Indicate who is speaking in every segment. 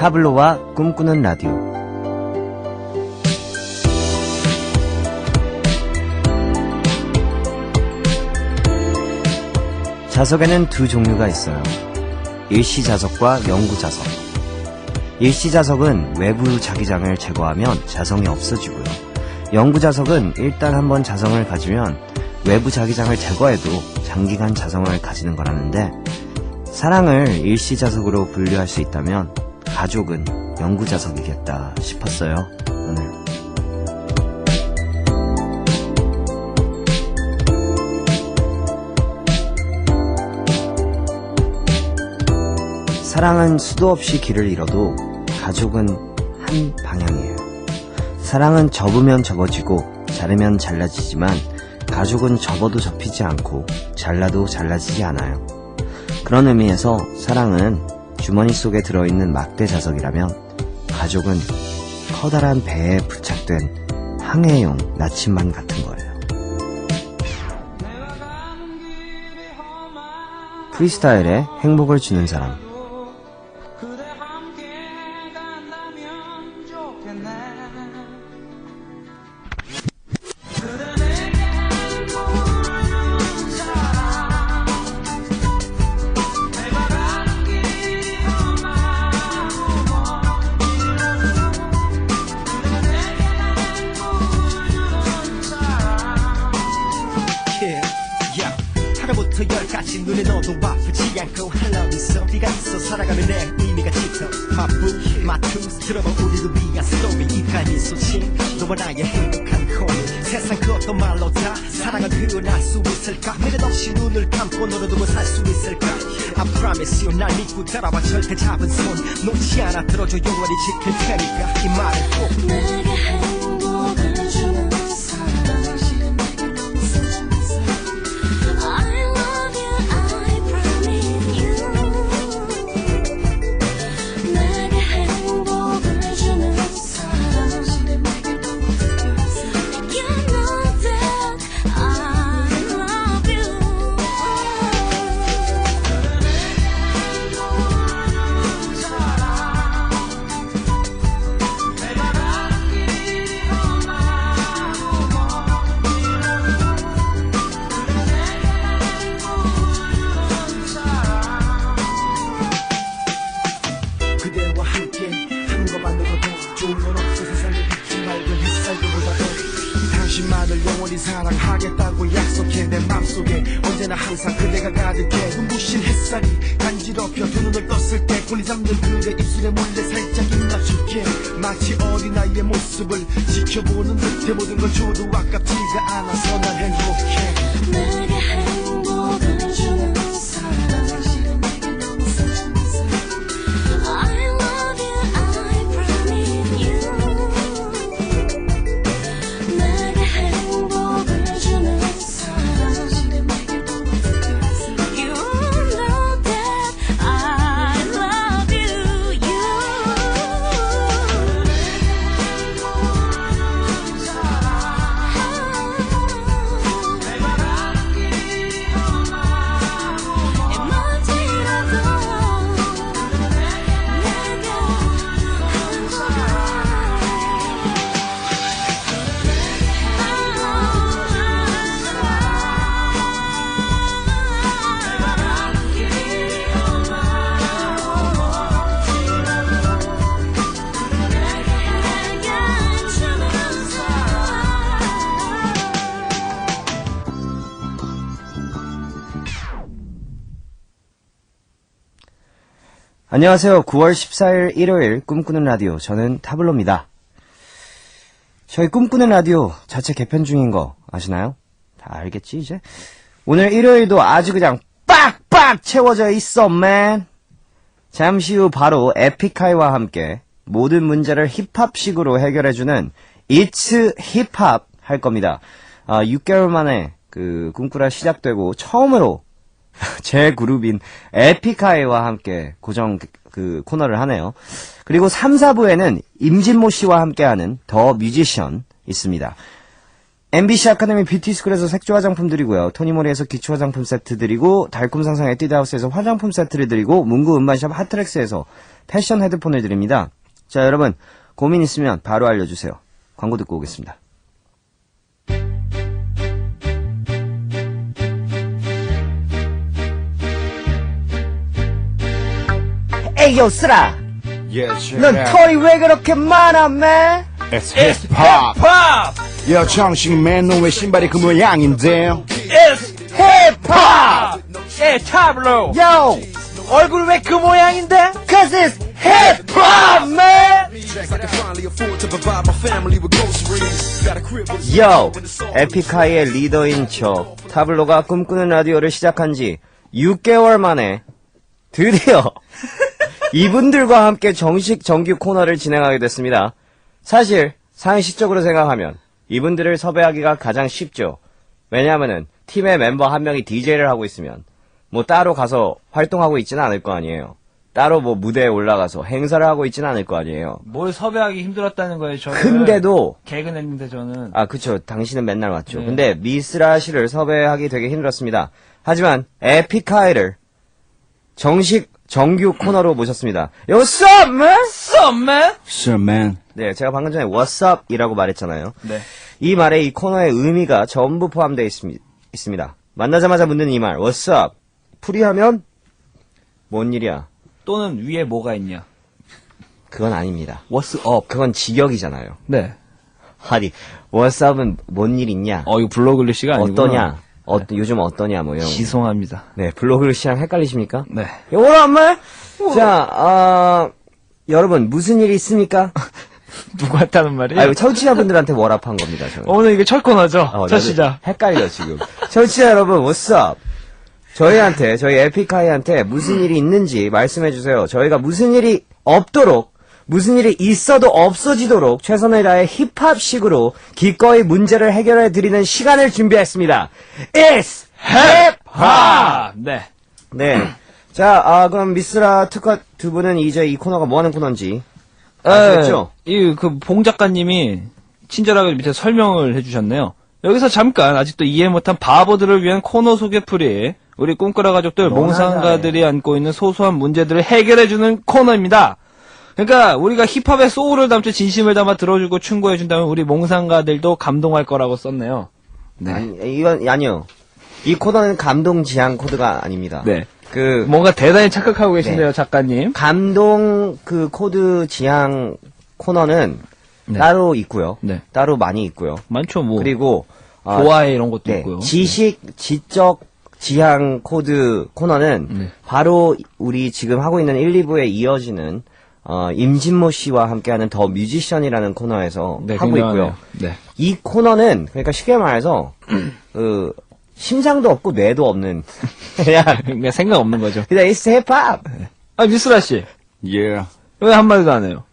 Speaker 1: 타블로와 꿈꾸는 라디오. 자석에는 두 종류가 있어요. 일시자석과 영구자석. 일시자석은 외부 자기장을 제거하면 자성이 없어지고요. 영구자석은 일단 한번 자성을 가지면 외부 자기장을 제거해도 장기간 자성을 가지는 거라는데, 사랑을 일시자석으로 분류할 수 있다면 가족은 영구자석이겠다 싶었어요, 오늘. 사랑은 수도 없이 길을 잃어도 가족은 한 방향이에요. 사랑은 접으면 접어지고 자르면 잘라지지만 가족은 접어도 접히지 않고 잘라도 잘라지지 않아요. 그런 의미에서 사랑은 주머니 속에 들어있는 막대 자석이라면 가족은 커다란 배에 부착된 항해용 나침반 같은 거예요. 프리스타일에 행복을 주는 사람.
Speaker 2: 하나부터 열까지 눈에 넣어도 아프지 않고 I love you so 네가 있어 살아가면 내 의미가 짙어 바쁘 마투스 들어봐 우리를 위한 스토리 이까지 미소친 너와 나의 행복한 호흡 세상 그 어떤 말로 다 사랑을 표현할 수 있을까 미련 없이 눈을 감고 너를 두고 살 수 있을까 I promise you 날 믿고 따라와 절대 잡은 손 놓지 않아 들어줘 영원히 지킬 테니까 이 말을 꼭
Speaker 3: 내게 행복을 주는
Speaker 2: 당신만을 영원히 사랑하겠다고 약속해 내 맘속에 언제나 항상 그대가 가득해 눈부신 햇살이 간지럽혀 두 눈을 떴을 때 꼴리 잡는 그대 입술에 몰래 살짝 입맞출게 마치 어린아이의 모습을 지켜보는 듯해 모든 걸 줘도 아깝지가 않아서 난 행복해
Speaker 3: 내게 행복을 주는
Speaker 1: 안녕하세요. 9월 14일 일요일 꿈꾸는 라디오, 저는 타블로입니다. 저희 꿈꾸는 라디오 자체 개편 중인 거 아시나요? 다 알겠지 이제? 오늘 일요일도 아주 그냥 빡빡 채워져 있어 man. 잠시 후 바로 에픽하이와 함께 모든 문제를 힙합식으로 해결해주는 It's 힙합 할 겁니다. 6개월 만에 그 꿈꾸라 시작되고 처음으로 제 그룹인 에픽하이와 함께 고정 그 코너를 하네요. 그리고 3, 4부에는 임진모 씨와 함께하는 더 뮤지션 있습니다. MBC 아카데미 뷰티스쿨에서 색조 화장품 드리고요. 토니모리에서 기초 화장품 세트 드리고, 달콤 상상 에뛰드하우스에서 화장품 세트를 드리고, 문구 음반샵 핫트랙스에서 패션 헤드폰을 드립니다. 자, 여러분, 고민 있으면 바로 알려주세요. 광고 듣고 오겠습니다. 에이요, 쓰라! 넌 털이 왜 그렇게 많아, man?
Speaker 4: It's hip hop. 야, 정식맨, 너왜 신발이 그 모양인데?
Speaker 5: It's 힙합! 예, 타블로!
Speaker 1: Yo!
Speaker 5: 얼굴 왜 그 모양인데?
Speaker 1: Cause it's hip hop, man! Yo! 에픽하이의 리더인 저, 타블로가 꿈꾸는 라디오를 시작한 지 6개월 만에 드디어 이분들과 함께 정식 정규 코너를 진행하게 됐습니다. 사실 상식적으로 생각하면 이분들을 섭외하기가 가장 쉽죠. 왜냐하면은 팀의 멤버 한 명이 DJ를 하고 있으면 뭐 따로 가서 활동하고 있지는 않을 거 아니에요. 따로 뭐 무대에 올라가서 행사를 하고 있지는 않을 거 아니에요.
Speaker 5: 뭘 섭외하기 힘들었다는 거예요, 저는.
Speaker 1: 근데도
Speaker 5: 개근했는데, 저는.
Speaker 1: 아 그쵸, 당신은 맨날 왔죠.
Speaker 5: 네.
Speaker 1: 근데 미스라 씨를 섭외하기 되게 힘들었습니다. 하지만 에픽하이를 정식 정규 코너로 모셨습니다. Yo, what's up, man?
Speaker 5: Sup, man?
Speaker 4: Sir, man.
Speaker 1: 네, 제가 방금 전에 what's up 이라고 말했잖아요.
Speaker 5: 네.
Speaker 1: 이 말에 이 코너의 의미가 전부 포함되어 있습니다. 만나자마자 묻는 이 말, what's up? 풀이하면 뭔 일이야?
Speaker 5: 또는 위에 뭐가 있냐?
Speaker 1: 그건 아닙니다.
Speaker 5: What's up?
Speaker 1: 그건 직역이잖아요.
Speaker 5: 네.
Speaker 1: 아니, what's up은 뭔 일 있냐?
Speaker 5: 이거 블로글리시가 아니고.
Speaker 1: 어떠냐? 요즘 어떠냐? 뭐 이런.
Speaker 5: 죄송합니다.
Speaker 1: 네, 블로글씨랑 헷갈리십니까?
Speaker 5: 네.
Speaker 1: 요거 한 말? 자, 여러분, 무슨 일이 있습니까?
Speaker 5: 누구한테 하는 말이에요?
Speaker 1: 아유, 청취자분들한테 월합한 겁니다, 저는.
Speaker 5: 오늘 이게 첫 코너죠? 첫
Speaker 1: 나도
Speaker 5: 시작.
Speaker 1: 헷갈려, 지금. 청취자 여러분, what's up? 저희한테, 저희 에픽하이한테 무슨 일이 있는지 말씀해주세요. 저희가 무슨 일이 없도록, 무슨 일이 있어도 없어지도록 최선을 다해 힙합식으로 기꺼이 문제를 해결해드리는 시간을 준비했습니다. It's 힙합!
Speaker 5: 네.
Speaker 1: 네. 자, 그럼 미스라 특화 두 분은 이제 이 코너가 뭐 하는 코너인지 아시겠죠?
Speaker 5: 봉 작가님이 친절하게 밑에 설명을 해주셨네요. 여기서 잠깐 아직도 이해 못한 바보들을 위한 코너 소개풀이 우리 꿈꾸라 가족들 몽상가들이 안고 있는 소소한 문제들을 해결해주는 코너입니다. 그러니까 우리가 힙합에 소울을 담고 진심을 담아 들어주고 충고해준다면 우리 몽상가들도 감동할 거라고 썼네요. 네.
Speaker 1: 아니, 아니요. 이 코너는 감동 지향 코드가 아닙니다.
Speaker 5: 네.
Speaker 1: 뭔가
Speaker 5: 대단히 착각하고 계신데요, 작가님.
Speaker 1: 감동 코드 지향 코너는
Speaker 5: 네.
Speaker 1: 따로 있고요.
Speaker 5: 네.
Speaker 1: 따로 많이 있고요.
Speaker 5: 많죠, 뭐.
Speaker 1: 그리고
Speaker 5: 좋아해 이런 것도
Speaker 1: 네,
Speaker 5: 있고요.
Speaker 1: 지적 지향 코드 코너는
Speaker 5: 네.
Speaker 1: 바로 우리 지금 하고 있는 1, 2부에 이어지는 임진모 씨와 함께하는 더 뮤지션이라는 코너에서
Speaker 5: 네,
Speaker 1: 하고
Speaker 5: 굉장하네요.
Speaker 1: 있고요.
Speaker 5: 네.
Speaker 1: 이 코너는 그러니까 쉽게 말해서 심장도 없고 뇌도 없는 그냥
Speaker 5: 그러니까 생각 없는 거죠.
Speaker 1: 그냥 it's hip hop.
Speaker 5: 미스라 씨.
Speaker 4: Yeah.
Speaker 5: 왜 한마디도 안 해요?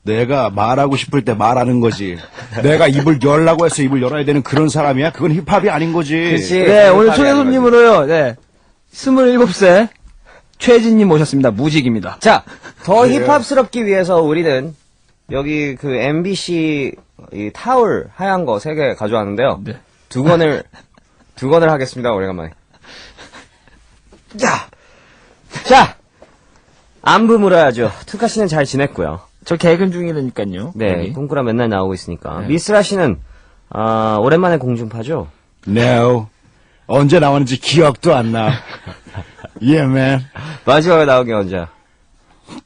Speaker 4: 내가 말하고 싶을 때 말하는 거지. 내가 입을 열라고 해서 입을 열어야 되는 그런 사람이야? 그건 힙합이 아닌 거지.
Speaker 1: 그치.
Speaker 5: 네, 오늘
Speaker 1: 힙합이
Speaker 5: 초대
Speaker 1: 아닌
Speaker 5: 손님으로요, 네. 27세 최진님 모셨습니다. 무직입니다.
Speaker 1: 자, 더
Speaker 4: 네.
Speaker 1: 힙합스럽기 위해서 우리는 여기 그 MBC 이 타올 하얀 거 3개 가져왔는데요.
Speaker 5: 네.
Speaker 1: 두 권을 하겠습니다. 오래간만에. 자, 안부 물어야죠. 투카 씨는 잘 지냈고요.
Speaker 5: 저 개근 중이라니까요.
Speaker 1: 네,
Speaker 5: 여기.
Speaker 1: 꿈꾸라 맨날 나오고 있으니까.
Speaker 5: 네.
Speaker 1: 미스라 씨는 오랜만에 공중파죠?
Speaker 4: No. 언제 나왔는지 기억도 안 나. Yeah, man.
Speaker 1: 마지막에 나온 게 언제야?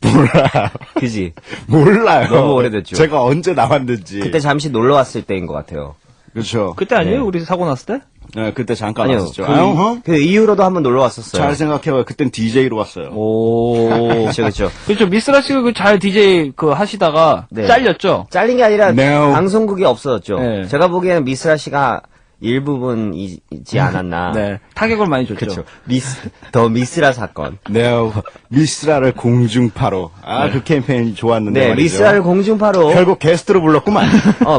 Speaker 4: 몰라.
Speaker 1: 그지?
Speaker 4: 몰라요.
Speaker 1: 너무 오래됐죠.
Speaker 4: 제가 언제 나왔는지.
Speaker 1: 그때 잠시 놀러 왔을 때인 것 같아요.
Speaker 4: 그렇죠.
Speaker 5: 그때 아니에요?
Speaker 1: 네.
Speaker 5: 우리 사고 났을 때?
Speaker 4: 네, 그때 잠깐
Speaker 1: 아니요.
Speaker 4: 왔었죠. 아유,
Speaker 1: 그 이후로도 한번 놀러 왔었어요.
Speaker 4: 잘 생각해봐요. 그땐 DJ로 왔어요.
Speaker 5: 오.
Speaker 1: 그렇죠.
Speaker 5: 그렇죠. 미스라 씨가 잘 DJ 하시다가
Speaker 1: 네.
Speaker 5: 잘렸죠?
Speaker 1: 잘린 게 아니라
Speaker 4: No.
Speaker 1: 방송국이 없어졌죠.
Speaker 5: 네.
Speaker 1: 제가 보기에는 미스라 씨가 일부분이지 않았나.
Speaker 5: 네. 타격을 많이 줬죠.
Speaker 1: 그렇죠. 더 미스라 사건.
Speaker 4: 네오. 미스라를 공중파로. 그 캠페인 좋았는데
Speaker 1: 네,
Speaker 4: 말이죠.
Speaker 1: 미스라를 공중파로.
Speaker 4: 결국 게스트로 불렀구만.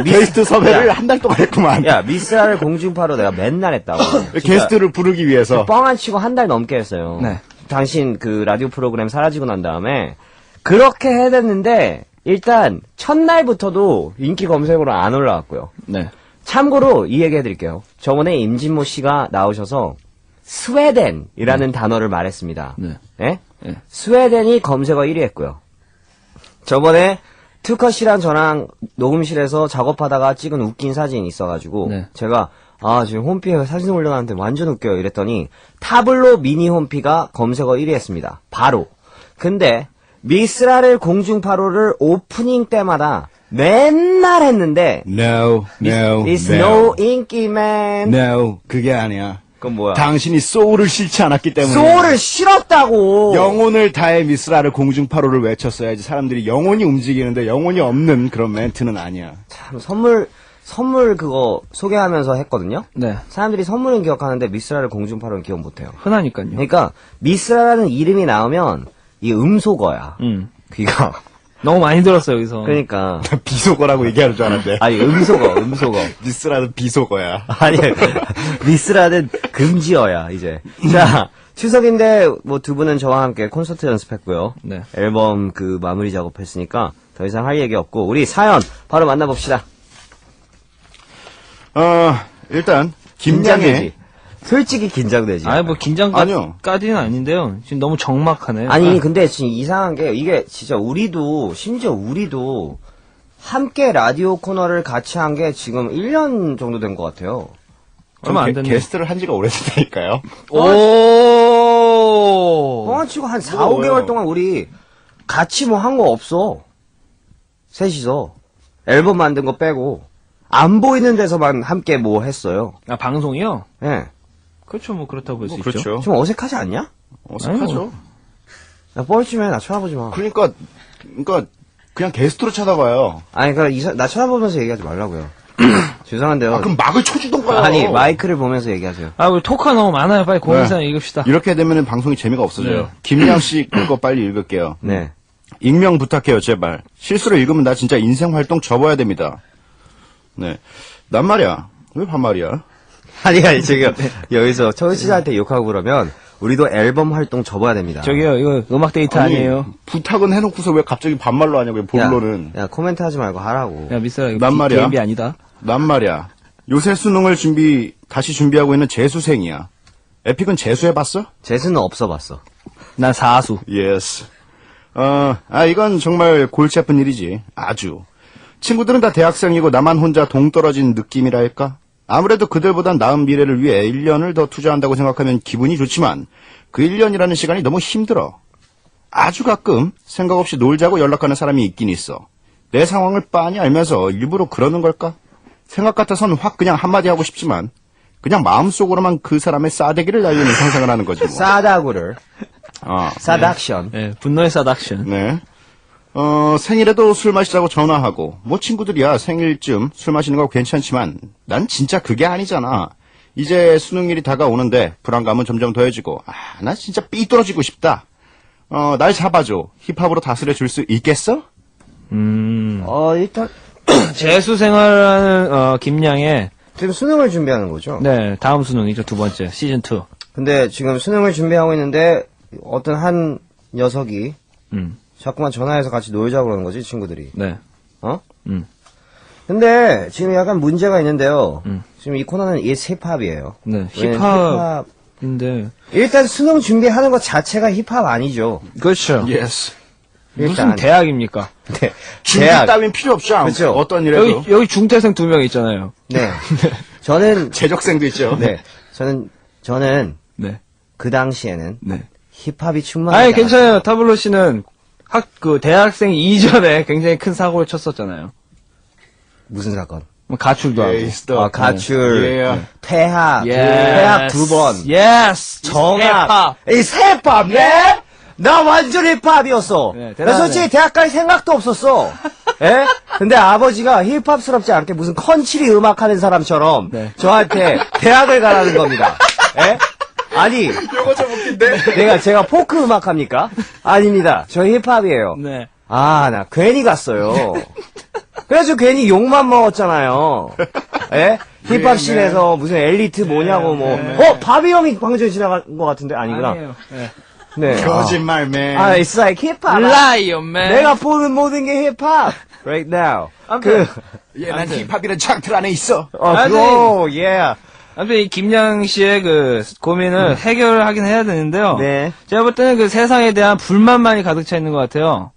Speaker 4: 게스트 섭외를
Speaker 1: 야.
Speaker 4: 한 달 동안 했구만.
Speaker 1: 야, 미스라를 공중파로 내가 맨날 했다고. 진짜
Speaker 4: 게스트를 부르기 위해서.
Speaker 1: 뻥 안 치고 한 달 넘게 했어요.
Speaker 5: 네.
Speaker 1: 당신 그 라디오 프로그램 사라지고 난 다음에 그렇게 해댔는데 일단 첫날부터도 인기 검색으로 안 올라왔고요.
Speaker 5: 네.
Speaker 1: 참고로 이 얘기 해드릴게요. 저번에 임진모 씨가 나오셔서 스웨덴이라는 단어를 말했습니다.
Speaker 5: 네.
Speaker 1: 예?
Speaker 5: 네.
Speaker 1: 스웨덴이 검색어 1위 했고요. 저번에 투커 씨랑 저랑 녹음실에서 작업하다가 찍은 웃긴 사진이 있어가지고
Speaker 5: 네.
Speaker 1: 제가 지금 홈피에 사진 올려놨는데 완전 웃겨요 이랬더니 타블로 미니 홈피가 검색어 1위 했습니다. 바로. 근데 미스라를 공중파로를 오프닝 때마다 맨날 했는데
Speaker 4: No, no,
Speaker 1: It's no 인기 man.
Speaker 4: No, 그게 아니야.
Speaker 1: 그건 뭐야?
Speaker 4: 당신이 소울을 싫지 않았기 때문에.
Speaker 1: 소울을 싫었다고.
Speaker 4: 영혼을 다해 미스라를 공중파로를 외쳤어야지. 사람들이 영혼이 움직이는데 영혼이 없는 그런 멘트는 아니야.
Speaker 1: 참 선물 그거 소개하면서 했거든요.
Speaker 5: 네.
Speaker 1: 사람들이 선물은 기억하는데 미스라를 공중파로는 기억 못해요.
Speaker 5: 흔하니까요.
Speaker 1: 그러니까 미스라라는 이름이 나오면 이 음소거야. 귀가.
Speaker 5: 너무 많이 들었어요, 여기서.
Speaker 1: 그러니까
Speaker 4: 비속어라고 얘기하는 줄 알았는데.
Speaker 1: 아니 음소거.
Speaker 4: 미스라는 비속어야.
Speaker 1: 아니 미스라는 금지어야 이제. 자 추석인데 뭐 두 분은 저와 함께 콘서트 연습했고요.
Speaker 5: 네.
Speaker 1: 앨범 그 마무리 작업했으니까 더 이상 할 얘기 없고 우리 사연 바로 만나봅시다.
Speaker 4: 일단
Speaker 1: 긴장되지.
Speaker 4: 김장의
Speaker 1: 솔직히 긴장되지.
Speaker 5: 아니, 뭐,
Speaker 4: 아니요.
Speaker 5: 긴장까지는 아닌데요. 지금 너무 적막하네요.
Speaker 1: 아니 근데 지금 이상한 게 이게 진짜 심지어 우리도 함께 라디오 코너를 같이 한 게 지금 1년 정도 된 것 같아요.
Speaker 5: 얼마 안 됐네.
Speaker 4: 게스트를 한 지가 오래됐다니까요.
Speaker 5: 오!
Speaker 1: 뻥안 치고 한 4,
Speaker 4: 뭐예요?
Speaker 1: 5개월 동안 우리 같이 뭐 한 거 없어. 셋이서. 앨범 만든 거 빼고. 안 보이는 데서만 함께 뭐 했어요.
Speaker 5: 아, 방송이요?
Speaker 1: 예.
Speaker 5: 그렇죠, 뭐, 그렇다고 볼 수 있죠.
Speaker 4: 그렇죠.
Speaker 1: 좀 어색하지 않냐?
Speaker 4: 어색하죠.
Speaker 1: 야, 뻘쭘해. 나 쳐다보지 마.
Speaker 4: 그러니까 그냥 게스트로 찾아봐요.
Speaker 1: 아니, 나 쳐다보면서 얘기하지 말라고요. 죄송한데요.
Speaker 4: 그럼 막을 쳐주던가요.
Speaker 1: 아니, 마이크를 보면서 얘기하세요.
Speaker 5: 아, 우리 토크가 너무 많아요. 빨리 고민사연 읽읍시다.
Speaker 4: 이렇게 되면 방송이 재미가 없어져요.
Speaker 5: 네.
Speaker 4: 김양 씨 거 빨리 읽을게요.
Speaker 1: 네.
Speaker 4: 익명 부탁해요, 제발. 실수로 읽으면 나 진짜 인생 활동 접어야 됩니다. 네. 난 말이야. 왜 반말이야?
Speaker 1: 아니, 지금, 여기서 청취자한테 욕하고 그러면, 우리도 앨범 활동 접어야 됩니다.
Speaker 5: 저기요, 이거 음악 데이터 아니에요.
Speaker 4: 부탁은 해놓고서 왜 갑자기 반말로 하냐고요, 본론은.
Speaker 1: 야, 코멘트 하지 말고 하라고.
Speaker 5: 야, 미스라, 이거
Speaker 4: 난 말이야.
Speaker 5: DMB 아니다.
Speaker 4: 난 말이야. 요새 수능을 다시 준비하고 있는 재수생이야. 에픽은 재수해봤어?
Speaker 1: 재수는 없어봤어.
Speaker 5: 난 사수.
Speaker 4: 예스. 이건 정말 골치 아픈 일이지. 아주. 친구들은 다 대학생이고 나만 혼자 동떨어진 느낌이랄까? 아무래도 그들보단 나은 미래를 위해 1년을 더 투자한다고 생각하면 기분이 좋지만 그 1년이라는 시간이 너무 힘들어. 아주 가끔 생각 없이 놀자고 연락하는 사람이 있긴 있어. 내 상황을 빤히 알면서 일부러 그러는 걸까? 생각 같아선 확 그냥 한마디 하고 싶지만 그냥 마음속으로만 그 사람의 싸대기를 날리는 상상을 하는 거지 뭐.
Speaker 1: 싸다구를. 싸닥션.
Speaker 5: 네, 분노의 사닥션.
Speaker 4: 네. 생일에도 술 마시자고 전화하고, 뭐 친구들이야 생일쯤 술 마시는 거 괜찮지만, 난 진짜 그게 아니잖아. 이제 수능일이 다가오는데, 불안감은 점점 더해지고, 나 진짜 삐뚤어지고 싶다. 날 잡아줘. 힙합으로 다스려 줄 수 있겠어?
Speaker 1: 일단,
Speaker 5: 재수 생활하는, 김양의,
Speaker 1: 지금 수능을 준비하는 거죠?
Speaker 5: 네, 다음 수능이죠, 두 번째, 시즌2.
Speaker 1: 근데 지금 수능을 준비하고 있는데, 어떤 한 녀석이, 자꾸만 전화해서 같이 놀자고 그러는 거지, 친구들이.
Speaker 5: 네.
Speaker 1: 근데, 지금 약간 문제가 있는데요. 지금 이 코너는 힙합이에요.
Speaker 5: 네,
Speaker 1: 왜냐면
Speaker 5: 힙합인데.
Speaker 1: 일단 수능 준비하는 것 자체가 힙합 아니죠.
Speaker 5: 그렇죠.
Speaker 4: 예스.
Speaker 5: 무슨
Speaker 1: 일단.
Speaker 5: 대학입니까?
Speaker 1: 네.
Speaker 4: 준비 따윈 필요 없죠.
Speaker 1: 그렇죠.
Speaker 4: 어떤 일에도.
Speaker 5: 여기 중퇴생 2명 있잖아요.
Speaker 1: 네. 저는,
Speaker 4: 재적생도 있죠.
Speaker 1: 네. 저는
Speaker 5: 네.
Speaker 1: 그 당시에는
Speaker 5: 네.
Speaker 1: 힙합이 충만하지
Speaker 5: 아니,
Speaker 1: 않았어요.
Speaker 5: 괜찮아요. 타블로 씨는 대학생 이전에 굉장히 큰 사고를 쳤었잖아요.
Speaker 1: 무슨 사건?
Speaker 5: 뭐 가출도 하고.
Speaker 4: 예스도.
Speaker 1: 가출,
Speaker 4: 예.
Speaker 1: 퇴학,
Speaker 5: Yes.
Speaker 1: 퇴학 2번,
Speaker 5: 예스.
Speaker 1: 정학, 이 새힙합, 네? 나 완전 힙합이었어.
Speaker 5: 네,
Speaker 1: 나
Speaker 5: 대단하네.
Speaker 1: 솔직히 대학 갈 생각도 없었어. 예? 근데 아버지가 힙합스럽지 않게 무슨 컨츄리 음악 하는 사람처럼
Speaker 5: 네.
Speaker 1: 저한테 대학을 가라는 겁니다. 예? 아니,
Speaker 4: 이거 좀 웃긴데?
Speaker 1: 제가 포크 음악 합니까? 아닙니다. 저 힙합이에요.
Speaker 5: 네.
Speaker 1: 나 괜히 갔어요. 그래서 괜히 욕만 먹었잖아요. 예? 힙합씬에서 무슨 엘리트 뭐냐고 뭐. 바비 형이 방금 전에 지나간 것 같은데 아니구나.
Speaker 5: 아니에요. 네.
Speaker 1: 네.
Speaker 4: 거짓말, man.
Speaker 1: it's like 힙합.
Speaker 5: 라이언 맨.
Speaker 1: 내가 보는 모든 게 힙합. Right now.
Speaker 4: 예, 난 힙합이란 장틀 안에 있어.
Speaker 1: 그거, yeah.
Speaker 5: 아무튼 이 김양 씨의 그 고민을 해결하긴 해야 되는데요.
Speaker 1: 네.
Speaker 5: 제가 볼 때는 그 세상에 대한 불만만이 가득 차 있는 것 같아요.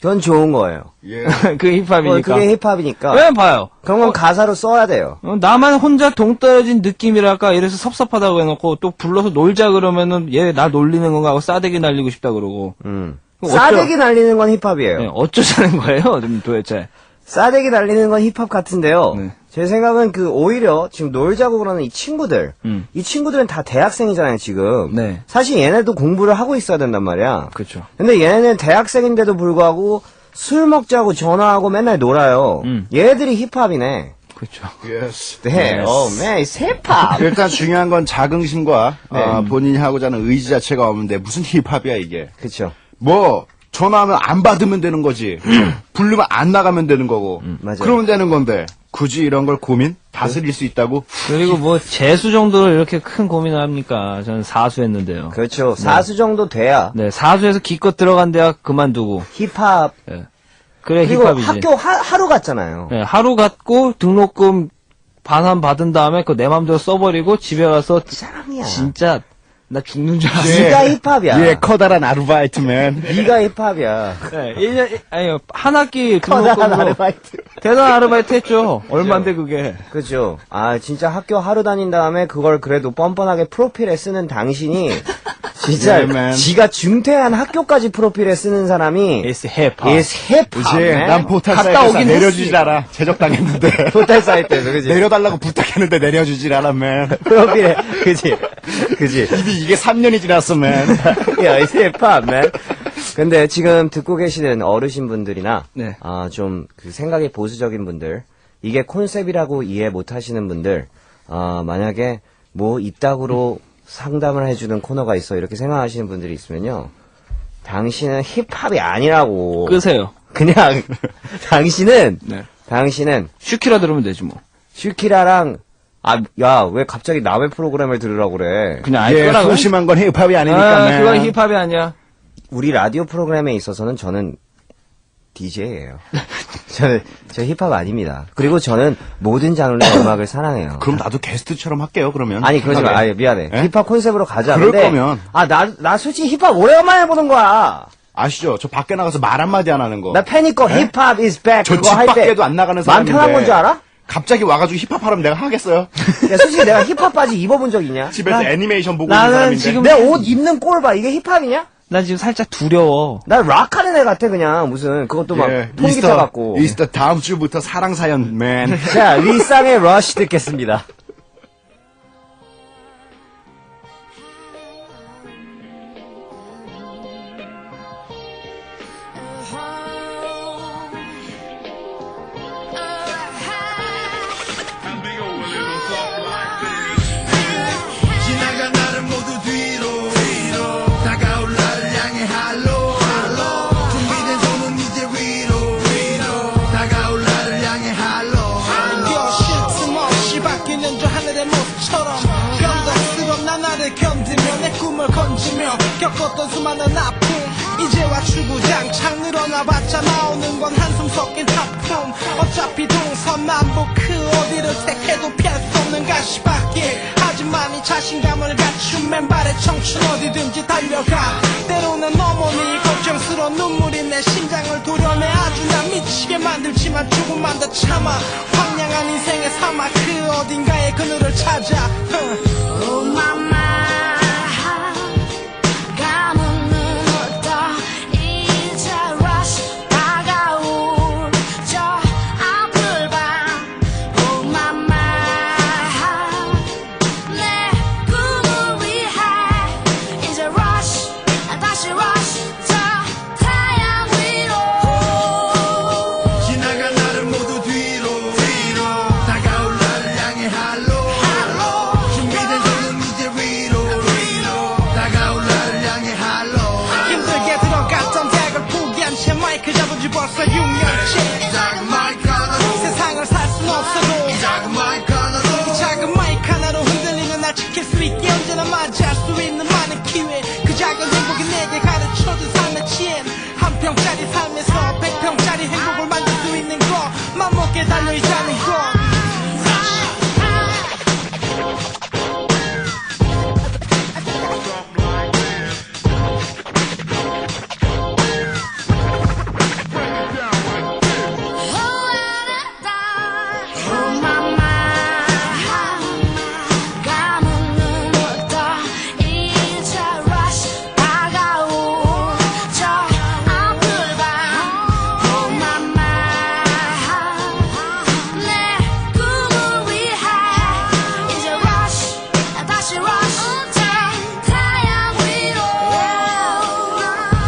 Speaker 1: 그건 좋은 거예요.
Speaker 4: 예.
Speaker 5: 그 힙합이니까.
Speaker 1: 그게 힙합이니까.
Speaker 5: 왜 봐요?
Speaker 1: 그런 건 가사로 써야 돼요.
Speaker 5: 나만 혼자 동떨어진 느낌이랄까 이래서 섭섭하다고 해놓고 또 불러서 놀자 그러면은 얘 나 놀리는 건가 하고 싸대기 날리고 싶다 그러고. 그럼
Speaker 1: 싸대기 날리는 건 힙합이에요.
Speaker 5: 네, 어쩌자는 거예요, 지금 도대체.
Speaker 1: 싸대기 날리는 건 힙합 같은데요.
Speaker 5: 네.
Speaker 1: 제 생각은 오히려 지금 놀자고 그러는 이 친구들. 이 친구들은 다 대학생이잖아요, 지금.
Speaker 5: 네.
Speaker 1: 사실 얘네도 공부를 하고 있어야 된단 말이야.
Speaker 5: 그렇죠.
Speaker 1: 근데 얘네는 대학생인데도 불구하고 술 먹자고 전화하고 맨날 놀아요. 얘네들이 힙합이네.
Speaker 5: 그렇죠.
Speaker 4: Yes.
Speaker 1: 네, man, it's 힙합.
Speaker 4: 일단 중요한 건 자긍심과
Speaker 1: 네.
Speaker 4: 본인이 하고자 하는 의지 자체가 없는데 무슨 힙합이야 이게.
Speaker 1: 그쵸.
Speaker 4: 뭐 전화하면 안 받으면 되는 거지. 부르면 안 나가면 되는 거고.
Speaker 1: 맞아요.
Speaker 4: 그러면 되는 건데 굳이 이런 걸 고민? 다스릴 수 있다고?
Speaker 5: 그리고 뭐 재수 정도로 이렇게 큰 고민을 합니까? 저는 사수했는데요.
Speaker 1: 그렇죠. 사수 정도 돼야
Speaker 5: 네, 사수에서 기껏 들어간 대학 그만두고.
Speaker 1: 힙합.
Speaker 5: 네. 그래
Speaker 1: 그리고
Speaker 5: 힙합이지.
Speaker 1: 학교 하루 갔잖아요.
Speaker 5: 네, 하루 갔고 등록금 반환 받은 다음에 그 내 맘대로 써버리고 집에 가서
Speaker 1: 짱이야.
Speaker 5: 진짜 나 죽는 줄 알았어.
Speaker 1: 네가 힙합이야.
Speaker 4: 예, 커다란 아르바이트맨.
Speaker 1: 네가 힙합이야.
Speaker 5: 네, 1년, 아니, 한 학기
Speaker 1: 커다란
Speaker 5: 등록금으로
Speaker 1: 아르바이트.
Speaker 5: 대단한 아르바이트 했죠. 얼만데 그게.
Speaker 1: 그죠. 아, 진짜 학교 하루 다닌 다음에 그걸 그래도 뻔뻔하게 프로필에 쓰는 당신이 진짜
Speaker 4: Yeah, man.
Speaker 1: 지가 중퇴한 학교까지 프로필에 쓰는 사람이
Speaker 5: It's hip hop.
Speaker 1: is 힙합.
Speaker 4: 이제
Speaker 1: man.
Speaker 4: 난 포탈
Speaker 1: 갔다
Speaker 4: 사이트에서
Speaker 1: 오긴
Speaker 4: 내려주질
Speaker 1: 했으니까.
Speaker 4: 않아. 제적당했는데.
Speaker 1: 포탈 사이트에서 그지.
Speaker 4: 내려달라고 부탁했는데 내려주질 않아, 맨.
Speaker 1: 프로필에 그지. 그지.
Speaker 4: 이게 3년이 지났어, 맨.
Speaker 1: 야, is 힙합, man. 근데 지금 듣고 계시는 어르신분들이나
Speaker 5: 네.
Speaker 1: 좀 그 생각이 보수적인 분들, 이게 콘셉트라고 이해 못 하시는 분들, 만약에 뭐 이따구로 상담을 해주는 코너가 있어 이렇게 생각하시는 분들이 있으면요, 당신은 힙합이 아니라고.
Speaker 5: 끄세요.
Speaker 1: 그냥 당신은
Speaker 5: 네.
Speaker 1: 슈키라
Speaker 5: 들으면 되지 뭐.
Speaker 1: 슈키라랑 야, 왜 갑자기 남의 프로그램을 들으라고 그래?
Speaker 5: 그냥 알
Speaker 4: 예,
Speaker 5: 거라고.
Speaker 4: 소심한 건 힙합이 아니니까,
Speaker 5: 아,
Speaker 4: 맨.
Speaker 5: 그건 힙합이 아니야.
Speaker 1: 우리 라디오 프로그램에 있어서는 저는 DJ예요. 저 힙합 아닙니다. 그리고 저는 모든 장르의 음악을 사랑해요.
Speaker 4: 그럼 나도 게스트처럼 할게요, 그러면.
Speaker 1: 아니 그러지 마.
Speaker 4: 힙합에.
Speaker 1: 아니 미안해.
Speaker 4: 예?
Speaker 1: 힙합 콘셉트로 가자.
Speaker 4: 그럴
Speaker 1: 근데
Speaker 4: 거면.
Speaker 1: 나 솔직히 힙합 오래간만에 보는 거야.
Speaker 4: 아시죠? 저 밖에 나가서 말 한마디 안 하는 거.
Speaker 1: 나 패니커 힙합 is back
Speaker 4: 저
Speaker 1: 그거
Speaker 4: 집
Speaker 1: 할 때
Speaker 4: 밖에도 안 나가는
Speaker 1: 마음
Speaker 4: 사람인데.
Speaker 1: 편한 건 줄 알아?
Speaker 4: 갑자기 와가지고 힙합 하라면 내가 하겠어요?
Speaker 1: 야, 솔직히 내가 힙합 바지 입어본 적 있냐?
Speaker 4: 집에서 애니메이션 보고
Speaker 5: 나는
Speaker 4: 있는 사람인데.
Speaker 5: 지금-
Speaker 1: 내 옷 입는 꼴 봐. 이게 힙합이냐?
Speaker 5: 난 지금 살짝 두려워.
Speaker 1: 나 락하는 애 같아 그냥 무슨 그것도 막
Speaker 4: 예,
Speaker 1: 통기타 같고.
Speaker 4: 이스터 다음 주부터 사랑사연, 맨.
Speaker 1: 자, 리쌍의 러쉬 듣겠습니다.
Speaker 2: 지나간 나를 모두 뒤로 다가올 나를 향해 할로 준비된 손은 이제 위로 다가올 나를 향해 할로 쉴틈없이 바뀌는 저 하늘의 모습처럼 변덕스러운 나날을 견디며 내 꿈을 건지며 겪었던 수많은 아픔 이제와 주구장창 늘어나봤자 나오는 건 한숨 섞인 하품 어차피 동서남북 그 어디를 택해도 피할 수 없는 가시밭길 하지만 이 자신감을 갖춘 맨발의 청춘 어디든지 달려가 때로는 어머니 걱정스러운 눈물이 내 심장을 도려내 아주 나 미치게 만들지만 조금만 더 참아 황량한 인생의 사막 그 어딘가에 그늘을 찾아
Speaker 3: Oh mama 감은 눈을 떠 이제 rush 다가올 저 앞을 봐 Oh mama 내 꿈을 위해 이제 rush 다시 rush 저 태양 위로
Speaker 2: 지나간 나를 모두 뒤로 다가올 나를 향해 할로 준비된 손은 이제 위로 다가올 나를 향해 할로 힘들게 들어갔던 덱을 포기한 채 마이크 잡은 지 벌써 6년째 작은 마이크 하나로 세상을 살 순 없어도 작은 마이크 하나로 작은 마이크 하나로 흔들리는 날 지킬 수 있게 언제나 맞이할 수 있는 많은 기회 그 작은 행복
Speaker 6: 감춰둔 삶의 친 한 평짜리 삶에서 100평짜리 행복을 만들 수 있는 거 맘먹게 달려있자는 거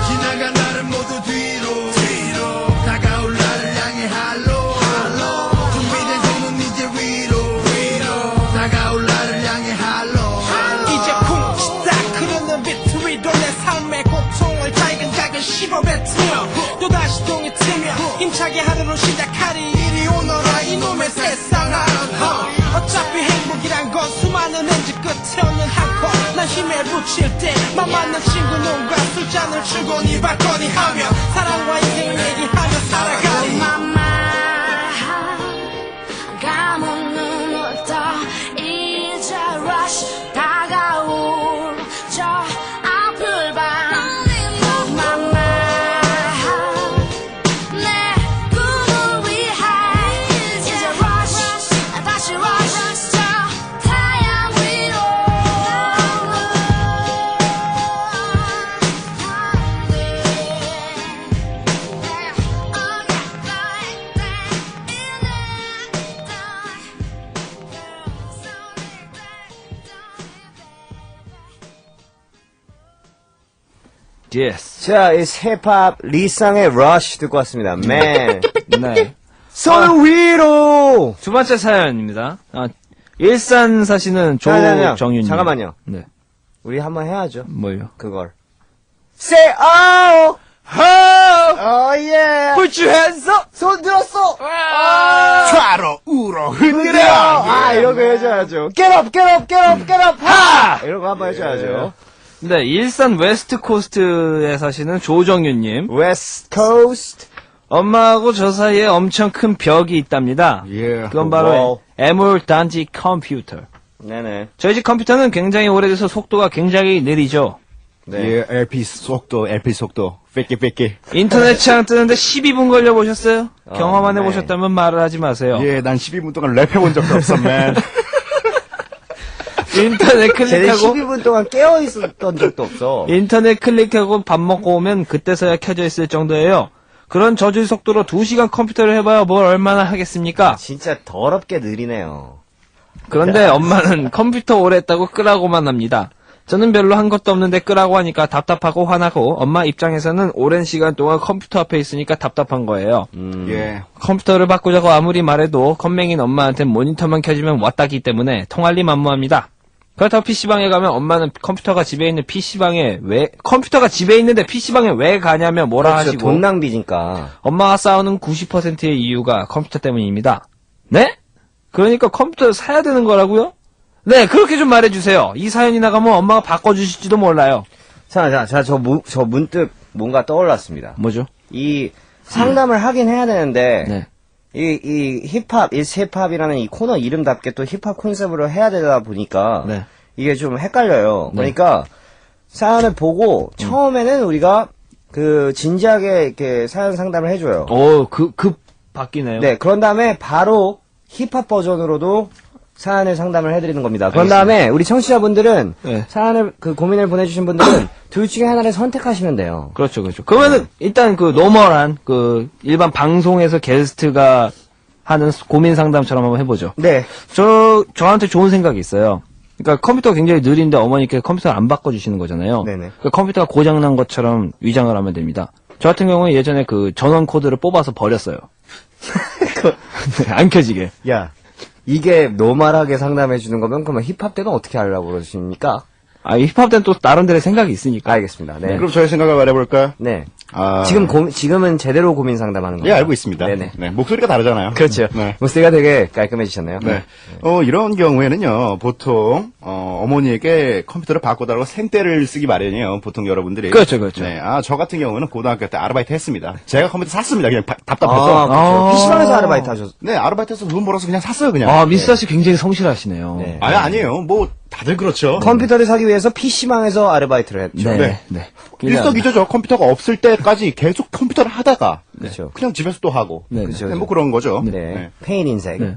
Speaker 2: 지나간 나를 모두 뒤로 다가올 나를 향해 할로 준비된 손은 이제 위로 다가올 나를 향해 할로
Speaker 6: 이제 쿵치딱 흐르는 비트 위로 내 삶의 고통을 작은 씹어뱉으며 또다시 동이 트며 힘차게 하루를 시작하리 이리 오너라 이놈의 세상아 어차피 행복이란 건 수많은 엔지 끝에 없는 한컷난 힘에 붙일 때 맘 맞는 친구 놈과 술잔을 주거니 받거니 하며 사랑과 인생을 얘기하며 살아가리
Speaker 3: 감은 눈을 떠 이제 rush 다가올 저 앞을 봐 맘마 내 꿈을 위해 이제 rush 다시 rush 저 태양 위로
Speaker 5: Yes.
Speaker 1: 자, 이 힙합 리쌍의 Rush 듣고 왔습니다. Man.
Speaker 5: 네.
Speaker 1: 손 위로!
Speaker 5: 두 번째 사연입니다. 일산 사시는
Speaker 1: 잠깐만요.
Speaker 5: 조정윤님.
Speaker 1: 잠깐만요.
Speaker 5: 네.
Speaker 1: 우리 한번 해야죠.
Speaker 5: 뭘요?
Speaker 1: 그걸. Say oh! Oh yeah!
Speaker 5: Put your hands up!
Speaker 1: 손 들었어!
Speaker 4: 좌로 우로 흔들어.
Speaker 1: 이런 거 해줘야죠. Get up, get up, get up, get up! 하! 이런 거 한번 해줘야죠.
Speaker 5: 네, 일산 웨스트 코스트에 사시는 조정윤님.
Speaker 1: West Coast.
Speaker 5: 엄마하고 저 사이에 엄청 큰 벽이 있답니다.
Speaker 4: 예.
Speaker 5: 그건 바로
Speaker 1: 와우.
Speaker 5: 애물 단지 컴퓨터.
Speaker 1: 네네.
Speaker 5: 저희 집 컴퓨터는 굉장히 오래돼서 속도가 굉장히 느리죠.
Speaker 1: 네.
Speaker 4: 예, LP 속도. 뺏기.
Speaker 5: 인터넷 창 뜨는데 12분 걸려보셨어요? 경험 안
Speaker 1: 네.
Speaker 5: 해보셨다면 말을 하지 마세요.
Speaker 4: 예, 난 12분 동안 랩해본 적도 없어, man.
Speaker 5: 인터넷
Speaker 1: 쟤네
Speaker 5: 클릭하고
Speaker 1: 12분 동안 깨어있었던 적도 없어.
Speaker 5: 인터넷 클릭하고 밥 먹고 오면 그때서야 켜져 있을 정도예요. 그런 저질 속도로 2시간 컴퓨터를 해봐야 뭘 얼마나 하겠습니까?
Speaker 1: 진짜 더럽게 느리네요.
Speaker 5: 그런데 엄마는 컴퓨터 오래 했다고 끄라고만 합니다. 저는 별로 한 것도 없는데 끄라고 하니까 답답하고 화나고 엄마 입장에서는 오랜 시간 동안 컴퓨터 앞에 있으니까 답답한 거예요.
Speaker 4: 예.
Speaker 5: 컴퓨터를 바꾸자고 아무리 말해도 컴맹인 엄마한테 모니터만 켜지면 왔다기 때문에 통할리 만무합니다. 그렇다고 PC방에 가면 엄마는 컴퓨터가 집에 있는 컴퓨터가 집에 있는데 PC방에 왜 가냐며 뭐라
Speaker 1: 그렇죠,
Speaker 5: 하시고
Speaker 1: 돈 낭비니까.
Speaker 5: 엄마가 싸우는 90%의 이유가 컴퓨터 때문입니다. 네? 그러니까 컴퓨터를 사야 되는 거라고요? 네, 그렇게 좀 말해주세요. 이 사연이 나가면 엄마가 바꿔주실지도 몰라요.
Speaker 1: 자, 저 문득 뭔가 떠올랐습니다.
Speaker 5: 뭐죠?
Speaker 1: 이 상담을 하긴 해야 되는데,
Speaker 5: 네.
Speaker 1: 이 힙합, 힙합이라는 이 코너 이름답게 또 힙합 콘셉트로 해야 되다 보니까,
Speaker 5: 네.
Speaker 1: 이게 좀 헷갈려요.
Speaker 5: 네.
Speaker 1: 그러니까, 사연을 보고, 처음에는 우리가, 진지하게 이렇게 사연 상담을 해줘요.
Speaker 5: 급 바뀌네요.
Speaker 1: 네, 그런 다음에 바로 힙합 버전으로도 사연을 상담을 해드리는 겁니다. 그런 다음에 우리 청취자분들은
Speaker 5: 네.
Speaker 1: 사연을 고민을 보내주신 분들은 둘 중에 하나를 선택하시면 돼요.
Speaker 5: 그렇죠. 그러면은 일단 노멀한 일반 방송에서 게스트가 하는 고민 상담처럼 한번 해보죠.
Speaker 1: 네,
Speaker 5: 저한테 좋은 생각이 있어요. 그러니까 컴퓨터가 굉장히 느린데 어머니께 컴퓨터를 안 바꿔주시는 거잖아요.
Speaker 1: 네네.
Speaker 5: 그러니까 컴퓨터가 고장난 것처럼 위장을 하면 됩니다. 저 같은 경우는 예전에 전원 코드를 뽑아서 버렸어요. 안 켜지게.
Speaker 1: 야, 이게 노멀하게 상담해주는 거면 그러면 힙합 때는 어떻게 하려고 그러십니까?
Speaker 5: 힙합 때는 또 나름대로의 생각이 있으니까.
Speaker 1: 알겠습니다. 네.
Speaker 4: 그럼 저희 생각을 말해볼까요?
Speaker 1: 네.
Speaker 4: 아,
Speaker 1: 지금은 제대로 고민 상담하는
Speaker 4: 예,
Speaker 1: 거예요.
Speaker 4: 알고 있습니다.
Speaker 1: 네네.
Speaker 4: 네, 목소리가 다르잖아요.
Speaker 1: 그렇죠.
Speaker 4: 네.
Speaker 1: 목소리가 되게 깔끔해지셨네요.
Speaker 4: 네. 이런 경우에는요, 보통, 어머니에게 컴퓨터를 바꿔달라고 생떼를 쓰기 마련이에요. 보통 여러분들이.
Speaker 5: 그렇죠, 그렇죠.
Speaker 4: 네. 저 같은 경우는 고등학교 때 아르바이트 했습니다. 제가 컴퓨터 샀습니다. 그냥 답답해서.
Speaker 1: 그렇죠. PC방에서 아르바이트 하셨.
Speaker 4: 네, 아르바이트해서 돈 벌어서 그냥 샀어요, 그냥.
Speaker 5: 아, 미스터 씨 굉장히 성실하시네요.
Speaker 1: 네.
Speaker 4: 아니에요. 뭐, 다들 그렇죠.
Speaker 1: 컴퓨터를 사기 위해서 PC방에서 아르바이트를 했죠.
Speaker 5: 네.
Speaker 4: 네.
Speaker 5: 네.
Speaker 4: 일석이조죠. 컴퓨터가 없을 때까지 계속 컴퓨터를 하다가.
Speaker 1: 그렇죠.
Speaker 4: 그냥 집에서 또 하고.
Speaker 5: 네.
Speaker 1: 그렇죠.
Speaker 4: 네, 뭐 그런 거죠.
Speaker 1: 네. 페인 인생.
Speaker 5: 네.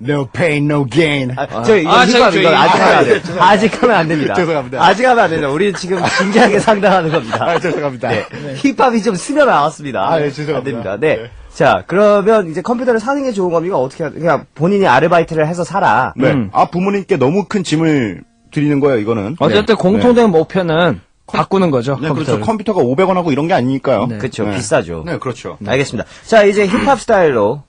Speaker 4: No pain, no gain.
Speaker 1: 이거 아직 하면 안 돼요. 아직 하면 안 됩니다.
Speaker 4: 죄송합니다.
Speaker 1: 아직 하면 안 됩니다. 우리 지금 진지하게 상담하는 겁니다.
Speaker 4: 죄송합니다.
Speaker 1: 네. 힙합이 좀 스며 나왔습니다.
Speaker 4: 네, 죄송합니다.
Speaker 1: 안 됩니다. 네.
Speaker 4: 네.
Speaker 1: 자, 그러면 이제 컴퓨터를 사는 게 좋은 겁니까? 어떻게, 그냥 본인이 아르바이트를 해서 살아.
Speaker 4: 네. 부모님께 너무 큰 짐을 드리는 거예요, 이거는.
Speaker 5: 어쨌든 공통된 목표는 바꾸는 거죠.
Speaker 4: 네,
Speaker 5: 컴퓨터를.
Speaker 4: 그렇죠. 컴퓨터가 500원하고 이런 게 아니니까요.
Speaker 5: 네.
Speaker 1: 그쵸,
Speaker 4: 네.
Speaker 1: 비싸죠.
Speaker 4: 네, 그렇죠.
Speaker 1: 알겠습니다. 자, 이제 힙합 스타일로,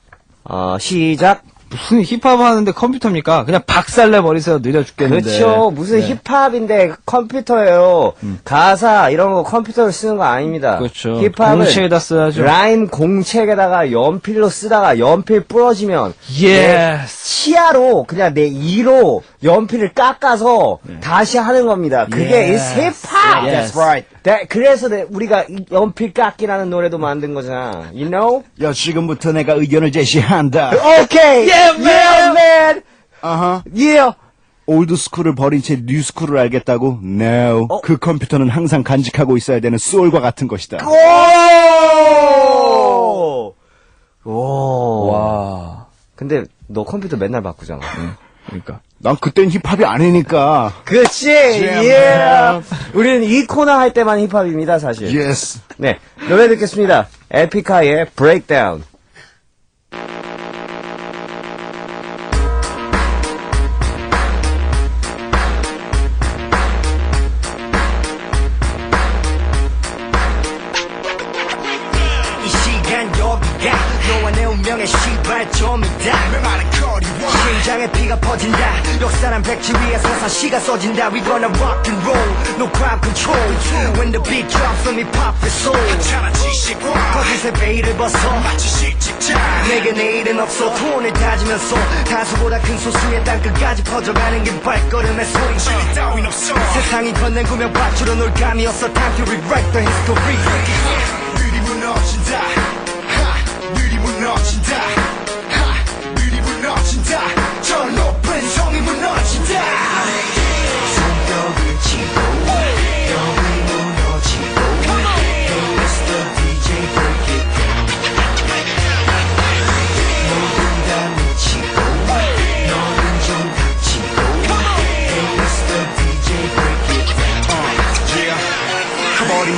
Speaker 1: 시작.
Speaker 5: 무슨 힙합 하는데 컴퓨터입니까? 그냥 박살내 버리세요. 느려 죽겠는데.
Speaker 1: 그렇죠. 무슨 힙합인데 컴퓨터예요. 가사 이런 거 컴퓨터로 쓰는 거 아닙니다.
Speaker 5: 그렇죠.
Speaker 1: 힙합은
Speaker 5: 공책에다 써야죠.
Speaker 1: 라임 공책에다가 연필로 쓰다가 연필 부러지면
Speaker 5: 예스.
Speaker 1: 치아로 그냥 내 이로 연필을 깎아서 다시 하는 겁니다. 그게
Speaker 5: Yes.
Speaker 1: 힙합.
Speaker 5: Yes.
Speaker 1: That's right. 그래서 우리가 이 연필 깎기라는 노래도 만든 거잖아. You know?
Speaker 4: 야, 지금부터 내가 의견을 제시한다.
Speaker 1: Okay.
Speaker 5: Yeah, man.
Speaker 1: Yeah, man.
Speaker 4: 아하.
Speaker 1: Yeah.
Speaker 4: 올드 스쿨을 버린 채 뉴 스쿨을 알겠다고? No. 그 컴퓨터는 항상 간직하고 있어야 되는 소울과 같은 것이다.
Speaker 1: 오! 오.
Speaker 5: 와.
Speaker 1: 근데 너 컴퓨터 맨날 바꾸잖아.
Speaker 5: 그러니까.
Speaker 4: 난 그땐 힙합이 아니니까.
Speaker 1: 그렇지.
Speaker 4: Yeah,
Speaker 1: 예. 우리는 이 코너 할 때만 힙합입니다, 사실.
Speaker 4: Yes.
Speaker 1: 네. 노래 듣겠습니다. 에픽하이의 Breakdown.
Speaker 2: 이 시간 여기가 너와 내 운명의 시발점이다 메마른 거리와 심장에 피가 퍼진다 역사란 백지 위에 서사시가 써진다 We gonna rock and roll No crowd control When the beat drops let me pop the soul 하찮아 지식과 거짓의 베일을 벗어 마치 실직자 내게 내일은 없어 톤을 다지면서 다수보다 큰 소수의 땅끝까지 퍼져가는 게 발걸음의 소리 진리 따윈 없어 세상이 건넨 구명 밧줄로 놀 감이었어 Time to rewrite the history 느리 무너진다 느리 무너진다 느리 무너진다 저 높은 성이 무너진다 손뼉을 치고 벽이 무너지고 Hey Mr. DJ break it down 모든 다 미치고 너는 좀 닥치고 Hey Mr. DJ break it down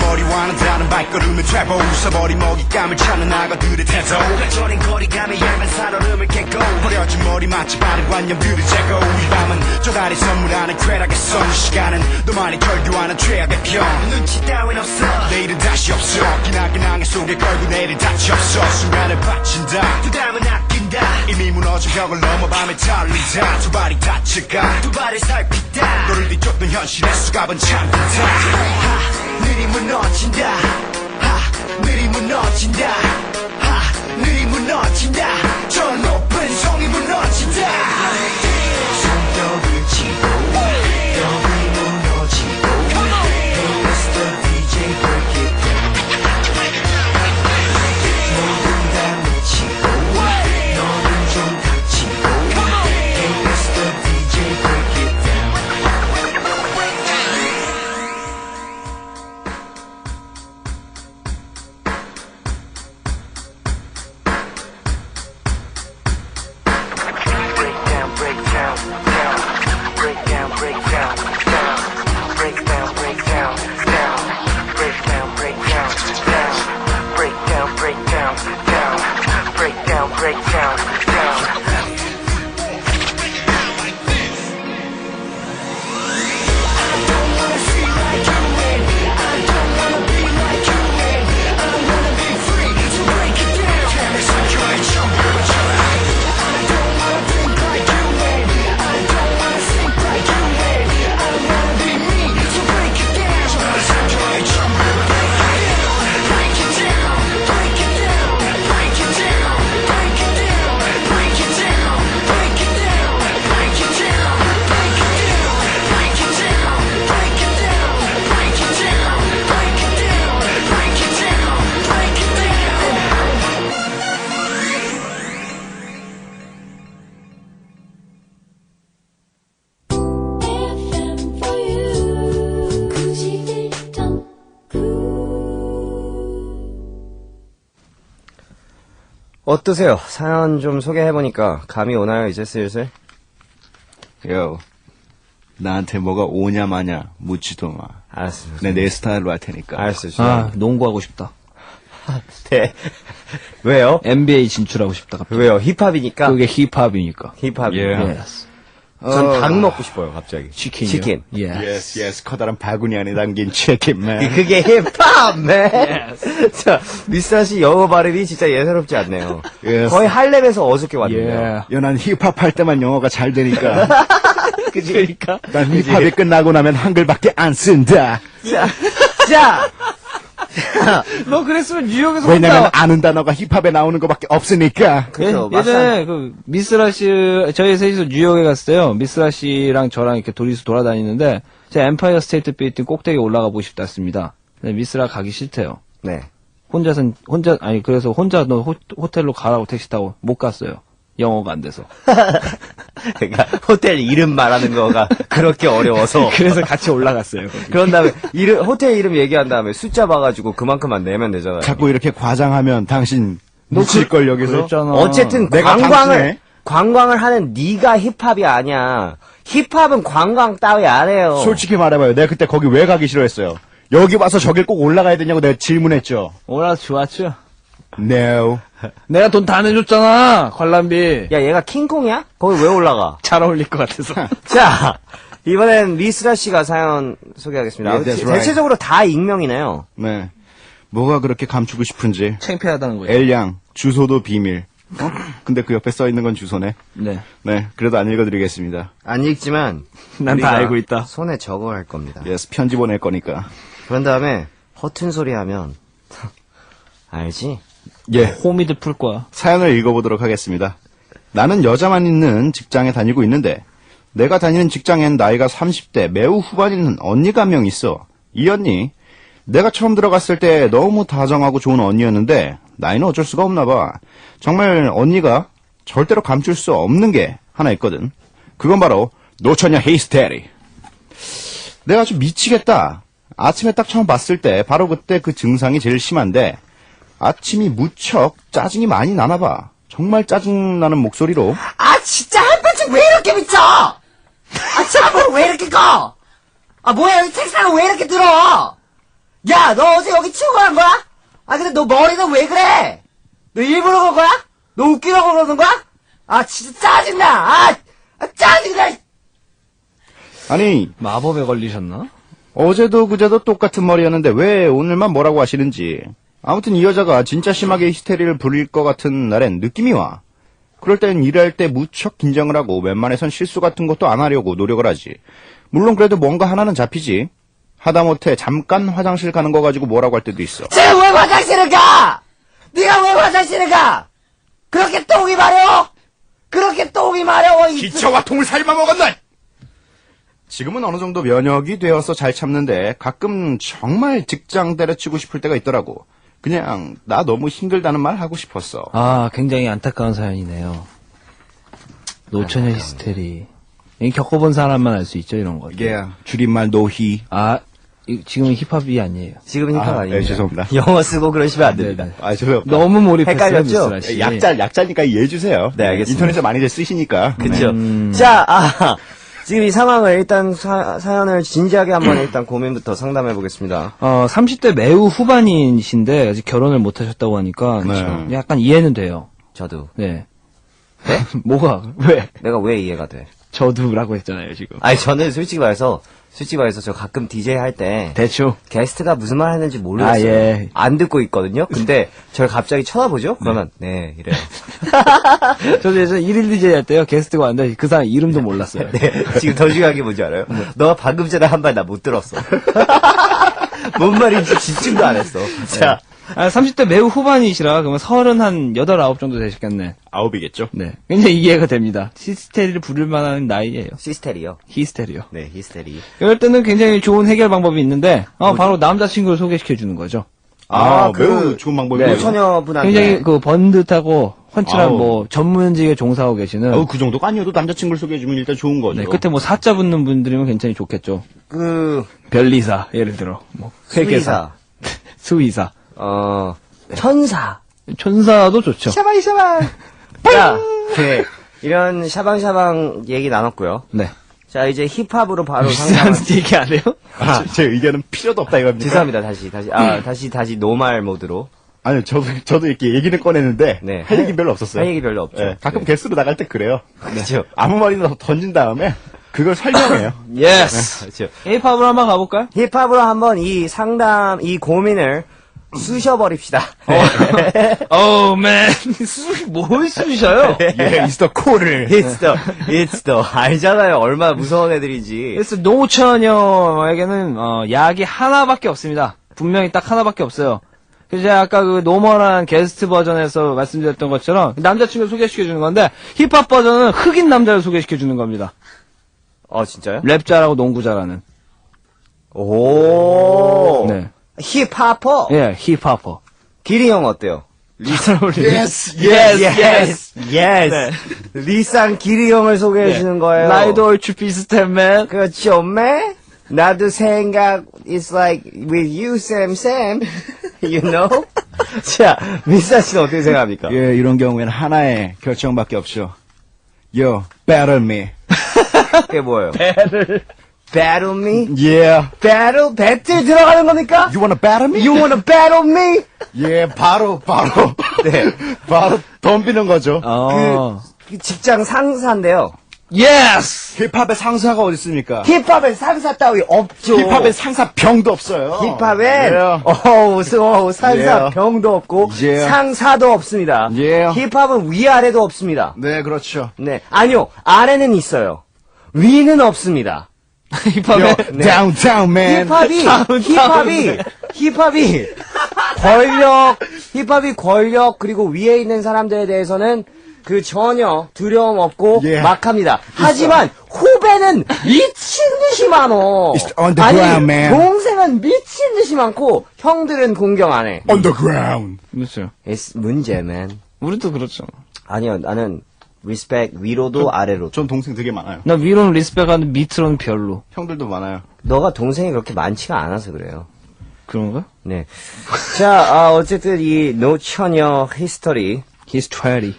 Speaker 2: 머리와는 다른 발걸음을 잡아 웃어버린 먹잇감을 찾는 악어들의 태도 저린 거리감에 얇은 살얼음을 깨고 버려진 머리 마치 바른 관념들을 재고 이 밤은 저 달이 선물하는 쾌락의 선 시간은 너만이 절규하는 최악의 병 눈치 따윈 없어 내일은 다시 없어 기나긴 항해 속에 걸고 내일은 다치 없어 순간을 바친다 두 담은 아낀다 이미 무너진 벽을 넘어 밤에 달리다 두 발이 다쳐가 두 발을 살피다 너를 뒤쫓던 현실의 수갑은 잠긴다 느리 무너진다 느리 무너진다 느리 무너진다 저 높은 성이 무너진다 손뼉을 치고 벽이 무너지고 Hey Mr. DJ break it down 모든 다 미치고 너는 좀 닥치고 Hey Mr. DJ break it down breakdown, breakdown, down. Breakdown, breakdown, down. Breakdown, breakdown, down. Breakdown, breakdown, down. Breakdown, breakdown, down. Breakdown, breakdown, down.
Speaker 1: 어떠세요? 사연 좀 소개해보니까 감이 오나요, 이제 슬슬?
Speaker 4: 요, 나한테 뭐가 오냐 마냐 묻지도 마.
Speaker 1: 알았습니다.
Speaker 4: 내 스타일로 할 테니까.
Speaker 1: 알았어요.
Speaker 5: 아, 농구하고 싶다.
Speaker 1: 네. 왜요?
Speaker 5: NBA 진출하고 싶다, 갑자기.
Speaker 1: 왜요? 힙합이니까?
Speaker 5: 그게 힙합이니까.
Speaker 1: 힙합이니까.
Speaker 4: 예.
Speaker 5: Yes.
Speaker 1: 전 닭 먹고 싶어요, 갑자기.
Speaker 5: 치킨이요.
Speaker 1: 치킨.
Speaker 5: Yes.
Speaker 4: 예스, 커다란 바구니 안에 담긴 치킨맨.
Speaker 1: 그게 힙합, 맨! 자, 미스터 씨 영어 발음이 진짜 예사롭지 않네요.
Speaker 4: Yes.
Speaker 1: 거의 할렘에서 어저께 왔는데요.
Speaker 5: Yeah.
Speaker 4: 야, 난 힙합 할 때만 영어가 잘 되니까.
Speaker 1: 그치?
Speaker 5: 그러니까.
Speaker 4: 난 힙합이 끝나고 나면 한글밖에 안 쓴다.
Speaker 1: 자!
Speaker 5: 너 그랬으면 뉴욕에서
Speaker 4: 왜냐면
Speaker 5: 혼자.
Speaker 4: 아는 단어가 힙합에 나오는 것밖에 없으니까.
Speaker 1: 그쵸,
Speaker 5: 예전에 그 미스라 씨 저희 셋이서 뉴욕에 갔을 때요. 미스라 씨랑 저랑 이렇게 둘이서 돌아다니는데 제가 엠파이어 스테이트 빌딩 꼭대기에 올라가 보고 싶다 했습니다. 근데 미스라 가기 싫대요.
Speaker 1: 네.
Speaker 5: 그래서 혼자 너 호텔로 가라고 택시 타고 못 갔어요. 영어가 안 돼서.
Speaker 1: 그러니까 호텔 이름 말하는 거가 그렇게 어려워서.
Speaker 5: 그래서 같이 올라갔어요. 거기.
Speaker 1: 그런 다음에 호텔 이름 얘기한 다음에 숫자 봐가지고 그만큼만 내면 되잖아요.
Speaker 4: 자꾸 이렇게 과장하면 당신 놓칠걸 여기서.
Speaker 5: 그랬잖아.
Speaker 1: 어쨌든
Speaker 4: 내가 당신의-
Speaker 1: 관광을 하는 네가 힙합이 아니야. 힙합은 관광 따위 안 해요.
Speaker 4: 솔직히 말해봐요. 내가 그때 거기 왜 가기 싫어했어요? 여기 와서 저길 꼭 올라가야 되냐고 내가 질문했죠.
Speaker 5: 올라서 좋았죠.
Speaker 4: No.
Speaker 5: 내가 돈 다 내줬잖아. 관람비.
Speaker 1: 야, 얘가 킹콩이야? 거기 왜 올라가?
Speaker 5: 잘 어울릴 것 같아서.
Speaker 1: 자, 이번엔 미스라 씨가 사연 소개하겠습니다.
Speaker 4: Yeah, that's right.
Speaker 1: 대체적으로 다 익명이네요.
Speaker 4: 네. 뭐가 그렇게 감추고 싶은지.
Speaker 5: 창피하다는 거죠.
Speaker 4: L양, 주소도 비밀. 근데 그 옆에 써 있는 건 주소네.
Speaker 5: 네.
Speaker 4: 네, 그래도 안 읽어드리겠습니다.
Speaker 1: 안 읽지만
Speaker 5: 난
Speaker 1: 우리가
Speaker 5: 다 알고 있다.
Speaker 1: 손에 적어할 겁니다.
Speaker 4: 예스, 편지 보낼 거니까.
Speaker 1: 그런 다음에 허튼 소리 하면 알지?
Speaker 4: 예.
Speaker 5: 호미드 풀 거야.
Speaker 4: 사연을 읽어보도록 하겠습니다. 나는 여자만 있는 직장에 다니고 있는데 내가 다니는 직장엔 나이가 30대 매우 후반인 언니가 한 명 있어. 이 언니, 내가 처음 들어갔을 때 너무 다정하고 좋은 언니였는데 나이는 어쩔 수가 없나 봐. 정말 언니가 절대로 감출 수 없는 게 하나 있거든. 그건 바로 노처녀 히스테리. 내가 좀 미치겠다. 아침에 딱 처음 봤을 때 바로 그때 그 증상이 제일 심한데 아침이 무척 짜증이 많이 나나 봐. 정말 짜증나는 목소리로
Speaker 1: 아, 진짜 한 번씩 왜 이렇게 미쳐? 아, 잠을 왜 이렇게 꺼? 아, 뭐야, 여기 책상은 왜 이렇게 들어? 야, 너 어제 여기 치우고 간 거야? 아, 근데 너 머리는 왜 그래? 너 일부러 그런 거야? 너 웃기려고 그러는 거야? 아, 진짜 짜증나! 짜증나!
Speaker 4: 아니
Speaker 5: 마법에 걸리셨나?
Speaker 4: 어제도 그제도 똑같은 머리였는데 왜 오늘만 뭐라고 하시는지. 아무튼 이 여자가 진짜 심하게 히스테리를 부릴 것 같은 날엔 느낌이 와. 그럴 땐 일할 때 무척 긴장을 하고 웬만해선 실수 같은 것도 안 하려고 노력을 하지. 물론 그래도 뭔가 하나는 잡히지. 하다못해 잠깐 화장실 가는 거 가지고 뭐라고 할 때도 있어.
Speaker 1: 쟤 왜 화장실을 가? 네가 왜 화장실을 가? 그렇게 똥이 마려워? 그렇게 똥이 마려워?
Speaker 4: 기차와 통을 삶아먹은 날! 지금은 어느 정도 면역이 되어서 잘 참는데 가끔 정말 직장 때려치고 싶을 때가 있더라고. 그냥 나 너무 힘들다는 말 하고 싶었어.
Speaker 5: 아, 굉장히 안타까운 사연이네요. 노처녀 히스테리. 이 겪어본 사람만 알 수 있죠, 이런 거.
Speaker 4: 이게 줄임말 노희.
Speaker 5: 아, 지금은 힙합이 아니에요.
Speaker 1: 지금은 힙합
Speaker 4: 아,
Speaker 1: 아닙니다.
Speaker 4: 네, 죄송합니다.
Speaker 1: 영어 쓰고 그러시면 안 됩니다.
Speaker 5: 네네.
Speaker 4: 아, 죄송합니다.
Speaker 5: 너무 몰입했어요,
Speaker 1: 헷갈렸죠?
Speaker 5: 미스라 씨.
Speaker 4: 약자니까 이해해 주세요.
Speaker 1: 네, 알겠습니다.
Speaker 4: 인터넷에 많이들 쓰시니까.
Speaker 1: 그쵸. 자, 지금 이 상황을 일단 사연을 진지하게 한번 일단 고민부터 상담해 보겠습니다.
Speaker 5: 30대 매우 후반이신데 아직 결혼을 못 하셨다고 하니까
Speaker 4: 네.
Speaker 5: 약간 이해는 돼요.
Speaker 1: 저도.
Speaker 5: 네. 뭐가? 왜?
Speaker 1: 내가 왜 이해가 돼?
Speaker 5: 저도라고 했잖아요, 지금.
Speaker 1: 아니, 저는 솔직히 말해서 저 가끔 DJ 할 때
Speaker 5: 대충.
Speaker 1: 게스트가 무슨 말 하는지 모르겠어요.
Speaker 5: 아, 예.
Speaker 1: 안 듣고 있거든요. 근데 저를 갑자기 쳐다보죠? 그러면 네, 이래요.
Speaker 5: 저도 예전에 1일 DJ 할 때요, 게스트가 왔는데 그 사람 이름도 몰랐어요.
Speaker 1: 네, 지금 더 중요한 게 뭔지 알아요? 너가 방금 전에 한 말 나 못 들었어. 뭔 말인지 집중도 안 했어. 자,
Speaker 5: 30대 매우 후반이시라 그러면 38 정도 되셨겠네.
Speaker 4: 9이겠죠?
Speaker 5: 네. 굉장히 이해가 됩니다. 히스테리를 부를 만한 나이예요.
Speaker 1: 시스테리요.
Speaker 5: 히스테리요.
Speaker 1: 네, 히스테리.
Speaker 5: 이럴 때는 굉장히 좋은 해결 방법이 있는데, 바로 남자친구를 소개시켜주는 거죠.
Speaker 4: 매우 좋은 방법이에요.
Speaker 1: 노처녀분한테.
Speaker 5: 굉장히 그 번듯하고 훤칠한
Speaker 4: 아우.
Speaker 5: 뭐 전문직에 종사하고 계시는
Speaker 4: 그 정도가 아니어도 남자친구를 소개해주면 일단 좋은 거죠.
Speaker 5: 네, 끝에 뭐 사자 붙는 분들이면 굉장히 좋겠죠. 변리사 예를 들어 뭐 회계사,
Speaker 1: 수의사,
Speaker 5: 수의사,
Speaker 1: 천사.
Speaker 5: 촌사도 좋죠.
Speaker 1: 샤방샤방. 자, 네. 이런 샤방샤방 얘기 나눴고요.
Speaker 5: 네.
Speaker 1: 자, 이제 힙합으로 바로
Speaker 5: 비싼
Speaker 1: 상담.
Speaker 5: 얘기 안 해요?
Speaker 4: 제 의견은 필요도 없다 이겁니까?
Speaker 1: 죄송합니다. 다시 노말 모드로.
Speaker 4: 아니요, 저도 이렇게 얘기를 꺼내는데
Speaker 1: 네.
Speaker 4: 할 얘기 별로 없었어요.
Speaker 1: 할 얘기 별로 없죠.
Speaker 4: 예, 가끔
Speaker 1: 네.
Speaker 4: 게스트로 나갈 때 그래요.
Speaker 1: 그렇죠.
Speaker 4: 아무 말이나 던진 다음에 그걸 설명해요.
Speaker 5: 예스.
Speaker 1: 그렇죠.
Speaker 5: 힙합으로 한번 가볼까요?
Speaker 1: 힙합으로 한번 이 상담, 이 고민을 쑤셔버립시다.
Speaker 5: 어우, 맨. 뭘 쑤셔요?
Speaker 4: 예, 있어 코를.
Speaker 1: It's the. 알잖아요. 얼마나 무서운 애들인지.
Speaker 5: 그래서 노처녀에게는 약이 하나밖에 없습니다. 분명히 딱 하나밖에 없어요. 그래서 제가 아까 그 노멀한 게스트 버전에서 말씀드렸던 것처럼 남자친구 소개시켜주는 건데 힙합 버전은 흑인 남자를 소개시켜주는 겁니다.
Speaker 1: 진짜요?
Speaker 5: 랩 잘하고 농구 잘하는.
Speaker 1: 오.
Speaker 5: 네.
Speaker 1: 힙합퍼?
Speaker 5: 예, 힙합퍼.
Speaker 1: 기리 형 어때요?
Speaker 5: 잘 어울리네.
Speaker 1: Yes. 리쌍 기리 형을 소개해주는 거예요.
Speaker 5: 나이도 얼추 비슷해, 맨.
Speaker 1: 그렇죠, man? 나도 생각, it's like with you, Sam. You know? 자, 미스터 씨는 어떻게 생각합니까?
Speaker 4: 예, 이런 경우에는 하나의 결정밖에 없죠. Yo, battle me.
Speaker 1: 그게 뭐예요? Battle me?
Speaker 4: Yeah.
Speaker 1: 배틀 들어가는 겁니까?
Speaker 4: You wanna battle me?
Speaker 1: You wanna battle me?
Speaker 4: 예, 바로.
Speaker 1: 네.
Speaker 4: 바로 덤비는 거죠.
Speaker 1: 그 직장 상사인데요.
Speaker 5: 예스!
Speaker 4: 힙합의 상사가 어디 있습니까?
Speaker 1: 힙합엔 상사 따위 없죠.
Speaker 4: 힙합의 상사병도 없어요.
Speaker 1: 힙합엔
Speaker 4: Yeah.
Speaker 1: 상사
Speaker 4: Yeah.
Speaker 1: 병도 없고
Speaker 4: Yeah.
Speaker 1: 상사도 없습니다.
Speaker 4: Yeah.
Speaker 1: 힙합은 위아래도 없습니다.
Speaker 4: 네, 그렇죠.
Speaker 1: 네, 아니요, 아래는 있어요. 위는 없습니다.
Speaker 5: 힙합에.
Speaker 4: Yo, downtown man.
Speaker 1: 힙합이 권력 그리고 위에 있는 사람들에 대해서는 그 전혀 두려움 없고
Speaker 4: Yeah.
Speaker 1: 막합니다. 하지만 후배는 미친 듯이 많어.
Speaker 4: It's on the ground, man.
Speaker 1: 동생은 미친 듯이 많고 형들은 공경 안 해.
Speaker 4: Underground.
Speaker 5: 그렇죠.
Speaker 1: It's 문제맨.
Speaker 5: 우리도 그렇죠.
Speaker 1: 아니요, 나는 리스펙 위로도 아래로도.
Speaker 4: 전 동생 되게 많아요.
Speaker 5: 나 위로는 리스펙하는데 밑으로는 별로.
Speaker 4: 형들도 많아요.
Speaker 1: 너가 동생이 그렇게 많지가 않아서 그래요.
Speaker 5: 그런가?
Speaker 1: 네. 자, 어쨌든 이 노처녀 히스토리.
Speaker 5: 히스토리.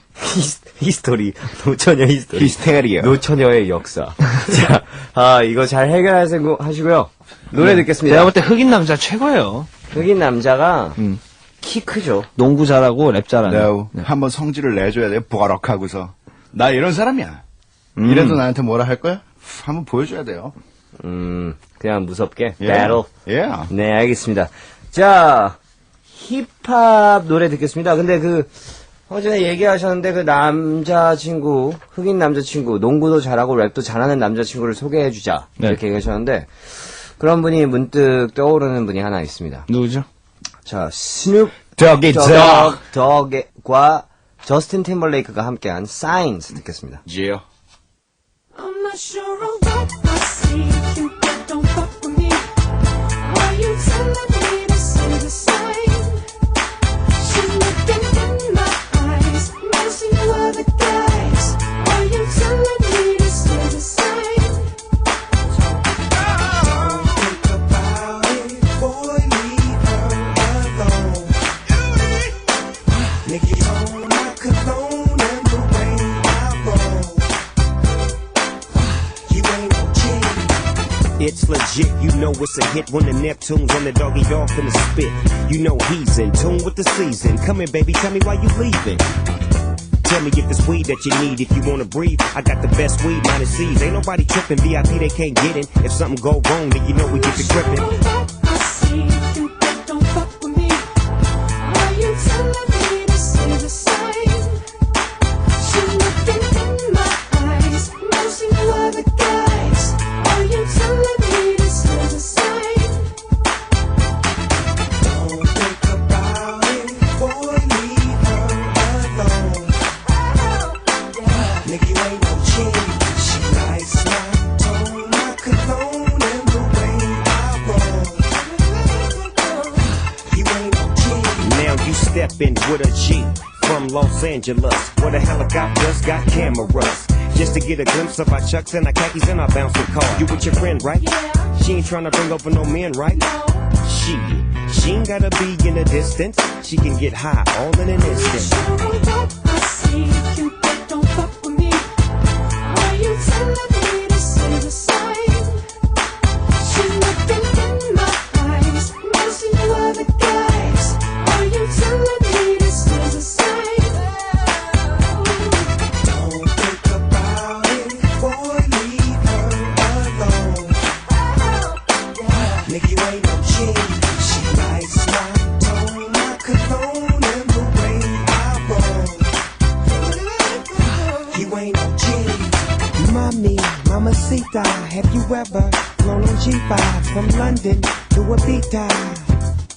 Speaker 1: 히스토리. 노처녀 히스토리.
Speaker 4: 히스테리아.
Speaker 1: 노처녀의 역사. 자, 이거 잘 해결하시고요. 노래 듣겠습니다.
Speaker 5: 내가 볼 때 흑인 남자 최고예요.
Speaker 1: 흑인 남자가 키 크죠.
Speaker 5: 농구 잘하고 랩 잘하는.
Speaker 4: 네. 한번 성질을 내줘야 돼. 버럭하고서. 나 이런 사람이야. 이래도 나한테 뭐라 할 거야? 한번 보여줘야 돼요.
Speaker 1: 그냥 무섭게.
Speaker 4: 예.
Speaker 1: battle.
Speaker 4: Yeah.
Speaker 1: 네, 알겠습니다. 자, 힙합 노래 듣겠습니다. 근데 어제 얘기하셨는데 그 남자친구, 흑인 남자친구, 농구도 잘하고 랩도 잘하는 남자친구를 소개해주자.
Speaker 5: 네.
Speaker 1: 이렇게 얘기하셨는데, 그런 분이 문득 떠오르는 분이 하나 있습니다.
Speaker 5: 누구죠?
Speaker 1: 자, 스눕
Speaker 4: Doggy
Speaker 1: 덕과 저스틴 팀벌레이크가 함께한 Signs 듣겠습니다.
Speaker 4: Yeah.
Speaker 3: I'm not sure of what I see. You don't fuck with me. Why you telling me this is a sign? She's looking in my eyes, messing with other guys. Why you telling me this is a sign?
Speaker 6: Think about it, boy, leave her alone. Nigga, you own my cologne and the way I roll. You ain't no king.
Speaker 2: It's legit, you know it's a hit when the Neptune's on the doggy dog finna spit. You know he's in tune with the season. Come here, baby, tell me why you leaving. Tell me if it's weed that you need, if you wanna breathe. I got the best weed, minus C's. Ain't nobody tripping, VIP they can't get in. If something go wrong, then you know we get the gripping.
Speaker 3: What I see, you don't fuck with me. Why you telling me this is a sign? She's looking in my eyes, messing with other guys. Why you telling me this is a sign?
Speaker 6: Don't think about it, boy, leave her alone. Nigga, you ain't no king. She likes my tone, my cologne, and the way I roll. You ain't no king.
Speaker 2: Now you stepping with a G from Los Angeles, where the helicopters got cameras. Just to get a glimpse of our chucks and our khakis and our bouncing car. You with your friend, right?
Speaker 3: Yeah.
Speaker 2: She ain't tryna bring over no men, right?
Speaker 3: No.
Speaker 2: She She ain't gotta be in the distance. She can get high all in an instant.
Speaker 3: Sure what I see, Cupid, don't fuck with me. Are you telling me this is a sign? She's looking in my eyes, now see you other guys. Are you telling me this is a sign?
Speaker 6: Don't think about it, boy, leave her alone. Nigga, you ain't no G. She likes my tone, my cologne, and the way I roll. You ain't no G. Mommy, mamacita, have you ever flown on G5 from London to Ibiza?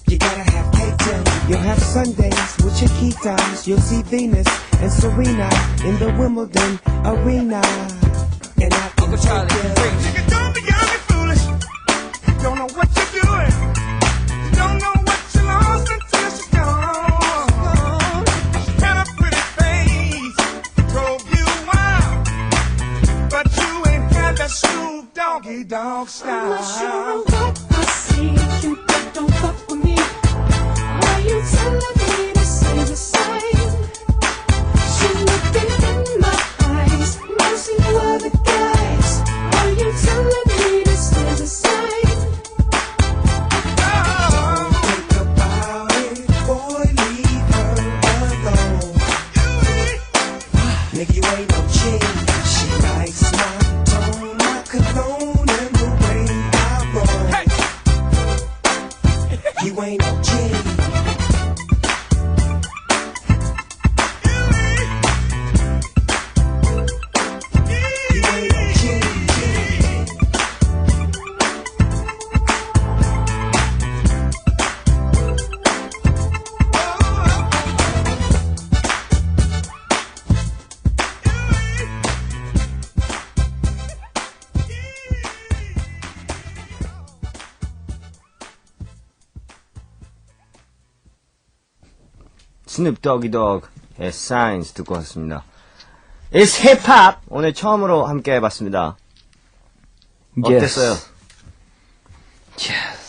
Speaker 6: You gotta have cake too. You'll have Sundays with Chiquitas. You'll see Venus and Serena in the Wimbledon arena. And I can take you.
Speaker 7: Nigga, don't be young and foolish. Don't know what you're doing. Don't know what you lost until she's gone. She had a pretty face, drove you wild, but you ain't had that Snoop Doggy Dogg
Speaker 3: I'm not sure
Speaker 7: style.
Speaker 3: what I see, Cupid, don't fuck with me. Are you telling me this is a sign? She's looking in my eyes, now see you other guys. Are you telling me this is a sign?
Speaker 6: Think about it, boy, leave her alone. Nigga, you ain't no G. She likes my tone, my cologne, and the way I roll. You ain't no G. You ain't no G.
Speaker 1: 스눕 더기 덕의 Signs 듣고 왔습니다. It's Hip Hop! 오늘 처음으로 함께 해봤습니다. 어땠어요?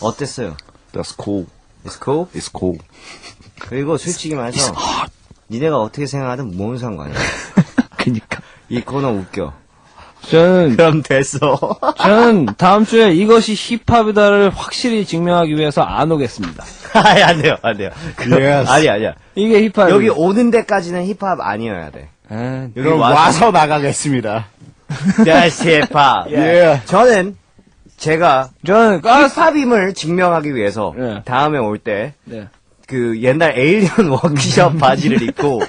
Speaker 1: 어땠어요?
Speaker 4: That's cool.
Speaker 1: It's cool?
Speaker 4: It's cool.
Speaker 1: 그리고 솔직히 말해서 니네가 어떻게 생각하든 뭔 상관이야.
Speaker 5: 그니까.
Speaker 1: 이 코너 웃겨.
Speaker 5: 저는
Speaker 1: 그럼 됐어.
Speaker 5: 저는 다음 주에 이것이 힙합이다를 확실히 증명하기 위해서 안 오겠습니다.
Speaker 1: 아니, 안 돼요, 안 돼요.
Speaker 4: Yes.
Speaker 1: 아니야.
Speaker 5: 이게 힙합.
Speaker 1: 여기 오는 데까지는 힙합 아니어야 돼.
Speaker 5: 아,
Speaker 1: 여기
Speaker 4: 그럼 와서 나가겠습니다.
Speaker 1: That's hip hop.
Speaker 4: 예.
Speaker 1: 저는 제가
Speaker 5: 저는
Speaker 1: 힙합임을 증명하기 위해서
Speaker 5: 네.
Speaker 1: 다음에 올 때
Speaker 5: 네.
Speaker 1: 그 옛날 에일리언 워크숍 바지를 입고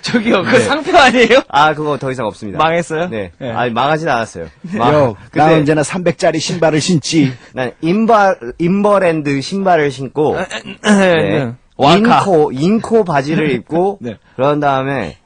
Speaker 5: 저기요, 그 상표 아니에요?
Speaker 1: 아 그거 더 이상 없습니다.
Speaker 5: 망했어요?
Speaker 1: 네.
Speaker 5: 네.
Speaker 1: 아니 망하진 않았어요.
Speaker 4: 요, 나
Speaker 1: 근데
Speaker 4: 언제나 300짜리 신발을 신지.
Speaker 1: 난 인버랜드 신발을 신고
Speaker 5: 네. 와카.
Speaker 1: 인코 바지를 입고
Speaker 5: 네.
Speaker 1: 그런 다음에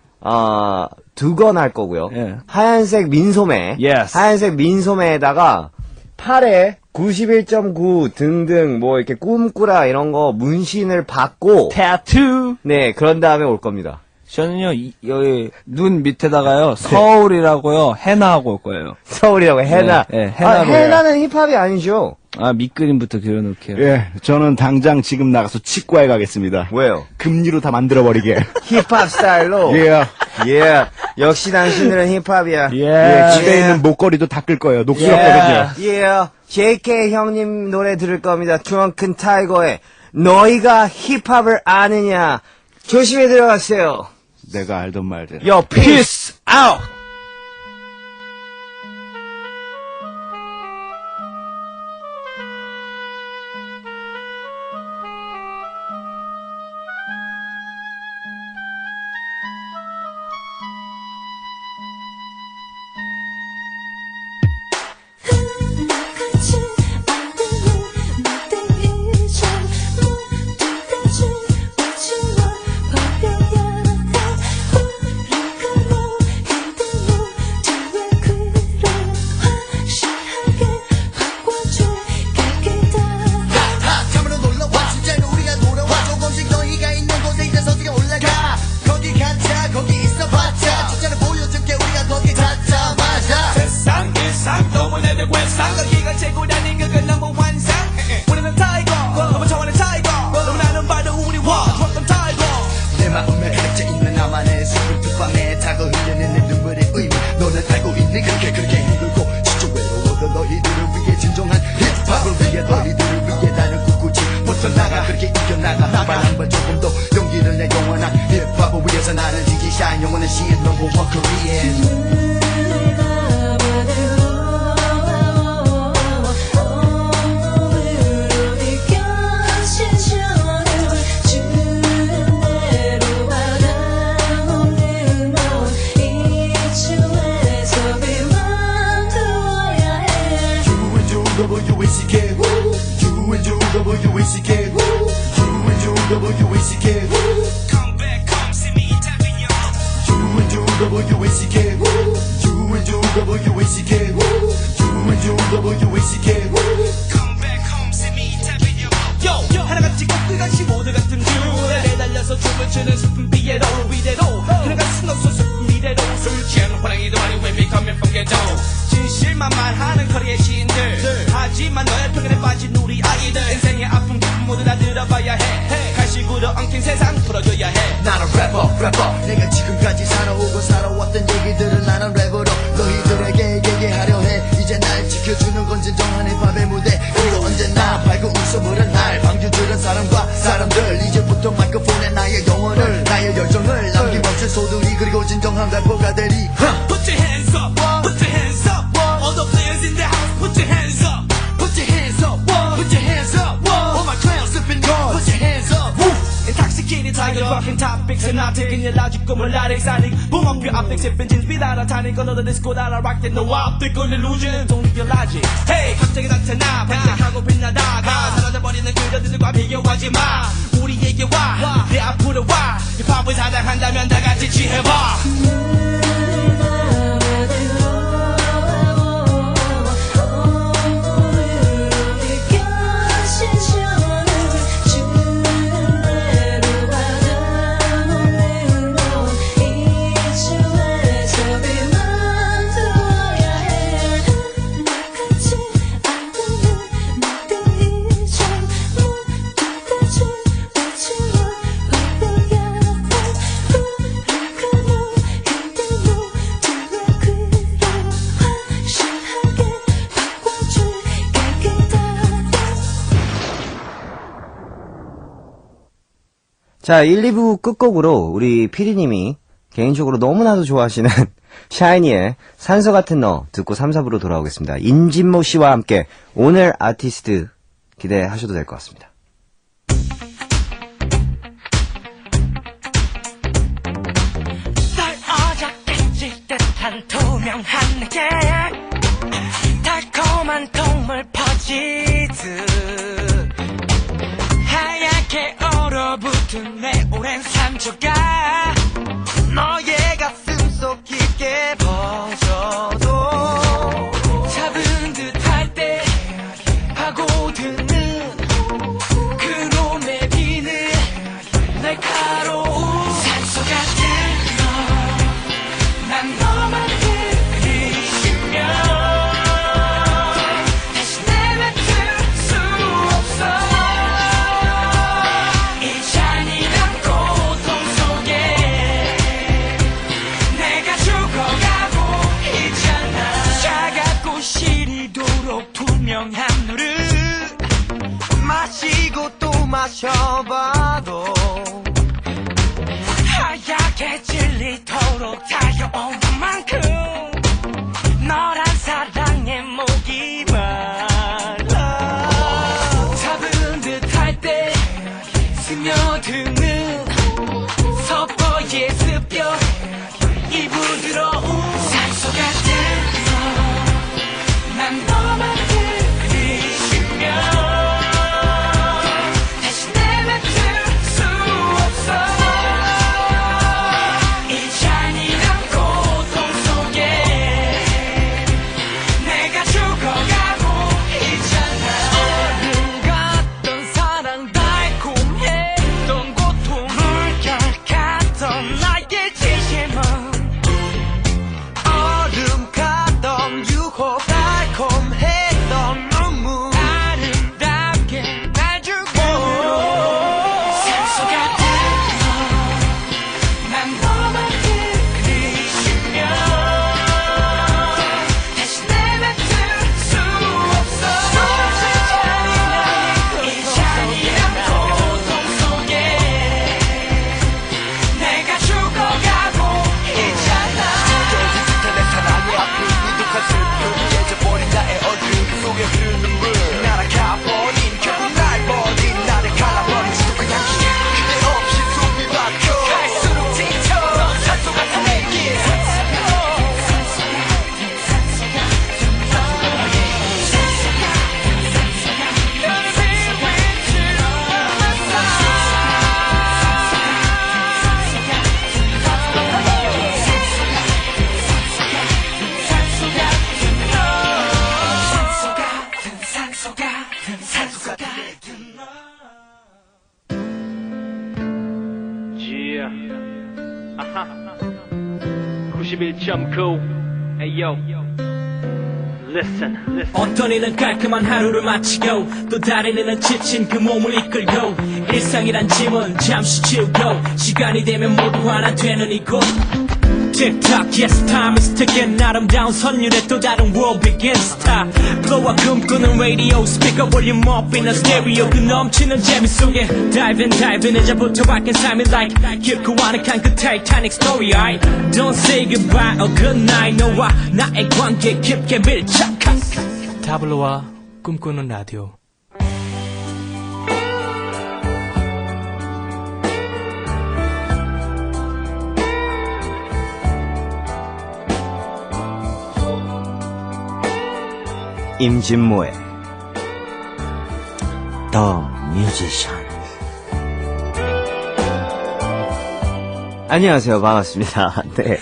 Speaker 1: 두건 할 거고요.
Speaker 5: 네.
Speaker 1: 하얀색 민소매.
Speaker 5: Yes.
Speaker 1: 하얀색 민소매에다가 팔에 91.9 등등 뭐 이렇게 꿈꾸라 이런 거 문신을 받고
Speaker 5: 타투.
Speaker 1: 네 그런 다음에 올 겁니다.
Speaker 5: 저는요, 여기 눈 밑에다가요, 서울이라고요, 해나하고 올 거예요.
Speaker 1: 서울이라고 해나.
Speaker 5: 네, 해나로
Speaker 1: 해나는 힙합이 아니죠.
Speaker 5: 아, 밑그림부터 그려놓을게요.
Speaker 4: 예, 저는 당장 지금 나가서 치과에 가겠습니다.
Speaker 1: 왜요?
Speaker 4: 금리로 다 만들어버리게.
Speaker 1: 힙합 스타일로.
Speaker 4: 예.
Speaker 1: 예. 역시 당신들은 힙합이야.
Speaker 4: 예, 집에 있는 목걸이도 닦을 거예요. 녹슬었거든요.
Speaker 1: 예. JK 형님 노래 들을 겁니다. 드렁큰 타이거의 너희가 힙합을 아느냐. 조심히 들어가세요.
Speaker 4: 내가 알던 말들.
Speaker 1: Yo, peace out!
Speaker 3: 같이 아무는 내게 잊어 모두가 지워버려야 해 우리가 너 힘든
Speaker 2: 나만의 슬픈 툭밤에 타고 흘려낸 내 눈물의 의미 너는 알고 있니 그렇게 힘들고 진짜 외로워도 너희들을 위해 진정한 힙합을 위해 너희들을 위해 나는 꿋꿋이 벗어나가 그렇게 이겨나가 한번 조금 더 용기를 내 영원한 힙합을 위해서 나는 지기샤인 영원한 시인 넘버 원 코리안 W-A-C-K woo. You and you W-A-C-K woo. You and you W-A-C-K woo.
Speaker 6: Come back, come see me tapping you.
Speaker 2: You and you W-A-C-K woo. You and you W-A-C-K woo. You and you W-A-C-K woo.
Speaker 6: Come back, come see me tapping you. Yo, 하나같이 꼭두같이 모두 같은 줄에 매달려서 춤을 추는 슬픈 비애로 위대로 들어갈 순 없어 슬픈 미래로 술 취한 호랑이도 아닌 when we coming from ghetto 진실만말하는 거리의 시인들 하지만 너의 편견에 빠진 우리 아이들 인생의 아픔 기쁨 모두 다 들어봐야 해 갈식으로 엉킨 세상 풀어줘야 해
Speaker 2: 나는 래퍼 내가 지금까지 살아오고 살아왔던 얘기들을 나는 랩으로 너희들에게 얘기하려 해 이제 날 지켜주는 건 진정한 힙합의 무대 그리고 언제나 밝고 웃음으로 날 방주들은 사람과 사람들 이제부터 마이크폰에 나의 영혼을 나의 열정을 남김없이 소들이 그리고 진정한 래퍼가 되리
Speaker 6: Put your hands up, put your hands up All the players in the house, put your hands up
Speaker 2: Put your hands up, put your hands up All my clowns sipping guns Put your hands up
Speaker 6: Intoxicated tiger rocking topics and not taking your logic como la exciting Boom up your optics sipping gins without a tonic Another disco that I rock it no optical illusion Don't need your logic Hey 갑자기 나타나 반짝하고 빛나다가 사라져버리는 그들과 비교하지 마 우리에게 와내 앞으로 와 힙합을 사랑한다면 다 같이 취해봐
Speaker 1: 자, 1, 2부 끝곡으로 우리 피디님이 개인적으로 너무나도 좋아하시는 샤이니의 산소 같은 너 듣고 3, 4부로 돌아오겠습니다. 임진모 씨와 함께 오늘 아티스트 기대하셔도 될 것 같습니다.
Speaker 8: 널 어저께질 듯한 투명한 내게 달콤한 동물 퍼지듯 하얗게 얼어붙은 내 오랜 상처가 너의 가슴 속 깊게 퍼져도 잡은 듯 할 때 파고드는 그놈의 비는 날카로운 산소 같은 난 너만 들이쉬면 다시 내뱉을 수 없어 이 잔인한 고통 속에 내가 죽어가고 있잖아 차갑고 시리도록 투명한 물을 마시고 또 마셔봐도 하얗게 질리도록 달려온 만큼 너란 사랑의 목이 말라 잡은 듯 할 때 스며드는 섭거의 습격 이 부드러운 산소 같은 난 너만 들이쉬면 다시 내뱉을 수 없어 이 잔인한 고통 속에 내가 죽어가고 있잖아 얼음 같던 사랑 달콤했던 고통 물결 같던 나의 진심 91.9 Ayo Listen
Speaker 6: 어떤 이는 깔끔한 하루를 마치고 또 다른 이는 지친 그 몸을 이끌고 일상이란 짐은 잠시 치우고 시간이 되면 모두 하나 되는 이곳 TikTok yes time is ticking 아름다운 선율에 또 다른 world begins time blow 꿈꾸는 radio speaker volume up in a stereo 그 넘치는 재미 속에 dive in 이제부터 바뀐 삶이 like 깊고 아늑한 그 Titanic story I don't say goodbye or good night 너와 나의 관계 깊게 밀착한 타블로와 꿈꾸는 라디오
Speaker 1: 임진모의 더 뮤지션. 안녕하세요. 반갑습니다. 네.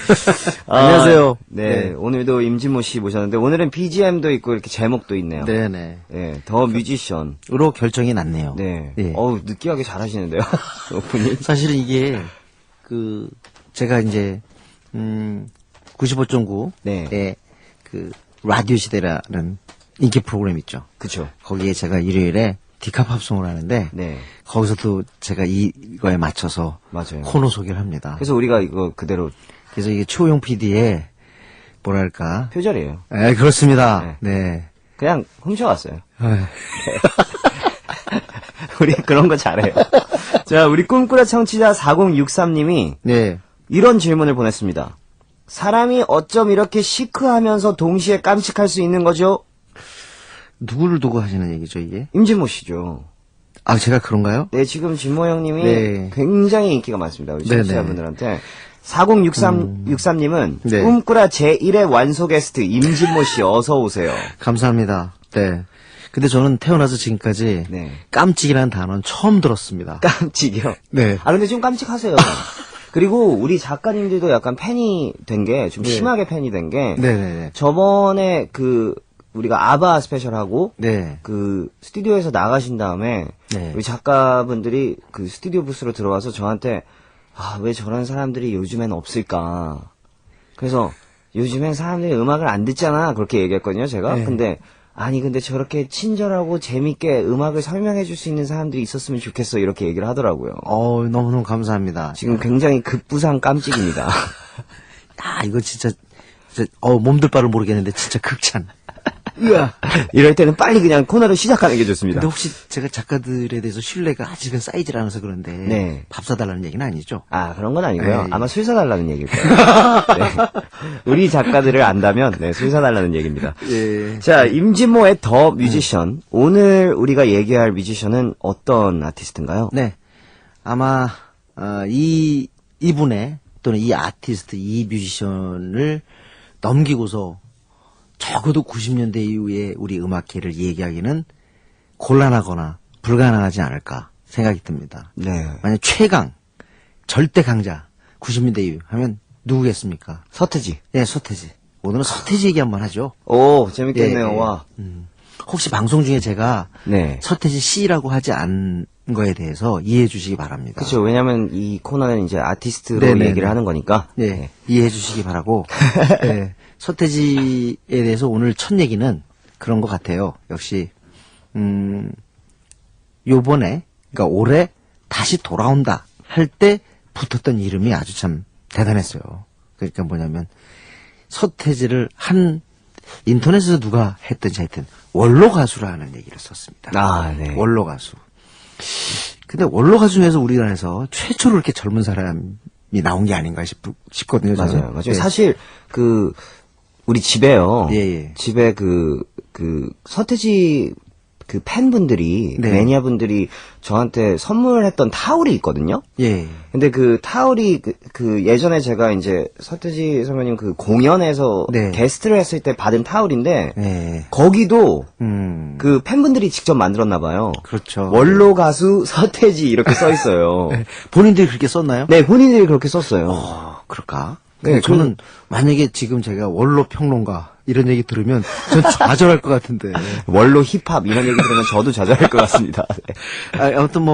Speaker 9: 안녕하세요.
Speaker 1: 네,
Speaker 9: 네.
Speaker 1: 오늘도 임진모 씨 모셨는데 오늘은 BGM도 있고 이렇게 제목도 있네요.
Speaker 9: 네네.
Speaker 1: 네, 더 뮤지션.
Speaker 9: 으로 결정이 났네요.
Speaker 1: 네.
Speaker 9: 예.
Speaker 1: 어우, 느끼하게 잘하시는데요. 오프닝.
Speaker 9: 사실은 이게, 제가 이제, 95.9의
Speaker 1: 네.
Speaker 9: 라디오 시대라는 인기 프로그램 있죠.
Speaker 1: 그쵸.
Speaker 9: 거기에 제가 일요일에 디카팝송을 하는데,
Speaker 1: 네.
Speaker 9: 거기서도 제가 이거에 맞춰서
Speaker 1: 맞아요.
Speaker 9: 코너 소개를 합니다.
Speaker 1: 그래서 우리가 이거 그대로
Speaker 9: 그래서 이게 최호용 PD의, 뭐랄까.
Speaker 1: 표절이에요.
Speaker 9: 네, 그렇습니다. 네.
Speaker 1: 그냥 훔쳐왔어요.
Speaker 9: 네.
Speaker 1: 우리 그런 거 잘해요. 자, 우리 꿈꾸라 청취자 4063님이
Speaker 9: 네.
Speaker 1: 이런 질문을 보냈습니다. 사람이 어쩜 이렇게 시크하면서 동시에 깜찍할 수 있는 거죠?
Speaker 9: 누구를 두고 하시는 얘기죠, 이게?
Speaker 1: 임진모 씨죠.
Speaker 9: 아, 제가 그런가요?
Speaker 1: 네, 지금 진모 형님이
Speaker 9: 네.
Speaker 1: 굉장히 인기가 많습니다. 우리
Speaker 9: 네네.
Speaker 1: 청취자분들한테. 4063님은
Speaker 9: 네.
Speaker 1: 꿈꾸라 제1회 완소 게스트 임진모 씨 어서 오세요.
Speaker 9: 감사합니다. 네. 근데 저는 태어나서 지금까지
Speaker 1: 네.
Speaker 9: 깜찍이라는 단어는 처음 들었습니다.
Speaker 1: 깜찍이요?
Speaker 9: 네.
Speaker 1: 아, 근데 좀 깜찍하세요. 그리고 우리 작가님들도 약간 팬이 된 게, 좀
Speaker 9: 네.
Speaker 1: 심하게 팬이 된 게,
Speaker 9: 네네네.
Speaker 1: 저번에 우리가 아바 스페셜하고,
Speaker 9: 네.
Speaker 1: 스튜디오에서 나가신 다음에,
Speaker 9: 네.
Speaker 1: 우리 작가분들이 그 스튜디오 부스로 들어와서 저한테, 왜 저런 사람들이 요즘엔 없을까. 그래서, 요즘엔 사람들이 음악을 안 듣잖아. 그렇게 얘기했거든요, 제가.
Speaker 9: 네.
Speaker 1: 근데 저렇게 친절하고 재밌게 음악을 설명해 줄 수 있는 사람들이 있었으면 좋겠어. 이렇게 얘기를 하더라고요.
Speaker 9: 너무너무 감사합니다.
Speaker 1: 지금 굉장히 급부상 깜찍입니다.
Speaker 9: 이거 진짜 몸둘 바를 모르겠는데 진짜 극찬.
Speaker 1: 이럴 때는 빨리 그냥 코너를 시작하는 게 좋습니다.
Speaker 9: 근데 혹시 제가 작가들에 대해서 신뢰가 아직은 쌓이질 않아서 그런데
Speaker 1: 네.
Speaker 9: 밥 사달라는 얘기는 아니죠?
Speaker 1: 그런 건 아니고요.
Speaker 9: 네.
Speaker 1: 아마 술 사달라는 얘기일 거예요. 네. 우리 작가들을 안다면, 술 사달라는 얘기입니다.
Speaker 9: 예.
Speaker 1: 자, 임진모의 더 뮤지션. 오늘 우리가 얘기할 뮤지션은 어떤 아티스트인가요?
Speaker 9: 네. 아마 이분의 또는 이 아티스트, 이 뮤지션을 넘기고서 적어도 90년대 이후에 우리 음악계를 얘기하기는 곤란하거나 불가능하지 않을까 생각이 듭니다.
Speaker 1: 네.
Speaker 9: 만약 최강, 절대 강자, 90년대 이후 하면 누구겠습니까?
Speaker 1: 서태지.
Speaker 9: 네, 서태지. 오늘은 서태지 얘기 한번 하죠.
Speaker 1: 오, 재밌겠네요.
Speaker 9: 예, 예.
Speaker 1: 와.
Speaker 9: 혹시 방송 중에 제가
Speaker 1: 네.
Speaker 9: 서태지 씨라고 하지 않은 거에 대해서 이해해 주시기 바랍니다.
Speaker 1: 그쵸. 왜냐면 이 코너는 이제 아티스트로
Speaker 9: 네네네.
Speaker 1: 얘기를 하는 거니까.
Speaker 9: 네, 이해해 주시기 바라고. 네, 서태지에 대해서 오늘 첫 얘기는 그런 것 같아요. 역시, 요번에, 그러니까 올해 다시 돌아온다 할 때 붙었던 이름이 아주 참 대단했어요. 그러니까 뭐냐면, 서태지를 인터넷에서 누가 했든지 하여튼, 원로 가수라는 얘기를 썼습니다.
Speaker 1: 네.
Speaker 9: 원로 가수. 근데 원로 가수 중에서 우리나라에서 최초로 이렇게 젊은 사람이 나온 게 아닌가 싶거든요. 저는.
Speaker 1: 맞아요.
Speaker 9: 네.
Speaker 1: 사실, 우리 집에요.
Speaker 9: 예.
Speaker 1: 집에 서태지 팬분들이,
Speaker 9: 네.
Speaker 1: 매니아분들이 저한테 선물했던 타올이 있거든요?
Speaker 9: 예.
Speaker 1: 근데 그 타올이 예전에 제가 이제 서태지 선배님 공연에서
Speaker 9: 네.
Speaker 1: 게스트를 했을 때 받은 타올인데,
Speaker 9: 네.
Speaker 1: 거기도 팬분들이 직접 만들었나봐요.
Speaker 9: 그렇죠.
Speaker 1: 원로 가수 서태지 이렇게 써 있어요.
Speaker 9: 네. 본인들이 그렇게 썼나요?
Speaker 1: 네, 본인들이 그렇게 썼어요.
Speaker 9: 그럴까?
Speaker 1: 네,
Speaker 9: 근데 저는 만약에 지금 제가 원로 평론가 이런 얘기 들으면 전 좌절할 것 같은데.
Speaker 1: 원로 힙합 이런 얘기 들으면 저도 좌절할 것 같습니다. 네.
Speaker 9: 아무튼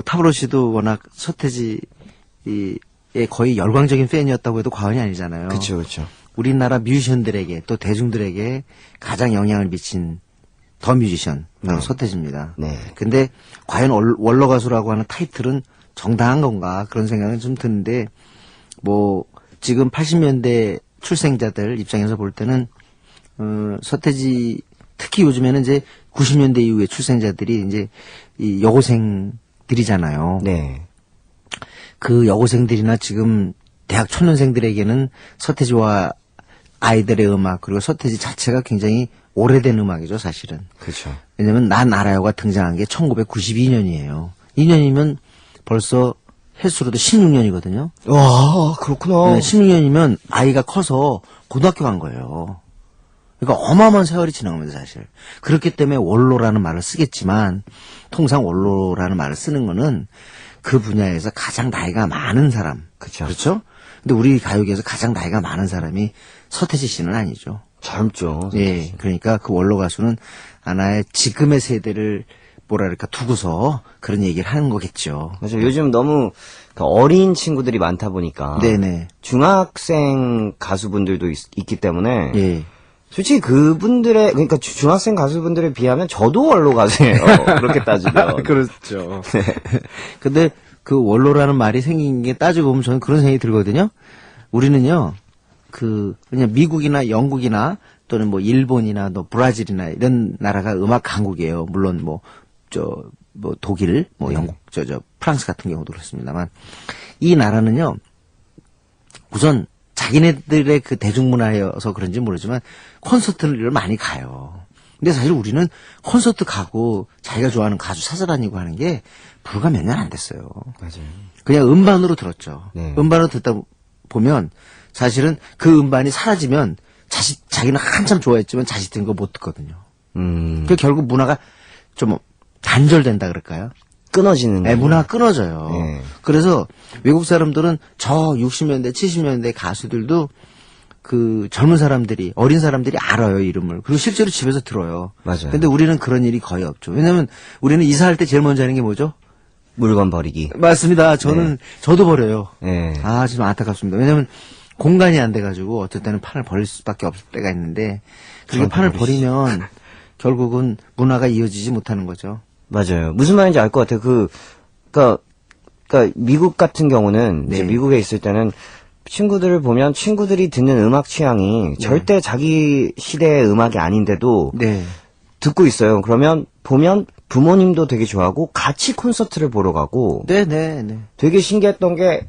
Speaker 9: 타브로 씨도 워낙 서태지 거의 열광적인 팬이었다고 해도 과언이 아니잖아요.
Speaker 1: 그쵸, 그쵸.
Speaker 9: 우리나라 뮤지션들에게 또 대중들에게 가장 영향을 미친 더 뮤지션 바로 서태지입니다.
Speaker 1: 네.
Speaker 9: 근데 과연 원로 가수라고 하는 타이틀은 정당한 건가 그런 생각은 좀 드는데 뭐 지금 80년대 출생자들 입장에서 볼 때는 서태지 특히 요즘에는 이제 90년대 이후에 출생자들이 이제 이 여고생들이잖아요.
Speaker 1: 네.
Speaker 9: 그 여고생들이나 지금 대학 초년생들에게는 서태지와 아이들의 음악 그리고 서태지 자체가 굉장히 오래된 음악이죠, 사실은.
Speaker 1: 그렇죠.
Speaker 9: 왜냐면 난 알아요가 등장한 게 1992년이에요. 2년이면 벌써 횟수로도 16년이거든요.
Speaker 1: 와, 그렇구나.
Speaker 9: 16년이면 아이가 커서 고등학교 간 거예요. 그러니까 어마어마한 세월이 지난 겁니다, 사실. 그렇기 때문에 원로라는 말을 쓰겠지만 통상 원로라는 말을 쓰는 거는 그 분야에서 가장 나이가 많은 사람.
Speaker 1: 그쵸.
Speaker 9: 그렇죠? 근데 우리 가요계에서 가장 나이가 많은 사람이 서태지 씨는 아니죠.
Speaker 1: 젊죠.
Speaker 9: 예. 그러니까 그 원로 가수는 하나의 지금의 세대를 뭐랄까 두고서 그런 얘기를 하는 거겠죠.
Speaker 1: 맞아요. 요즘 너무 그 어린 친구들이 많다 보니까.
Speaker 9: 네네.
Speaker 1: 중학생 가수분들도 있기 때문에.
Speaker 9: 예.
Speaker 1: 솔직히 그분들의, 그러니까 중학생 가수분들에 비하면 저도 원로 가수예요. 그렇게 따지면.
Speaker 9: 그렇죠. 근데 그 원로라는 말이 생긴 게 따지고 보면 저는 그런 생각이 들거든요. 우리는요, 그냥 미국이나 영국이나 또는 뭐 일본이나 또 브라질이나 이런 나라가 음악 강국이에요. 물론 독일, 영국, 프랑스 같은 경우도 그렇습니다만. 이 나라는요, 우선 자기네들의 그 대중문화여서 그런지 모르지만 콘서트를 많이 가요. 근데 사실 우리는 콘서트 가고 자기가 좋아하는 가수 찾아다니고 하는 게 불과 몇 년 안 됐어요.
Speaker 1: 맞아요.
Speaker 9: 그냥 음반으로 들었죠.
Speaker 1: 네.
Speaker 9: 음반으로 듣다 보면 사실은 그 음반이 사라지면 자기는 한참 좋아했지만 자식 듣는 거 못 듣거든요. 그 결국 문화가 좀 단절된다 그럴까요?
Speaker 1: 끊어지는.
Speaker 9: 네, 문화가 끊어져요.
Speaker 1: 네.
Speaker 9: 그래서 외국 사람들은 저 60년대, 70년대 가수들도 그 젊은 사람들이, 어린 사람들이 알아요, 이름을. 그리고 실제로 집에서 들어요.
Speaker 1: 맞아요.
Speaker 9: 근데 우리는 그런 일이 거의 없죠. 왜냐면 우리는 이사할 때 제일 먼저 하는 게 뭐죠?
Speaker 1: 물건 버리기.
Speaker 9: 맞습니다. 저도 버려요.
Speaker 1: 네.
Speaker 9: 아, 지금 안타깝습니다. 왜냐면 공간이 안 돼가지고 어떨 때는 판을 버릴 수밖에 없을 때가 있는데 그렇게 판을 버리면 결국은 문화가 이어지지 못하는 거죠.
Speaker 1: 맞아요. 무슨 말인지 알 것 같아요. 그러니까 미국 같은 경우는 이제
Speaker 9: 네.
Speaker 1: 미국에 있을 때는 친구들을 보면 친구들이 듣는 음악 취향이 절대 자기 시대의 음악이 아닌데도
Speaker 9: 네.
Speaker 1: 듣고 있어요. 그러면 보면 부모님도 되게 좋아하고 같이 콘서트를 보러 가고
Speaker 9: 네.
Speaker 1: 되게 신기했던 게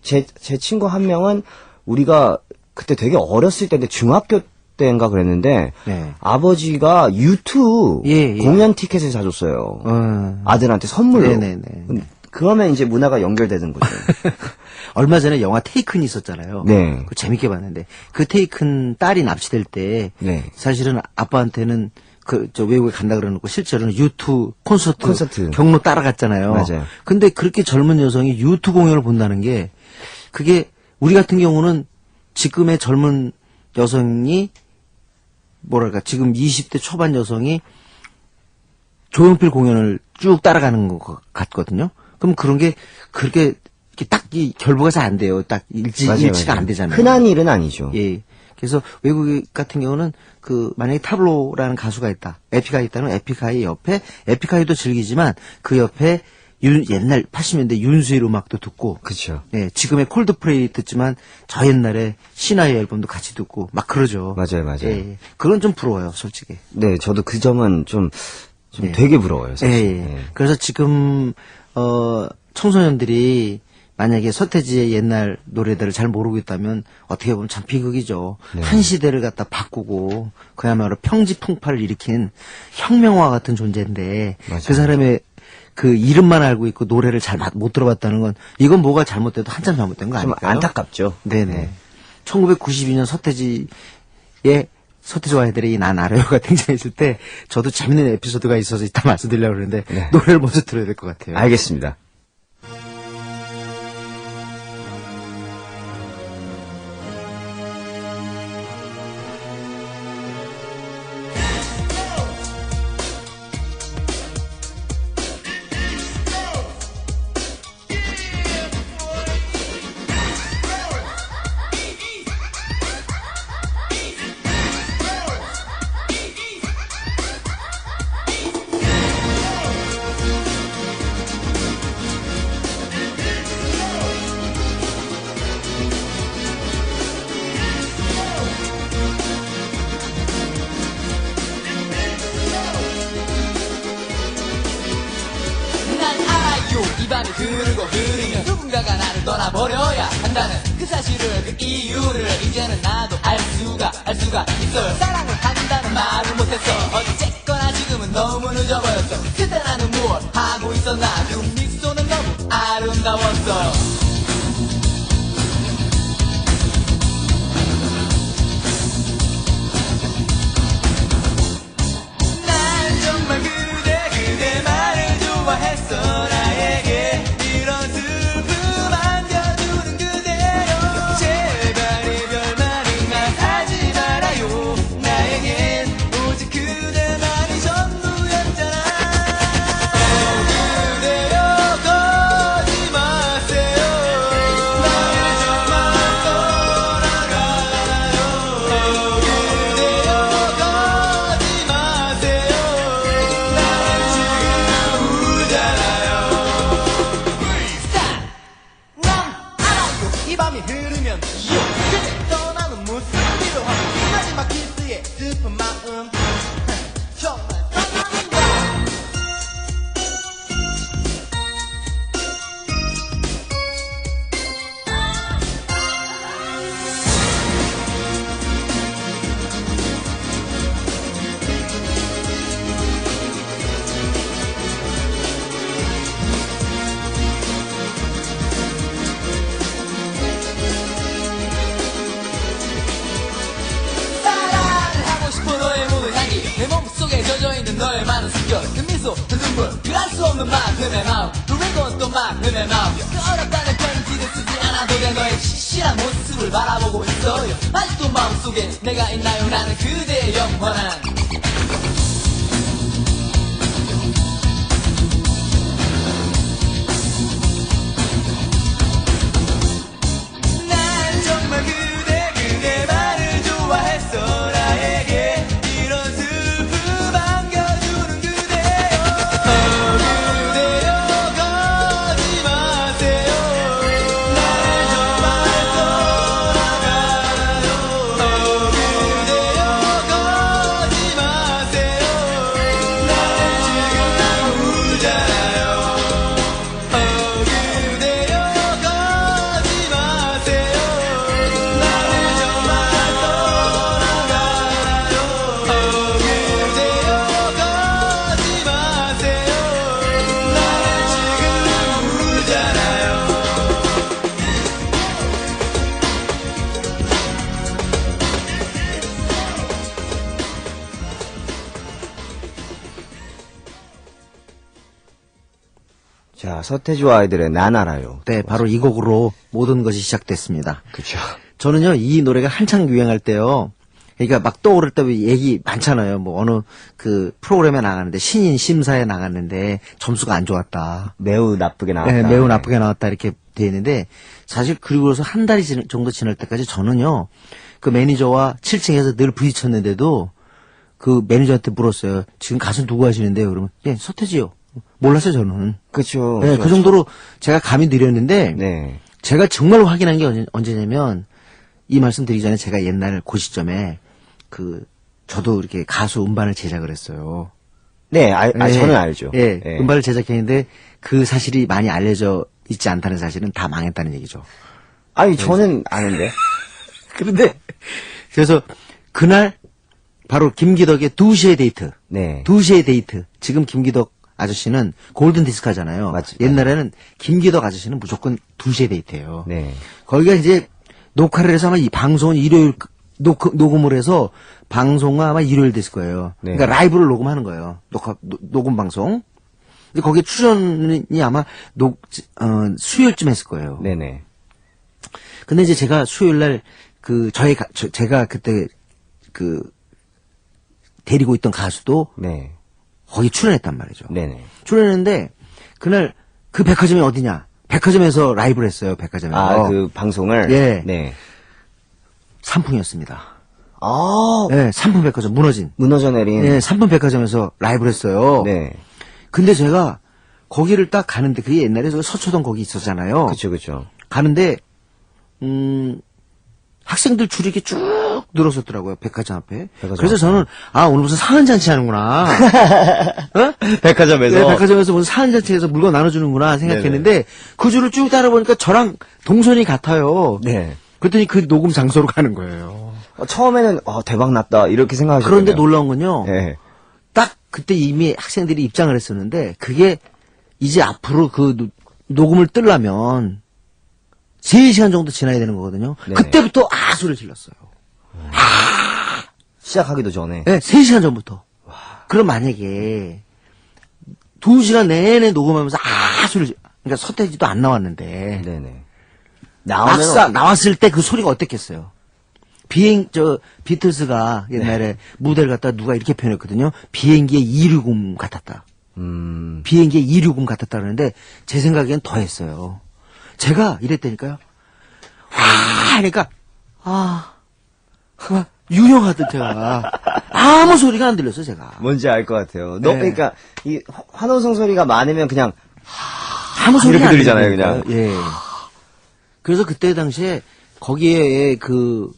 Speaker 1: 제 친구 한 명은 우리가 그때 되게 어렸을 때인데 중학교 때인가 그랬는데
Speaker 9: 네.
Speaker 1: 아버지가 U2
Speaker 9: 예.
Speaker 1: 공연 티켓을 사줬어요. 아들한테 선물로.
Speaker 9: 네네네.
Speaker 1: 그러면 이제 문화가 연결되는 거죠.
Speaker 9: 얼마 전에 영화 테이큰이 있었잖아요.
Speaker 1: 네.
Speaker 9: 그거 재밌게 봤는데 그 테이큰 딸이 납치될 때
Speaker 1: 네.
Speaker 9: 사실은 아빠한테는 외국에 간다 그러놓고 실제로는 U2 콘서트 경로 따라갔잖아요.
Speaker 1: 맞아요.
Speaker 9: 근데 그렇게 젊은 여성이 U2 공연을 본다는 게 그게 우리 같은 경우는 지금의 젊은 여성이 뭐랄까 지금 20대 초반 여성이 조용필 공연을 쭉 따라가는 것 같거든요. 그럼 그런 게 그렇게 딱 결부가 잘 안 돼요. 딱 일치가 안 되잖아요.
Speaker 1: 흔한 일은 아니죠.
Speaker 9: 예. 그래서 외국 같은 경우는 만약에 타블로라는 가수가 있다. 에픽하이 있다면 에픽하이 옆에 에픽하이도 즐기지만 그 옆에 옛날 80년대 윤수일 음악도 듣고
Speaker 1: 그렇죠.
Speaker 9: 예, 지금의 콜드플레이 듣지만 저 옛날에 시나의 앨범도 같이 듣고 막 그러죠.
Speaker 1: 맞아요.
Speaker 9: 예. 그건 좀 부러워요, 솔직히.
Speaker 1: 네, 저도 그 점은 좀
Speaker 9: 예.
Speaker 1: 되게 부러워요, 사실.
Speaker 9: 예. 그래서 지금 청소년들이 만약에 서태지의 옛날 노래들을 잘 모르고 있다면 어떻게 보면 참 비극이죠.
Speaker 1: 네.
Speaker 9: 한 시대를 갖다 바꾸고 그야말로 평지풍파를 일으킨 혁명화 같은 존재인데
Speaker 1: 맞아요.
Speaker 9: 그 사람의 그 이름만 알고 있고 노래를 잘 못 들어봤다는 건 이건 뭐가 잘못돼도 한참 잘못된 거
Speaker 1: 좀
Speaker 9: 아닐까요?
Speaker 1: 안타깝죠.
Speaker 9: 네네. 1992년 서태지와 애들이 난 알아요가 등장했을 때 저도 재밌는 에피소드가 있어서 이따 말씀드리려고 그러는데
Speaker 1: 네.
Speaker 9: 노래를 먼저 들어야 될 것 같아요.
Speaker 1: 알겠습니다.
Speaker 10: 버려야 한다는 그 사실을 그 이유를 이제는 나도 알 수가 있어요. 사랑을 한다는 말을 못했어. 어쨌거나 지금은 너무 늦어버렸어. 그때 나는 무엇 하고 있었나. 그 미소는 너무 아름다웠어. 난 정말 그대만을 좋아했어. 나에게 이런 슬픔 안겨주는 그대여. 제발 이별만은 하지 말아요. 나에겐 오직 그대만이 전부였잖아. 그대여 거지 마세요. 나를 정말 떠나가요. 그대여 거지 마세요. 나는 지금 울잖아요. 난 알아요. 이 밤이 흐르면 그대 떠나는 모습으로 하고 마지막 키스의 슬픈 마음 정말 사랑인가. 사랑을 하고 싶어. 너의 모든 향기 내 몸속에 젖어있는 너의 많은 숨결 그 미소 그 눈물 그 알 수 없는 만큼의 마음 그리고 또 만큼의 마음 그 어렵다는 편지를 쓰지 않아도 돼. 너의 시시한 모습을 바라보고 있어요. 아직도 마음속에 내가 있나요. 나는 그대의 영원한 난 정말 그대만을 좋아했어. 나에게 이런 슬픔 안겨주는 그대여. 그대여 거지 마세요. 나를 정말 떠나가요. 그대여 거지 마세요. 나는 지금 울잖아요. 그대여 거지 마세요. 나를 정말 떠나가요. 그대여 거지 마세요. 나는 지금 울잖아요.
Speaker 1: 자, 서태지와 아이들의 난 알아요.
Speaker 9: 네, 바로 이 곡으로 모든 것이 시작됐습니다.
Speaker 1: 그쵸.
Speaker 9: 저는요, 이 노래가 한창 유행할 때요, 그러니까 막 떠오를 때 얘기 많잖아요. 뭐 어느 그 프로그램에 나갔는데, 신인 심사에 나갔는데 점수가 안 좋았다.
Speaker 1: 매우 나쁘게 나왔다.
Speaker 9: 네, 매우 나쁘게 나왔다 이렇게 돼 있는데, 사실 그리고서 한 달이 정도 지날 때까지 저는요, 그 매니저와 7층에서 늘 부딪혔는데도 그 매니저한테 물었어요. 지금 가수 누구 하시는데요? 그러면 예, 서태지요. 몰랐어요, 저는.
Speaker 1: 그쵸.
Speaker 9: 네, 그 정도로 제가 감이 느렸는데,
Speaker 1: 네.
Speaker 9: 제가 정말 확인한 게 언제냐면, 이 말씀 드리기 전에 제가 옛날 그 시점에, 저도 이렇게 가수 음반을 제작을 했어요.
Speaker 1: 네,
Speaker 9: 예.
Speaker 1: 저는 알죠.
Speaker 9: 예,
Speaker 1: 예.
Speaker 9: 음반을 제작했는데, 그 사실이 많이 알려져 있지 않다는 사실은 다 망했다는 얘기죠.
Speaker 1: 아니, 저는 아는데.
Speaker 9: 그런데, 그래서, 그날, 바로 김기덕의 2시의 데이트.
Speaker 1: 네.
Speaker 9: 2시의 데이트. 지금 김기덕 아저씨는 골든 디스크 하잖아요.
Speaker 1: 맞지.
Speaker 9: 옛날에는 김기덕 아저씨는 무조건 2시의 데이트예요.
Speaker 1: 네.
Speaker 9: 거기가 이제 녹화를 해서 아마 이 방송은 일요일 녹음을 해서 방송은 아마 일요일 됐을 거예요.
Speaker 1: 네.
Speaker 9: 그러니까 라이브를 녹음하는 거예요. 녹음 방송. 근데 거기에 출연이 아마 수요일쯤 했을 거예요.
Speaker 1: 네네.
Speaker 9: 근데 이제 제가 수요일 날 제가 그때 데리고 있던 가수도
Speaker 1: 네.
Speaker 9: 거기 출연했단 말이죠.
Speaker 1: 네네.
Speaker 9: 출연했는데 그날 그 백화점이 어디냐? 백화점에서 라이브를 했어요. 백화점에서.
Speaker 1: 아, 그 방송을?
Speaker 9: 예.
Speaker 1: 네.
Speaker 9: 삼풍이었습니다.
Speaker 1: 아,
Speaker 9: 예, 삼풍 백화점 무너진.
Speaker 1: 무너져 내린.
Speaker 9: 예, 삼풍 백화점에서 라이브를 했어요.
Speaker 1: 네.
Speaker 9: 근데 제가 거기를 딱 가는데 그게 옛날에 저 서초동 거기 있었잖아요.
Speaker 1: 그쵸.
Speaker 9: 가는데 학생들 줄이 이렇게 쭉 쭉 늘었었더라고요. 백화점 앞에.
Speaker 1: 백화점
Speaker 9: 그래서
Speaker 1: 앞에.
Speaker 9: 저는 오늘 무슨 사은잔치 하는구나. 어?
Speaker 1: 백화점에서.
Speaker 9: 네, 백화점에서 무슨 사은잔치에서 물건 나눠주는구나 생각했는데 그 줄을 쭉 따라보니까 저랑 동선이 같아요.
Speaker 1: 네.
Speaker 9: 그랬더니 그 녹음 장소로 가는 거예요.
Speaker 1: 처음에는 대박 났다 이렇게 생각하셨어요.
Speaker 9: 그런데 놀라운 건요.
Speaker 1: 네.
Speaker 9: 딱 그때 이미 학생들이 입장을 했었는데 그게 이제 앞으로 그 녹음을 뜨려면 3시간 정도 지나야 되는 거거든요.
Speaker 1: 네.
Speaker 9: 그때부터 소리를 질렀어요.
Speaker 1: 시작하기도 전에.
Speaker 9: 네, 3시간 전부터. 그럼 만약에 2시간 내내 녹음하면서 소리를 그러니까 서태지도 안 나왔는데
Speaker 1: 네네. 나오면
Speaker 9: 막상 나왔을 때 그 소리가 어땠겠어요? 비틀스가 옛날에 무대를 갖다 누가 이렇게 표현했거든요. 비행기의 이륙음 같았다. 비행기의 이륙음 같았다 그러는데 제 생각엔 더했어요. 제가 이랬다니까요. 하니까 유령하듯 제가 아무 소리가 안 들렸어요. 제가
Speaker 1: 뭔지 알 것 같아요.
Speaker 9: 네.
Speaker 1: 그러니까 이 환호성 소리가 많으면 그냥
Speaker 9: 아무 소리가
Speaker 1: 이렇게
Speaker 9: 안
Speaker 1: 들리잖아요,
Speaker 9: 들리니까요. 예. 그래서 그때 당시에 거기에 그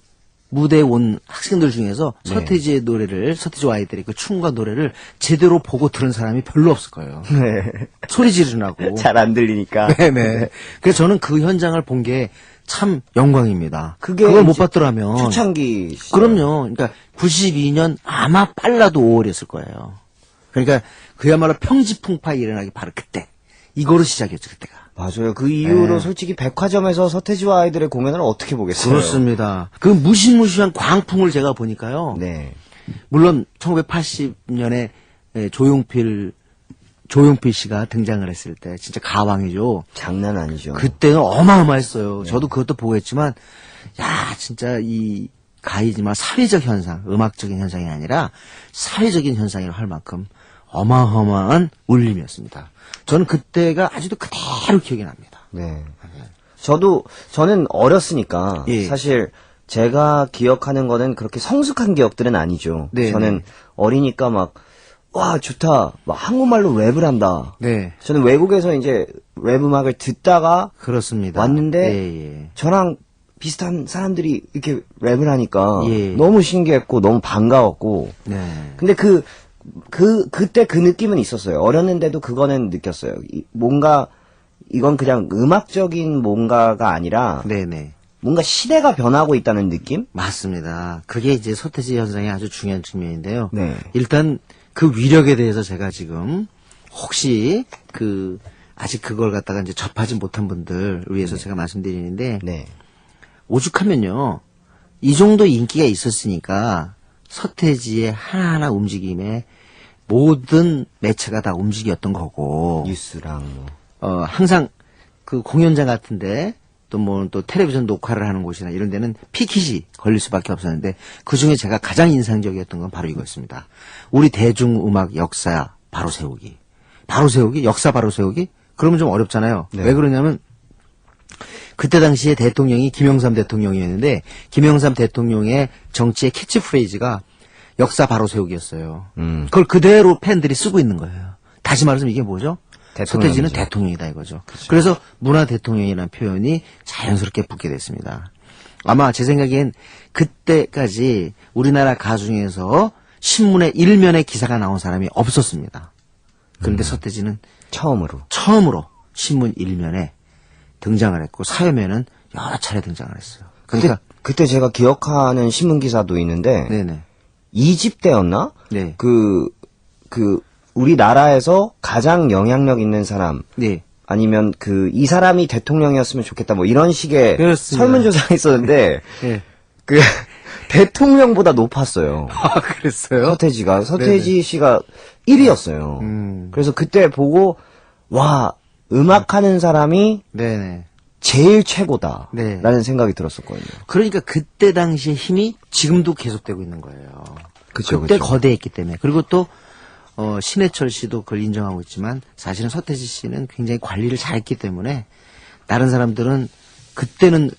Speaker 9: 무대에 온 학생들 중에서
Speaker 1: 네.
Speaker 9: 서태지의 노래를 서태지와 아이들의 그 춤과 노래를 제대로 보고 들은 사람이 별로 없을 거예요.
Speaker 1: 네.
Speaker 9: 소리 지르라고.
Speaker 1: 잘 안 들리니까.
Speaker 9: 네네. 그래서 저는 그 현장을 본 게 참 영광입니다.
Speaker 1: 그게
Speaker 9: 그걸 못
Speaker 1: 이제
Speaker 9: 봤더라면.
Speaker 1: 초창기. 시절.
Speaker 9: 그럼요. 그러니까 92년 아마 빨라도 5월이었을 거예요. 그러니까 그야말로 평지풍파가 일어나기 바로 그때. 이거로 시작이었죠, 그때가.
Speaker 1: 맞아요. 그 이후로
Speaker 9: 네.
Speaker 1: 솔직히 백화점에서 서태지와 아이들의 공연을 어떻게 보겠어요?
Speaker 9: 그렇습니다. 그 무시무시한 광풍을 제가 보니까요.
Speaker 1: 네.
Speaker 9: 물론 1980년에 조용필 씨가 등장을 했을 때 진짜 가왕이죠.
Speaker 1: 장난 아니죠.
Speaker 9: 그때는 어마어마했어요.
Speaker 1: 네.
Speaker 9: 저도 그것도 보고 했지만 야 진짜 이 가히지만 사회적 현상, 음악적인 현상이 아니라 사회적인 현상이라 할 만큼 어마어마한 울림이었습니다. 저는 그때가 아직도 그대로 기억이 납니다.
Speaker 1: 네. 저는 어렸으니까
Speaker 9: 예.
Speaker 1: 사실 제가 기억하는 거는 그렇게 성숙한 기억들은 아니죠.
Speaker 9: 네,
Speaker 1: 저는
Speaker 9: 네.
Speaker 1: 어리니까 와, 좋다. 막 한국말로 랩을 한다.
Speaker 9: 네,
Speaker 1: 저는 외국에서 이제 랩 음악을 듣다가
Speaker 9: 그렇습니다.
Speaker 1: 왔는데
Speaker 9: 예.
Speaker 1: 저랑 비슷한 사람들이 이렇게 랩을 하니까
Speaker 9: 예.
Speaker 1: 너무 신기했고 너무 반가웠고
Speaker 9: 네.
Speaker 1: 근데 그때 그 느낌은 있었어요. 어렸는데도 그거는 느꼈어요. 뭔가 이건 그냥 음악적인 뭔가가 아니라
Speaker 9: 네네.
Speaker 1: 뭔가 시대가 변하고 있다는 느낌?
Speaker 9: 맞습니다. 그게 이제 서태지 현상의 아주 중요한 측면인데요.
Speaker 1: 네.
Speaker 9: 일단 그 위력에 대해서 제가 지금 혹시 아직 그걸 갖다가 이제 접하지 못한 분들 위해서 제가 말씀드리는데
Speaker 1: 네.
Speaker 9: 오죽하면요. 이 정도 인기가 있었으니까 서태지의 하나하나 움직임에 모든 매체가 다 움직였던 거고
Speaker 1: 뉴스랑 뭐.
Speaker 9: 항상 그 공연장 같은데 또 텔레비전 녹화를 하는 곳이나 이런 데는 피켓이 걸릴 수밖에 없었는데 그 중에 제가 가장 인상적이었던 건 바로 이거였습니다. 우리 대중음악 역사 바로 세우기. 바로 세우기? 역사 바로 세우기? 그러면 좀 어렵잖아요.
Speaker 1: 네.
Speaker 9: 왜 그러냐면 그때 당시에 대통령이 김영삼 대통령이었는데 김영삼 대통령의 정치의 캐치프레이즈가 역사 바로 세우기였어요. 그걸 그대로 팬들이 쓰고 있는 거예요. 다시 말해서 이게 뭐죠?
Speaker 1: 대통령이죠.
Speaker 9: 서태지는 대통령이다 이거죠. 그래서 문화 대통령이라는 표현이 자연스럽게 붙게 됐습니다. 아마 제 생각엔 그때까지 우리나라 가수 중에서 신문의 일면에 기사가 나온 사람이 없었습니다. 그런데 서태지는 처음으로 신문 일면에 등장을 했고 사회면은 여러 차례 등장을 했어요. 그러니까
Speaker 1: 그때 제가 기억하는 신문 기사도 있는데
Speaker 9: 네네.
Speaker 1: 2집 때였나?
Speaker 9: 네.
Speaker 1: 우리나라에서 가장 영향력 있는 사람
Speaker 9: 네.
Speaker 1: 아니면 이 사람이 대통령이었으면 좋겠다 뭐 이런 식의
Speaker 9: 그렇습니다.
Speaker 1: 설문조사가 있었는데
Speaker 9: 네.
Speaker 1: 대통령보다 높았어요.
Speaker 9: 아, 그랬어요?
Speaker 1: 서태지 씨가 1위였어요. 그래서 그때 보고 와 음악하는 사람이
Speaker 9: 네네.
Speaker 1: 제일 최고다
Speaker 9: 네.
Speaker 1: 라는 생각이 들었었거든요.
Speaker 9: 그러니까 그때 당시의 힘이 지금도 계속되고 있는 거예요.
Speaker 1: 그쵸,
Speaker 9: 그때
Speaker 1: 그쵸.
Speaker 9: 거대했기 때문에. 그리고 또 신해철 씨도 그걸 인정하고 있지만 사실은 서태지 씨는 굉장히 관리를 잘했기 때문에 다른 사람들은 그때는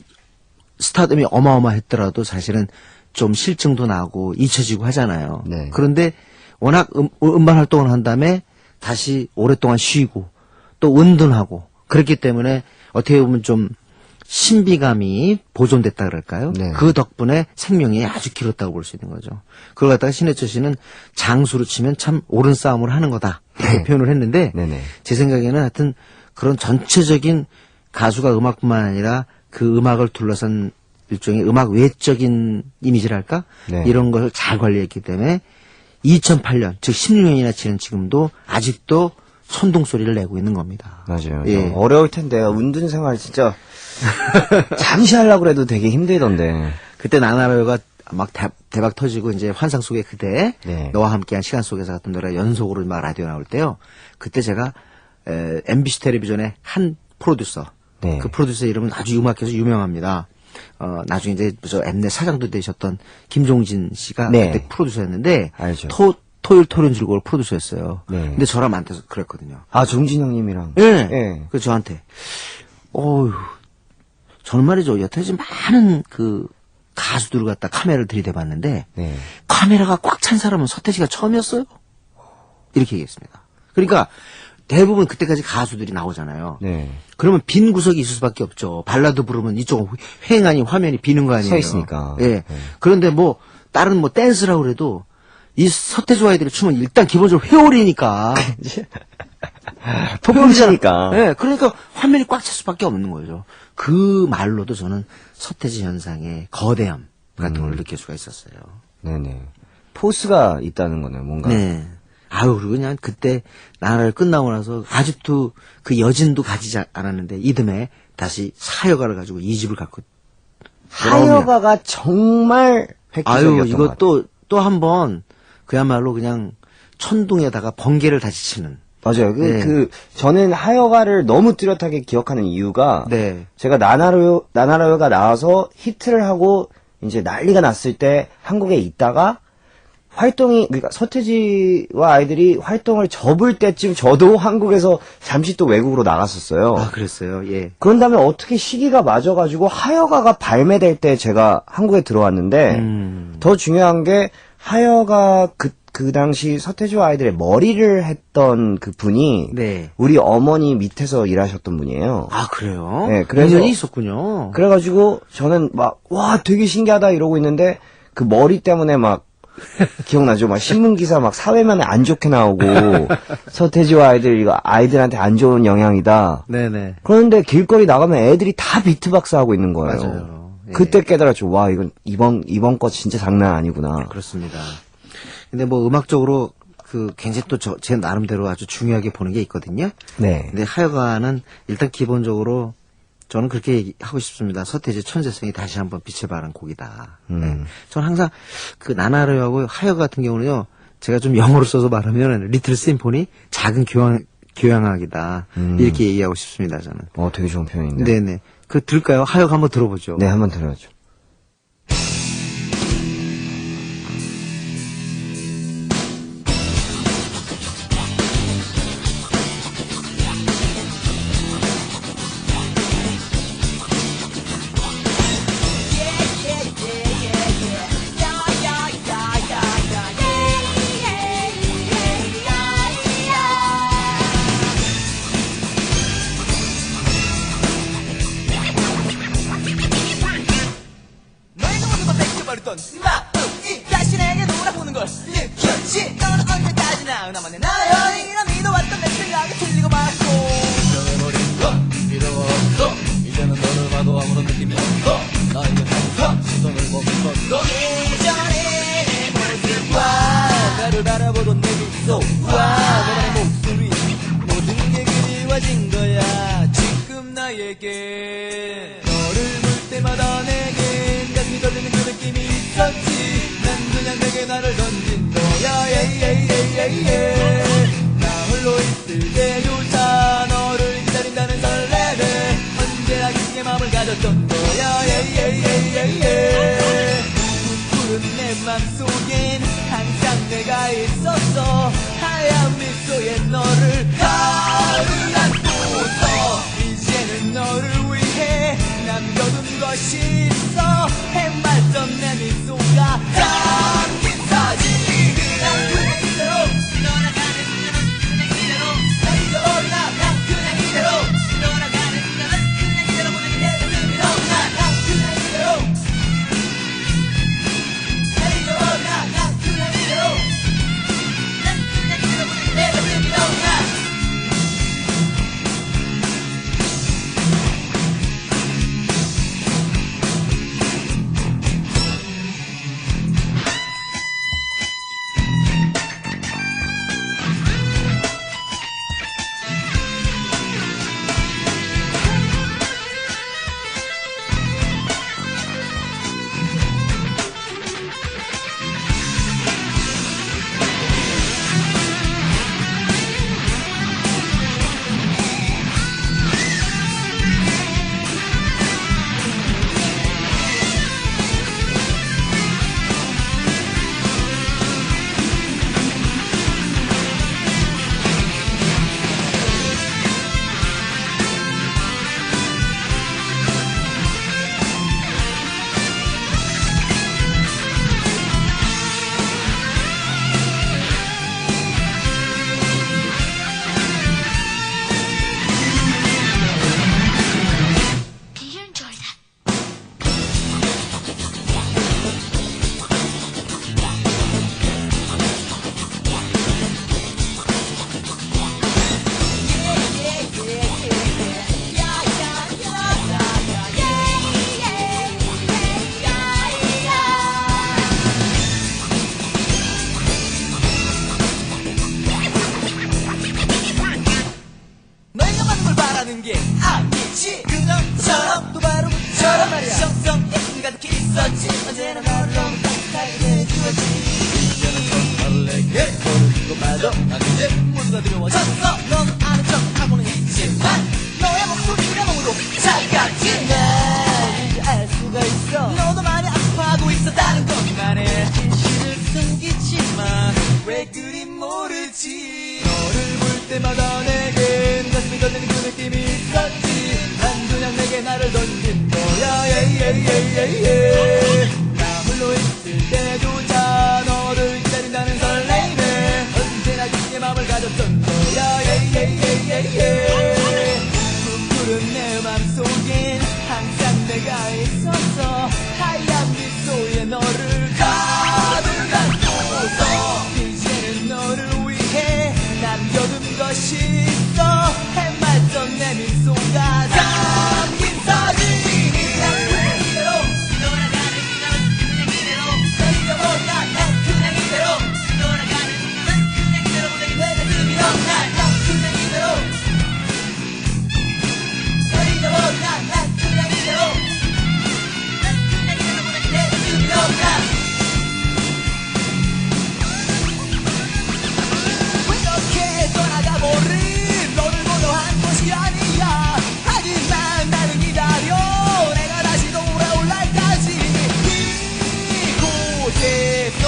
Speaker 9: 스타덤이 어마어마했더라도 사실은 좀 실증도 나고 잊혀지고 하잖아요.
Speaker 1: 네.
Speaker 9: 그런데 워낙 음반 활동을 한 다음에 다시 오랫동안 쉬고 또 은둔하고 그랬기 때문에 어떻게 보면 좀 신비감이 보존됐다 그럴까요?
Speaker 1: 네.
Speaker 9: 그 덕분에 생명이 아주 길었다고 볼 수 있는 거죠. 그걸 갖다가 신해철 씨는 장수로 치면 참 옳은 싸움을 하는 거다. 이렇게 표현을 했는데
Speaker 1: 네네.
Speaker 9: 제 생각에는 하여튼 그런 전체적인 가수가 음악뿐만 아니라 그 음악을 둘러싼 일종의 음악 외적인 이미지랄까?
Speaker 1: 네.
Speaker 9: 이런 것을 잘 관리했기 때문에 2008년, 즉 16년이나 지난 지금도 아직도 천둥소리를 내고 있는 겁니다.
Speaker 1: 맞아요.
Speaker 9: 예.
Speaker 1: 어려울 텐데 운둔 생활 진짜 잠시 하려고 해도 되게 힘들던데.
Speaker 9: 그때 나나로가 막 대박 터지고 이제 환상 속의 그대,
Speaker 1: 네.
Speaker 9: 너와 함께한 시간 속에서 같은 노래가 연속으로 막 라디오 나올 때요. 그때 제가 MBC 텔레비전의 한 프로듀서,
Speaker 1: 네.
Speaker 9: 그 프로듀서 이름은 아주 음악계에서 유명합니다. 나중에 이제 저 엠넷 사장도 되셨던 김종진 씨가
Speaker 1: 네.
Speaker 9: 그때 프로듀서였는데
Speaker 1: 알죠.
Speaker 9: 토요일 토요일 즐거울 프로듀서였어요.
Speaker 1: 네.
Speaker 9: 근데 저랑 만나서 그랬거든요.
Speaker 1: 아, 종진 형님이랑.
Speaker 9: 예.
Speaker 1: 예.
Speaker 9: 그 저한테 어휴 저는 말이죠. 여태까지 많은 그 가수들을 갖다 카메라를 들이대봤는데
Speaker 1: 네.
Speaker 9: 카메라가 꽉 찬 사람은 서태지가 처음이었어요. 이렇게 얘기했습니다. 그러니까 대부분 그때까지 가수들이 나오잖아요.
Speaker 1: 네.
Speaker 9: 그러면 빈 구석이 있을 수밖에 없죠. 발라드 부르면 이쪽 횡하니 화면이 비는 거 아니에요.
Speaker 1: 서 있으니까.
Speaker 9: 예.
Speaker 1: 네.
Speaker 9: 그런데 뭐 다른 뭐 댄스라고 그래도 이 서태지와 아이들이 추면 일단 기본적으로 회오리니까.
Speaker 1: 폭풍이니까.
Speaker 9: 예. 그러니까 화면이 꽉 찰 수밖에 없는 거죠. 그 말로도 저는 서태지 현상의 거대함 같은 걸 느낄 수가 있었어요.
Speaker 1: 네네. 포스가 있다는 거네요, 뭔가.
Speaker 9: 네. 아유, 그리고 그냥 그때 나라를 끝나고 나서 아직도 그 여진도 가지지 않았는데 이듬해 다시 사여가를 가지고 이 집을 갖고
Speaker 1: 하여가가 정말 획기적이었던
Speaker 9: 아유,
Speaker 1: 것 같아요.
Speaker 9: 이거 또 한 번 그야말로 그냥 천둥에다가 번개를 다시 치는.
Speaker 1: 맞아요.
Speaker 9: 네.
Speaker 1: 저는 하여가를 너무 뚜렷하게 기억하는 이유가
Speaker 9: 네.
Speaker 1: 제가 나나로요가 나와서 히트를 하고 이제 난리가 났을 때 한국에 있다가 그러니까 서태지와 아이들이 활동을 접을 때쯤 저도 한국에서 잠시 또 외국으로 나갔었어요.
Speaker 9: 아, 그랬어요. 예.
Speaker 1: 그런 다음에 어떻게 시기가 맞아가지고 하여가가 발매될 때 제가 한국에 들어왔는데 더 중요한 게 하여가 그 당시 서태지와 아이들의 머리를 했던 그 분이
Speaker 9: 네.
Speaker 1: 우리 어머니 밑에서 일하셨던 분이에요.
Speaker 9: 아, 그래요?
Speaker 1: 네, 그래서-
Speaker 9: 인연이 있었군요.
Speaker 1: 그래가지고 저는 막 와 되게 신기하다 이러고 있는데 그 머리 때문에 막 기억나죠? 막 신문기사 막 사회면에 안 좋게 나오고 서태지와 아이들 이거 아이들한테 안 좋은 영향이다.
Speaker 9: 네네.
Speaker 1: 그런데 길거리 나가면 애들이 다 비트박스 하고 있는 거예요.
Speaker 9: 맞아요. 예.
Speaker 1: 그때 깨달았죠. 와 이건 이번 거 진짜 장난 아니구나.
Speaker 9: 그렇습니다. 근데 뭐 음악적으로 굉장히 또 제 나름대로 아주 중요하게 보는 게 있거든요.
Speaker 1: 네.
Speaker 9: 근데 하여간은 일단 기본적으로 저는 그렇게 얘기하고 싶습니다. 서태지 천재성이 다시 한번 빛을 발한 곡이다. 네. 저는 항상 그 나나로하고 하여 같은 경우는요, 제가 좀 영어로 써서 말하면 리틀 심포니 작은 교향악이다. 이렇게 얘기하고 싶습니다. 저는.
Speaker 1: 되게 좋은 표현인데.
Speaker 9: 네네. 들을까요? 하여가 한번 들어보죠.
Speaker 1: 네, 한번 들어야죠.
Speaker 10: 너의 모습을 뺏겨버렸던 마음이 다시 내게 돌아오는 걸 느꼈지. 너는 언제까지나 나만의 나연이라 믿어왔던 내 생각이 틀리고 말았고 잊어버린 건 필요 없어. 이제는 너를 봐도 아무런 느낌이 없어. 나에게 항상 시선을 멈췄어. 예전의 내 모습과 나를 바라보던 내 미소와 너만의 목소리 모든 게 그리워진 거야. 지금 나에게 너를 볼 때마다 내겐 가슴이 떨리는 그 느낌이 있었지. 난 그냥 내게 나를 던진 거야. 나 홀로 있을 때조차 너를 기다린다는 설렘에 언제나 깊게 마음을 가졌던 거야. 푸른 내 맘속엔 항상 내가 있었어. 하얀 미소에 너를 가을 안고서 이제는 너를 위해 남겨둔 것이 있어. 해맑던 내 미소가 담긴 사진. 난 그냥 이대로 떠나가는 나는 그냥 이대로 나 잊어버리나 난 그냥 이대로 떠나가는 나는 그냥 이대로 보내게 내 가슴이로 있었지 언제나 너를 너무 따뜻하게 대해주었지 이제는 넌 나를 내게 버리고 말도 난 이제 모두 다 두려워졌어 넌 아는 척하고는 있지만 너의 목소리가 너무도 차갑지 난 이제 알 수가 있어 너도 많이 아파하고 있었다는 것만에 진실을 숨기지만 왜 그리 모르지 너를 볼 때마다 내겐 가슴이 떨리는 그 느낌이 있었지 난 그냥 내게 나를 던진 거야 나 홀로 있을 때조차 너를 기다린다는 설레임에 언제나 그의 맘을 가졌던 거야 푸푸른 내 맘속엔 항상 내가 있었어 하얀 미소에 너를 가득 안고서 이제는 너를 위해 남겨둔 것이 있어 해맑던 내 미소가 담긴 사진 난 그냥 이대로 돌아가는 그냥 이대로 널 잊어버리나 난 그냥 이대로 돌아가는 그냥 이대로 내 가슴이 넌난 그냥 이대로 널 잊어버리나 난 그냥 이대로 내 가슴이 넌난 이렇게 떠나가버린 너를 보려 한 것이 아니야 하지만 나는 기다려 내가 다시 돌아올 날까지 이곳에서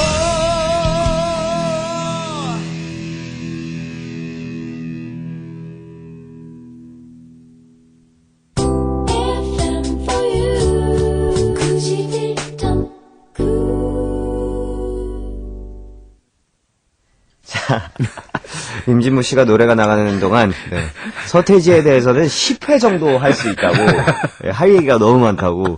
Speaker 3: FM for you 91.9
Speaker 1: 자, 임진무 씨가 노래가 나가는 동안 서태지에 대해서는 10회 정도 할 수 있다고 할 얘기가 너무 많다고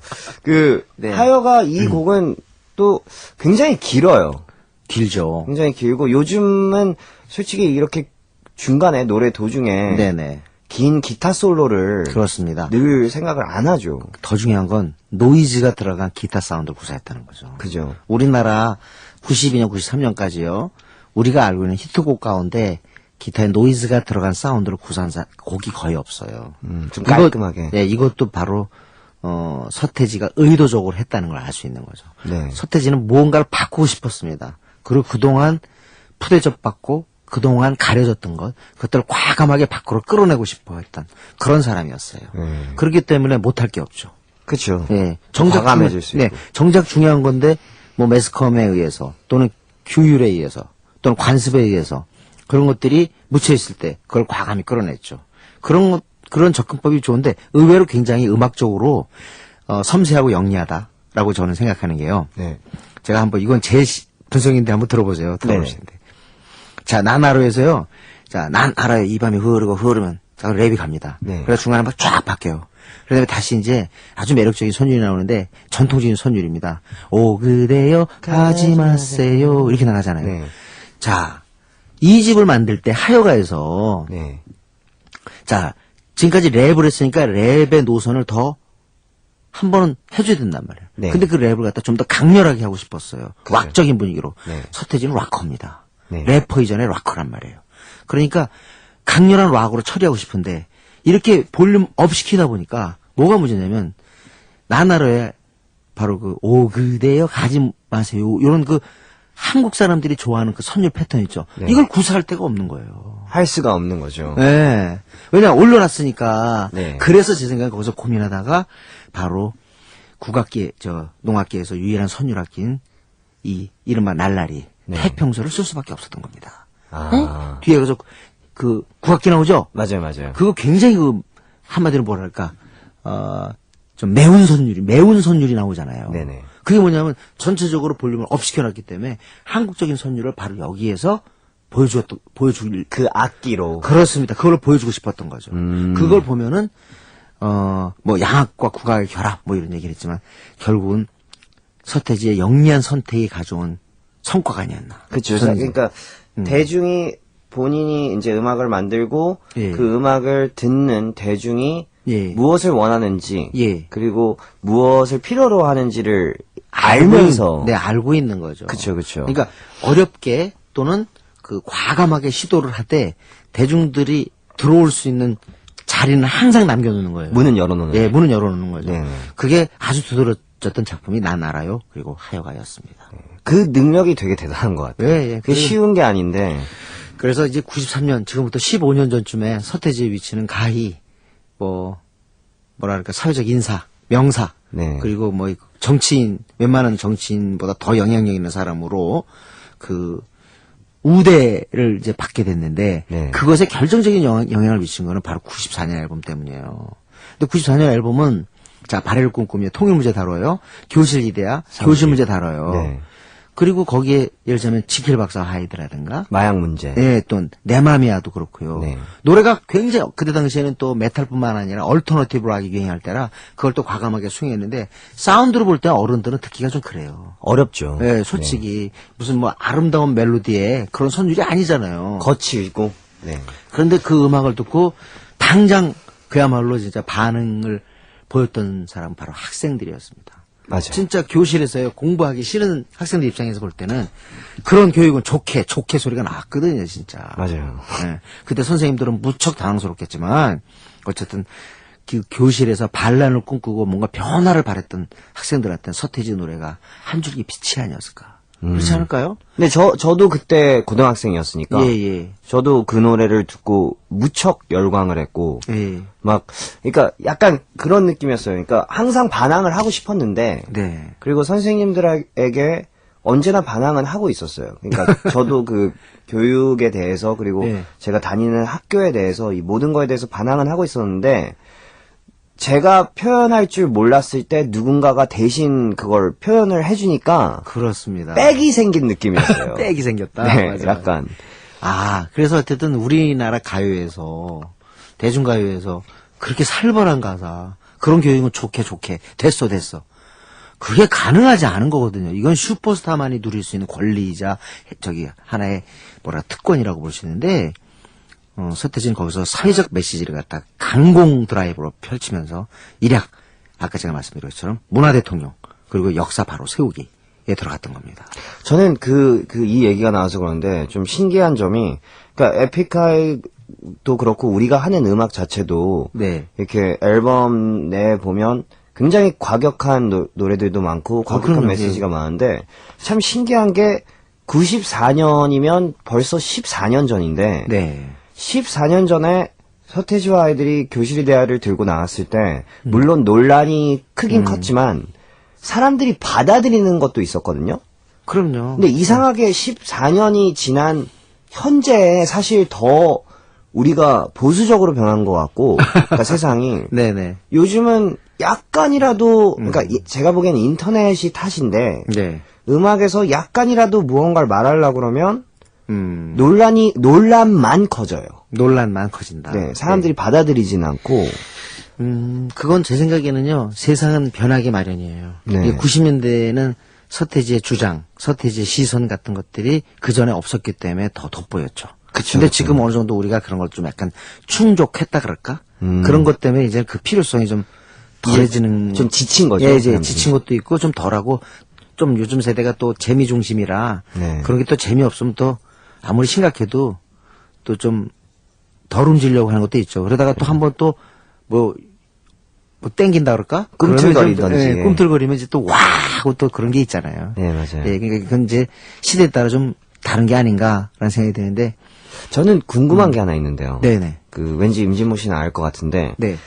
Speaker 9: 네.
Speaker 1: 하여가 이 곡은 또 굉장히 길어요.
Speaker 9: 길죠.
Speaker 1: 굉장히 길고 요즘은 솔직히 이렇게 중간에 노래 도중에
Speaker 9: 네네.
Speaker 1: 긴 기타 솔로를
Speaker 9: 그렇습니다.
Speaker 1: 늘 생각을 안 하죠.
Speaker 9: 더 중요한 건 노이즈가 들어간 기타 사운드를 구사했다는 거죠.
Speaker 1: 그죠.
Speaker 9: 우리나라 92년, 93년까지요. 우리가 알고 있는 히트곡 가운데 기타에 노이즈가 들어간 사운드를 구사한 곡이 거의 없어요.
Speaker 1: 좀 깔끔하게.
Speaker 9: 네, 이것도 바로 서태지가 의도적으로 했다는 걸 알 수 있는 거죠.
Speaker 1: 네.
Speaker 9: 서태지는 무언가를 바꾸고 싶었습니다. 그리고 그동안 푸대접받고 그동안 가려졌던 것, 그것들을 과감하게 밖으로 끌어내고 싶어 했던 그런 사람이었어요. 그렇기 때문에 못할 게 없죠.
Speaker 1: 그쵸.
Speaker 9: 예,
Speaker 1: 과감해질 수
Speaker 9: 네,
Speaker 1: 있고.
Speaker 9: 정작 중요한 건데 뭐 매스컴에 의해서 또는 규율에 의해서 또는 관습에 의해서 그런 것들이 묻혀 있을 때 그걸 과감히 끌어냈죠. 그런 접근법이 좋은데 의외로 굉장히 음악적으로 섬세하고 영리하다라고 저는 생각하는 게요.
Speaker 1: 네.
Speaker 9: 제가 한번 이건 제 분석인데 한번 들어보세요. 들어보시는데. 자, 난 알아요에서요. 자, 난 알아요. 이 밤이 흐르면 자, 랩이 갑니다.
Speaker 1: 네.
Speaker 9: 그래서 중간에 막 쫙 바뀌어요. 그다음에 다시 이제 아주 매력적인 선율이 나오는데 전통적인 선율입니다. 오 그대여 가지 마세요 이렇게 나가잖아요.
Speaker 1: 네.
Speaker 9: 자, 이 집을 만들 때 하여가에서
Speaker 1: 네.
Speaker 9: 자 지금까지 랩을 했으니까 랩의 노선을 더 한 번은 해줘야 된단 말이에요.
Speaker 1: 네.
Speaker 9: 근데 그 랩을 갖다 좀 더 강렬하게 하고 싶었어요.
Speaker 1: 그죠.
Speaker 9: 락적인 분위기로.
Speaker 1: 네.
Speaker 9: 서태지는 락커입니다.
Speaker 1: 네.
Speaker 9: 래퍼 이전에 락커란 말이에요. 그러니까 강렬한 락으로 처리하고 싶은데 이렇게 볼륨 업 시키다 보니까 뭐가 문제냐면 나나로의 바로 그 오 그대여 가지 마세요 이런 그 한국 사람들이 좋아하는 그 선율 패턴 있죠.
Speaker 1: 네.
Speaker 9: 이걸 구사할 데가 없는 거예요.
Speaker 1: 할 수가 없는 거죠.
Speaker 9: 네. 왜냐 올려놨으니까.
Speaker 1: 네.
Speaker 9: 그래서 제 생각에 거기서 고민하다가 바로 국악기 농악기에서 유일한 선율악기인 이 이른바 날라리
Speaker 1: 네.
Speaker 9: 태평소를 쓸 수밖에 없었던 겁니다.
Speaker 1: 아.
Speaker 9: 뒤에 그래서 그 국악기 나오죠.
Speaker 1: 맞아요.
Speaker 9: 그거 굉장히 그 한마디로 뭐랄까 좀 매운 선율이 나오잖아요.
Speaker 1: 네네.
Speaker 9: 그게 뭐냐면 전체적으로 볼륨을 업 시켜놨기 때문에 한국적인 선율을 바로 여기에서 보여줄
Speaker 1: 그 악기로.
Speaker 9: 그렇습니다. 그걸 보여주고 싶었던 거죠. 그걸 보면은 뭐 양악과 국악의 결합 뭐 이런 얘기를 했지만 결국은 서태지의 영리한 선택이 가져온 성과가 아니었나.
Speaker 1: 그쵸.
Speaker 9: 저는
Speaker 1: 그러니까 대중이 본인이 이제 음악을 만들고
Speaker 9: 예.
Speaker 1: 그 음악을 듣는 대중이
Speaker 9: 예.
Speaker 1: 무엇을 원하는지
Speaker 9: 예.
Speaker 1: 그리고 무엇을 필요로 하는지를 알면서
Speaker 9: 알고 있는 거죠.
Speaker 1: 그쵸.
Speaker 9: 그러니까 어렵게 또는 그 과감하게 시도를 하되 대중들이 들어올 수 있는 자리는 항상 남겨놓는 거예요.
Speaker 1: 문은 열어놓는
Speaker 9: 예, 문은 열어놓는 거죠.
Speaker 1: 네네.
Speaker 9: 그게 아주 졌던 작품이 난 알아요. 그리고 하여가였습니다.
Speaker 1: 그 능력이 되게 대단한 것 같아요.
Speaker 9: 예, 예.
Speaker 1: 그게 쉬운 게 아닌데.
Speaker 9: 그래서 이제 93년, 지금부터 15년 전쯤에 서태지의 위치는 가히, 뭐랄까, 사회적 인사, 명사,
Speaker 1: 네.
Speaker 9: 그리고 뭐, 정치인, 웬만한 정치인보다 더 영향력 있는 사람으로, 우대를 이제 받게 됐는데,
Speaker 1: 네.
Speaker 9: 그것에 결정적인 영향을 미친 거는 바로 94년 앨범 때문이에요. 근데 94년 앨범은, 자, 바래를 꿈꾸며 통일 문제 다뤄요. 교실 이데아, 교실 문제 다뤄요.
Speaker 1: 네.
Speaker 9: 그리고 거기에 예를 들자면 지킬 박사 하이드라든가,
Speaker 1: 마약 문제.
Speaker 9: 예, 또 내 맘이야도 그렇고요.
Speaker 1: 네.
Speaker 9: 노래가 굉장히 그때 당시에는 또 메탈뿐만 아니라 얼터너티브 락이 유행할 때라 그걸 또 과감하게 수행했는데 사운드로 볼 때 어른들은 듣기가 좀 그래요.
Speaker 1: 어렵죠.
Speaker 9: 예, 솔직히 무슨 뭐 아름다운 멜로디에 그런 선율이 아니잖아요.
Speaker 1: 거칠고. 네.
Speaker 9: 그런데 그 음악을 듣고 당장 그야말로 진짜 반응을 보였던 사람은 바로 학생들이었습니다.
Speaker 1: 맞아요.
Speaker 9: 진짜 교실에서요, 공부하기 싫은 학생들 입장에서 볼 때는 그런 교육은 좋게 소리가 나왔거든요, 진짜.
Speaker 1: 맞아요.
Speaker 9: 예. 그때 선생님들은 무척 당황스럽겠지만, 어쨌든, 그 교실에서 반란을 꿈꾸고 뭔가 변화를 바랬던 학생들한테는 서태지 노래가 한 줄기 빛이 아니었을까. 그렇지 않을까요?
Speaker 1: 근데 저도 그때 고등학생이었으니까.
Speaker 9: 예.
Speaker 1: 저도 그 노래를 듣고 무척 열광을 했고.
Speaker 9: 예.
Speaker 1: 그러니까 약간 그런 느낌이었어요. 그러니까 항상 반항을 하고 싶었는데.
Speaker 9: 네.
Speaker 1: 그리고 선생님들에게 언제나 반항은 하고 있었어요. 그러니까 저도 그 교육에 대해서 그리고
Speaker 9: 네.
Speaker 1: 제가 다니는 학교에 대해서 이 모든 거에 대해서 반항은 하고 있었는데 제가 표현할 줄 몰랐을 때 누군가가 대신 그걸 표현을 해주니까
Speaker 9: 그렇습니다.
Speaker 1: 빽이 생긴 느낌이었어요.
Speaker 9: 빽이 생겼다.
Speaker 1: 네,
Speaker 9: 맞아요.
Speaker 1: 약간.
Speaker 9: 그래서 어쨌든 우리나라 가요에서, 대중가요에서 그렇게 살벌한 가사, 그런 교육은 좋게, 됐어. 그게 가능하지 않은 거거든요. 이건 슈퍼스타만이 누릴 수 있는 권리이자, 하나의, 특권이라고 볼 수 있는데, 서태지는 거기서 사회적 메시지를 갖다 강공 드라이브로 펼치면서, 일약, 아까 제가 말씀드린 것처럼, 문화 대통령, 그리고 역사 바로 세우기에 들어갔던 겁니다.
Speaker 1: 저는 이 얘기가 나와서 그런데 좀 신기한 점이, 그러니까 에픽하이도 그렇고 우리가 하는 음악 자체도
Speaker 9: 네.
Speaker 1: 이렇게 앨범 내 보면 굉장히 과격한 노래들도 많고 과격한
Speaker 9: 그럼요.
Speaker 1: 메시지가 많은데 참 신기한 게 94년이면 벌써 14년 전인데
Speaker 9: 네.
Speaker 1: 14년 전에 서태지와 아이들이 교실이 대화를 들고 나왔을 때 물론 논란이 크긴 컸지만 사람들이 받아들이는 것도 있었거든요.
Speaker 9: 그럼요.
Speaker 1: 근데 이상하게 14년이 지난 현재 사실 더 우리가 보수적으로 변한 것 같고, 그러니까 세상이.
Speaker 9: 네네.
Speaker 1: 요즘은 약간이라도, 그러니까 제가 보기에는 인터넷이 탓인데,
Speaker 9: 네.
Speaker 1: 음악에서 약간이라도 무언가를 말하려고 그러면,
Speaker 9: 음.
Speaker 1: 논란만 커져요.
Speaker 9: 논란만 커진다.
Speaker 1: 네, 사람들이 받아들이진 않고,
Speaker 9: 그건 제 생각에는요, 세상은 변하기 마련이에요.
Speaker 1: 네.
Speaker 9: 90년대에는 서태지의 주장, 서태지의 시선 같은 것들이 그 전에 없었기 때문에 더 돋보였죠.
Speaker 1: 그쵸,
Speaker 9: 근데
Speaker 1: 그쵸.
Speaker 9: 지금 어느 정도 우리가 그런 걸 좀 약간 충족했다 그럴까? 그런 것 때문에 이제 그 필요성이 좀 덜해지는.
Speaker 1: 좀 지친 거죠.
Speaker 9: 예, 이제
Speaker 1: 사람들이.
Speaker 9: 지친 것도 있고 좀 덜하고 좀 요즘 세대가 또 재미 중심이라
Speaker 1: 네.
Speaker 9: 그런 게 또 재미없으면 또 아무리 심각해도 또 좀 덜 움직이려고 하는 것도 있죠. 그러다가 또 한 번 또 뭐 땡긴다 그럴까?
Speaker 1: 꿈틀거리던지.
Speaker 9: 그러면 좀, 예, 꿈틀거리면 이제 또 와! 하고 또 그런 게 있잖아요.
Speaker 1: 네, 맞아요.
Speaker 9: 예, 그러니까 그건 이제 시대에 따라 좀 다른 게 아닌가라는 생각이 드는데.
Speaker 1: 저는 궁금한 게 하나 있는데요.
Speaker 9: 네네.
Speaker 1: 왠지 임진모 씨는 알 것 같은데,
Speaker 9: 네.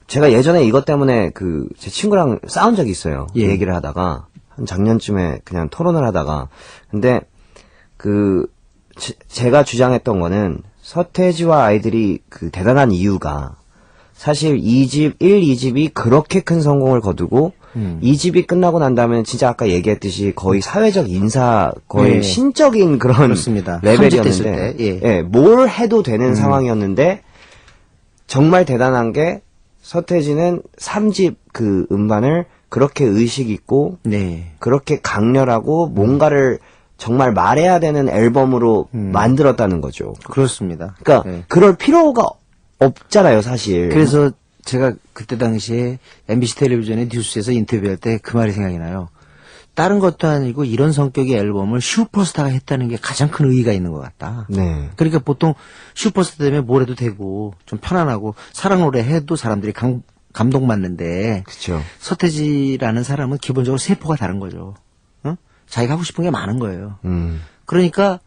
Speaker 1: 제가 예전에 이것 때문에 제 친구랑 싸운 적이 있어요.
Speaker 9: 예.
Speaker 1: 얘기를 하다가, 한 작년쯤에 그냥 토론을 하다가, 근데, 제가 주장했던 거는, 서태지와 아이들이 대단한 이유가, 사실 1, 2집이 그렇게 큰 성공을 거두고, 2집이 끝나고 난 다음에 진짜 아까 얘기했듯이 거의 사회적 인사, 거의
Speaker 9: 예.
Speaker 1: 신적인 그런
Speaker 9: 그렇습니다.
Speaker 1: 레벨이었는데,
Speaker 9: 함집됐을 때, 예.
Speaker 1: 예, 뭘 해도 되는 상황이었는데, 정말 대단한 게 서태지는 3집 음반을 그렇게 의식 있고
Speaker 9: 네.
Speaker 1: 그렇게 강렬하고 뭔가를 정말 말해야 되는 앨범으로 만들었다는 거죠.
Speaker 9: 그렇습니다.
Speaker 1: 그러니까
Speaker 9: 네.
Speaker 1: 그럴 필요가 없잖아요, 사실.
Speaker 9: 그래서 제가 그때 당시에 MBC 텔레비전의 뉴스에서 인터뷰할 때 그 말이 생각이 나요. 다른 것도 아니고 이런 성격의 앨범을 슈퍼스타가 했다는 게 가장 큰 의의가 있는 것 같다.
Speaker 1: 네.
Speaker 9: 그러니까 보통 슈퍼스타 때문에 뭘 해도 되고 좀 편안하고 사랑 노래 해도 사람들이 감동받는데
Speaker 1: 그쵸.
Speaker 9: 서태지라는 사람은 기본적으로 세포가 다른 거죠. 어? 자기가 하고 싶은 게 많은 거예요. 그러니까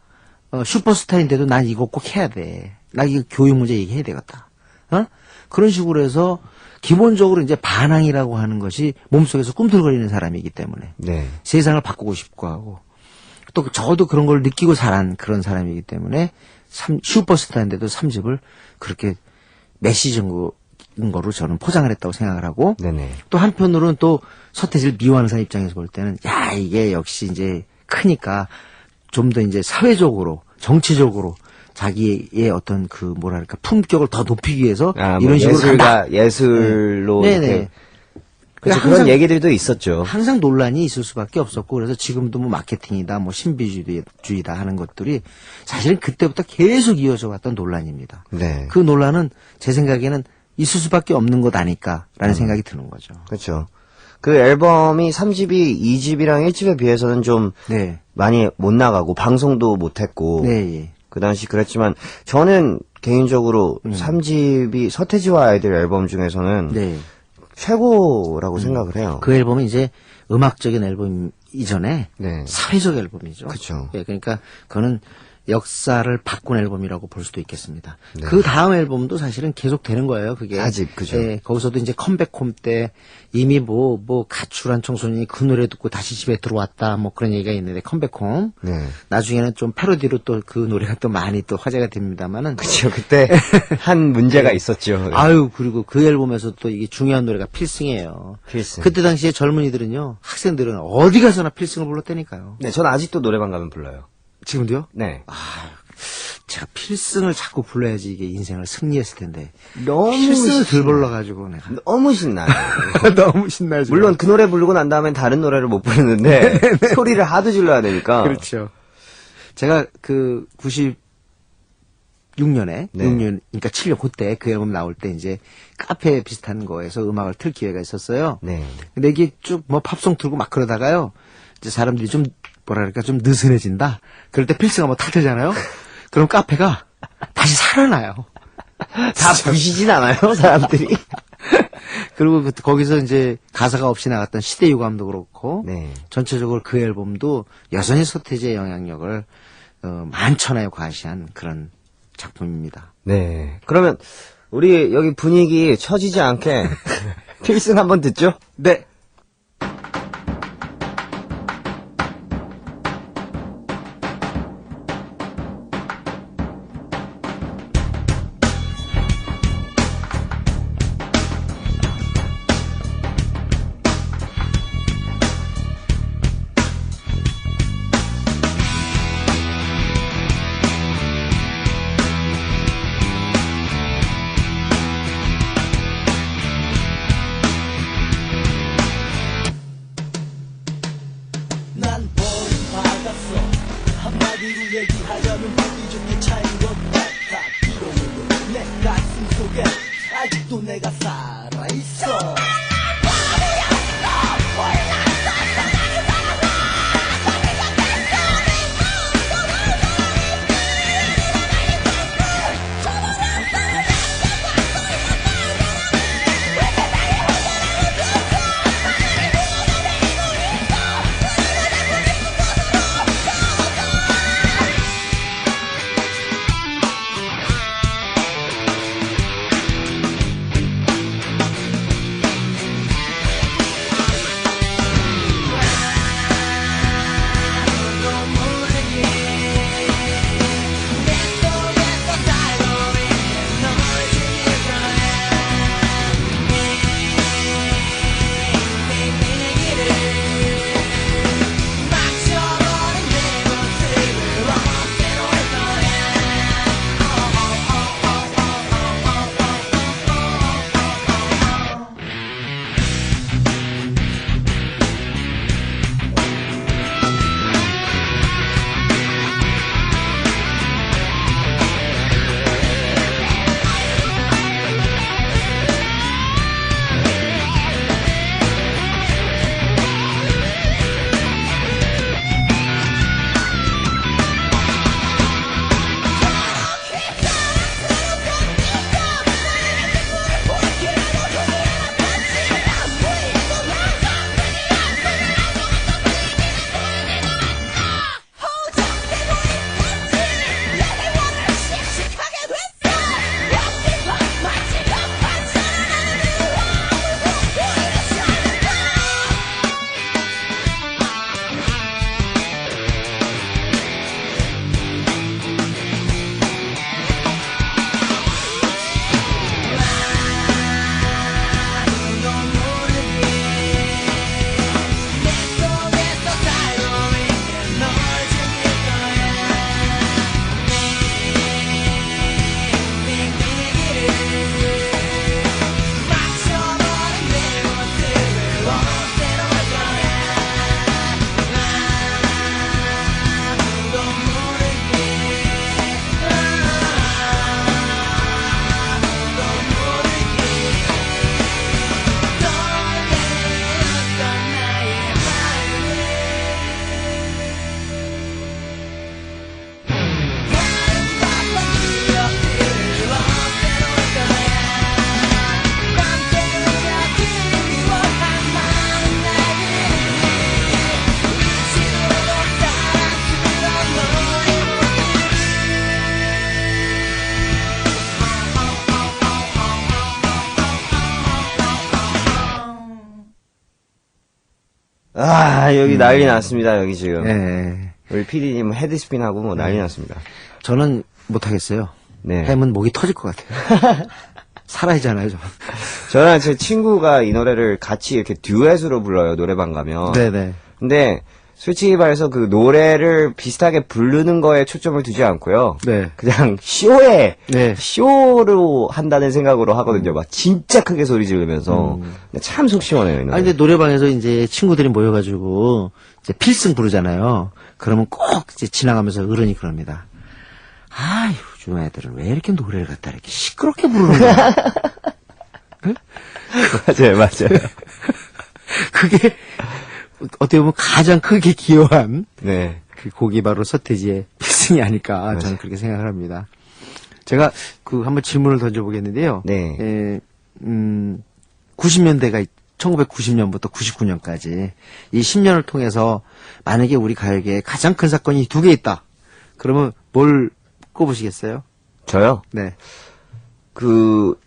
Speaker 9: 슈퍼스타인데도 난 이거 꼭 해야 돼. 나 이거 교육 문제 얘기해야 되겠다. 어? 그런 식으로 해서 기본적으로 이제 반항이라고 하는 것이 몸속에서 꿈틀거리는 사람이기 때문에
Speaker 1: 네.
Speaker 9: 세상을 바꾸고 싶고 하고 또 저도 그런 걸 느끼고 자란 그런 사람이기 때문에 슈퍼스타인데도 3집을 그렇게 메시지인 거로 저는 포장을 했다고 생각을 하고
Speaker 1: 네네.
Speaker 9: 또 한편으로는 또 서태지를 미워하는 사람 입장에서 볼 때는 야 이게 역시 이제 크니까 좀 더 이제 사회적으로 정치적으로 자기의 어떤 그 뭐랄까 품격을 더 높이기 위해서
Speaker 1: 아,
Speaker 9: 이런
Speaker 1: 뭐
Speaker 9: 식으로 간다.
Speaker 1: 예술로
Speaker 9: 네네.
Speaker 1: 이렇게 그래서
Speaker 9: 항상-
Speaker 1: 그런 얘기들도 있었죠.
Speaker 9: 항상 논란이 있을 수밖에 없었고 그래서 지금도 뭐 마케팅이다 뭐 신비주의다 하는 것들이 사실은 그때부터 계속 이어져 왔던 논란입니다.
Speaker 1: 네.
Speaker 9: 그 논란은 제 생각에는 있을 수밖에 없는 것 아닐까라는 생각이 드는 거죠.
Speaker 1: 그렇죠. 그 앨범이 3집이 2집이랑 1집에 비해서는 좀
Speaker 9: 네.
Speaker 1: 많이 못 나가고 방송도 못 했고
Speaker 9: 네, 예.
Speaker 1: 그 당시 그랬지만 저는 개인적으로 3집이 서태지와 아이들 앨범 중에서는
Speaker 9: 네.
Speaker 1: 최고라고 생각을 해요.
Speaker 9: 그 앨범은 이제 음악적인 앨범 이전에
Speaker 1: 네.
Speaker 9: 사회적 앨범이죠.
Speaker 1: 그쵸.
Speaker 9: 예, 그러니까 그거는 역사를 바꾼 앨범이라고 볼 수도 있겠습니다.
Speaker 1: 네.
Speaker 9: 그 다음 앨범도 사실은 계속 되는 거예요, 그게.
Speaker 1: 4집, 그죠.
Speaker 9: 예, 거기서도 이제 컴백홈 때 이미 뭐 가출한 청소년이 그 노래 듣고 다시 집에 들어왔다, 뭐 그런 얘기가 있는데, 컴백홈.
Speaker 1: 네.
Speaker 9: 나중에는 좀 패러디로 또 그 노래가 또 많이 또 화제가 됩니다만은.
Speaker 1: 그렇죠. 그때 한 문제가 있었죠.
Speaker 9: 아유, 그리고 그 앨범에서 또 이게 중요한 노래가 필승이에요.
Speaker 1: 필승.
Speaker 9: 그때 당시에 젊은이들은요, 학생들은 어디 가서나 필승을 불렀다니까요.
Speaker 1: 네, 전 아직도 노래방 가면 불러요.
Speaker 9: 지금도요?
Speaker 1: 네.
Speaker 9: 제가 필승을 자꾸 불러야지 이게 인생을 승리했을 텐데.
Speaker 1: 너무
Speaker 9: 필승을 덜 불러가지고 내가.
Speaker 1: 너무 신나요.
Speaker 9: 너무 신나죠.
Speaker 1: 물론 그 노래 부르고 난 다음엔 다른 노래를 못 부르는데 소리를 하도 질러야 되니까.
Speaker 9: 그렇죠. 제가 그 96년에,
Speaker 1: 네.
Speaker 9: 6년, 그러니까 7년 그때 그 앨범 나올 때 이제 카페 비슷한 거에서 음악을 틀 기회가 있었어요.
Speaker 1: 네.
Speaker 9: 근데 이게 쭉 뭐 팝송 틀고 막 그러다가요. 이제 사람들이 좀 뭐랄까 좀 느슨해진다. 그럴 때 필승 한번 탁트잖아요. 그럼 카페가 다시 살아나요.
Speaker 1: 다 부시진 않아요, 사람들이.
Speaker 9: 그리고 거기서 이제 가사가 없이 나갔던 시대유감도 그렇고
Speaker 1: 네.
Speaker 9: 전체적으로 그 앨범도 여전히 서태지의 영향력을 만천하에 과시한 그런 작품입니다.
Speaker 1: 네. 그러면 우리 여기 분위기 처지지 않게 필승 한번 듣죠?
Speaker 9: 네.
Speaker 2: 난 버림받았어 한마디로 얘기하려면 보기 좋게 차인 것 같아 비로소 내 가슴 속에 아직도 내가 살아있어
Speaker 1: 여기 난리 났습니다, 여기 지금.
Speaker 9: 예.
Speaker 1: 우리 PD님 헤드스핀하고 뭐 난리 났습니다.
Speaker 9: 저는 못하겠어요.
Speaker 1: 네.
Speaker 9: 햄은 목이 터질 것 같아요. 살아야잖아요, 저.
Speaker 1: 저랑 제 친구가 이 노래를 같이 이렇게 듀엣으로 불러요, 노래방 가면.
Speaker 9: 네네.
Speaker 1: 근데 솔직히 말해서 그 노래를 비슷하게 부르는 거에 초점을 두지 않고요.
Speaker 9: 네.
Speaker 1: 그냥 쇼에
Speaker 9: 네.
Speaker 1: 쇼로 한다는 생각으로 하거든요. 막 진짜 크게 소리 지르면서. 근데 참 속 시원해요. 이 노래.
Speaker 9: 아니, 근데 노래방에서 이제 친구들이 모여가지고, 이제 필승 부르잖아요. 그러면 꼭 이제 지나가면서 어른이 그럽니다. 아, 요즘 애들은 왜 이렇게 노래를 갖다 이렇게 시끄럽게 부르는 거야?
Speaker 1: 맞아요, 맞아요.
Speaker 9: 그게, 어떻게 보면 가장 크게 기여한
Speaker 1: 네.
Speaker 9: 그 곡이 바로 서태지의 필승이 아닐까 저는 그렇게 생각을 합니다. 제가 한번 질문을 던져보겠는데요.
Speaker 1: 네.
Speaker 9: 90년대가 1990년부터 99년까지 이 10년을 통해서 만약에 우리 가요계에 가장 큰 사건이 2개 있다. 그러면 뭘 꼽으시겠어요?
Speaker 1: 저요?
Speaker 9: 네.
Speaker 1: 그,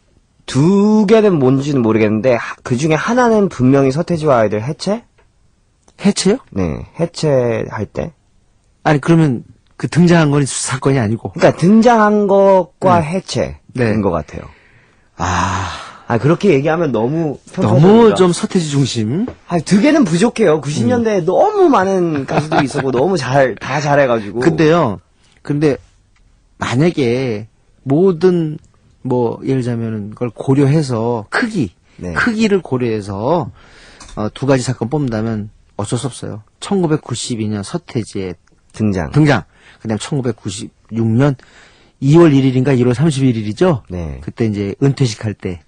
Speaker 1: 2개는 뭔지는 모르겠는데, 그 중에 하나는 분명히 서태지와 아이들 해체?
Speaker 9: 해체요?
Speaker 1: 네, 해체할 때.
Speaker 9: 아니 그러면 그 등장한 건 사건이 아니고.
Speaker 1: 그러니까 등장한 것과 해체인
Speaker 9: 네.
Speaker 1: 것 같아요.
Speaker 9: 아,
Speaker 1: 그렇게 얘기하면 너무
Speaker 9: 너무
Speaker 1: 편파적이다.
Speaker 9: 좀 서태지 중심.
Speaker 1: 2개는 부족해요. 90년대에 너무 많은 가수들이 있었고 너무 다 잘해가지고.
Speaker 9: 근데 만약에 모든 예를 들자면은 그걸 고려해서
Speaker 1: 네.
Speaker 9: 크기를 고려해서 2가지 사건 뽑는다면 어쩔 수 없어요. 1992년 서태지의
Speaker 1: 등장.
Speaker 9: 그다음 1996년 2월 1일인가 1월 31일이죠.
Speaker 1: 네.
Speaker 9: 그때 이제 은퇴식 할 때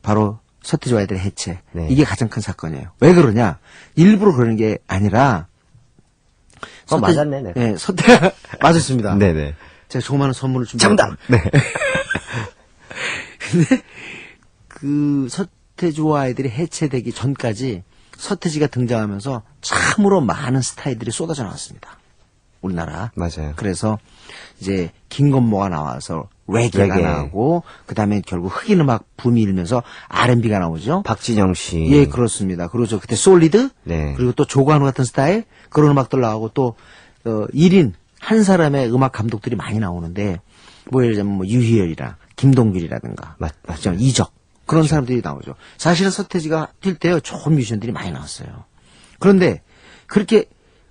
Speaker 9: 바로 서태지와 아이들의 해체.
Speaker 1: 네.
Speaker 9: 이게 가장 큰 사건이에요. 왜 그러냐? 일부러 그러는 게 아니라
Speaker 1: 맞았네, 네.
Speaker 9: 네, 맞았습니다.
Speaker 1: 네네.
Speaker 9: 제가 조그마한 선물을
Speaker 1: 정답! 네.
Speaker 9: 근데 그 서태지와 아이들이 해체되기 전까지 서태지가 등장하면서 참으로 많은 스타일들이 쏟아져 나왔습니다. 우리나라.
Speaker 1: 맞아요.
Speaker 9: 그래서 이제 김건모가 나와서 레게가
Speaker 1: 레게.
Speaker 9: 나오고 그다음에 결국 흑인 음악 붐이 일면서 R&B가 나오죠.
Speaker 1: 박진영 씨.
Speaker 9: 예, 그렇습니다. 그리고 그때 솔리드
Speaker 1: 네.
Speaker 9: 그리고 또 조관우 같은 스타일 그런 음악들 나오고 또 1인 한 사람의 음악 감독들이 많이 나오는데 예를 들자면 유희열이랑 김동길이라든가
Speaker 1: 맞죠.
Speaker 9: 이적 그런 사람들이 나오죠. 사실은 서태지가 뛸 때요 좋은 뮤지션들이 많이 나왔어요. 그런데 그렇게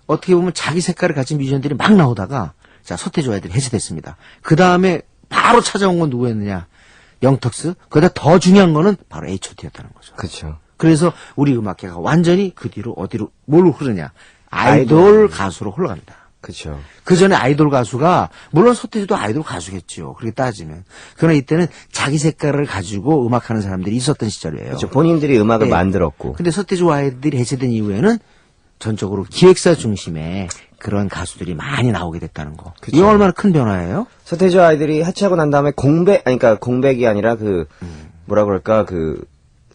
Speaker 9: 어떻게 보면 자기 색깔을 가진 뮤지션들이 막 나오다가 자 서태지와 아이들이 해체됐습니다. 그 다음에 바로 찾아온 건 누구였느냐? 영턱스. 그보다 더 중요한 거는 바로 H.O.T였다는 거죠.
Speaker 1: 그렇죠.
Speaker 9: 그래서 우리 음악계가 완전히 그 뒤로 어디로 뭘 흐르냐? 아이돌 가수로 흘러갑니다.
Speaker 1: 그렇죠.
Speaker 9: 그 전에 아이돌 가수가 물론 서태지도 아이돌 가수겠죠. 그렇게 따지면. 그러나 이때는 자기 색깔을 가지고 음악하는 사람들이 있었던 시절이에요.
Speaker 1: 그렇죠. 본인들이 음악을
Speaker 9: 네.
Speaker 1: 만들었고.
Speaker 9: 근데 서태지와 아이들이 해체된 이후에는 전적으로 기획사 중심의 그런 가수들이 많이 나오게 됐다는 거.
Speaker 1: 그쵸.
Speaker 9: 이게 얼마나 큰 변화예요?
Speaker 1: 서태지와 아이들이 해체하고 난 다음에 그러니까 공백이 아니라 뭐라 그럴까,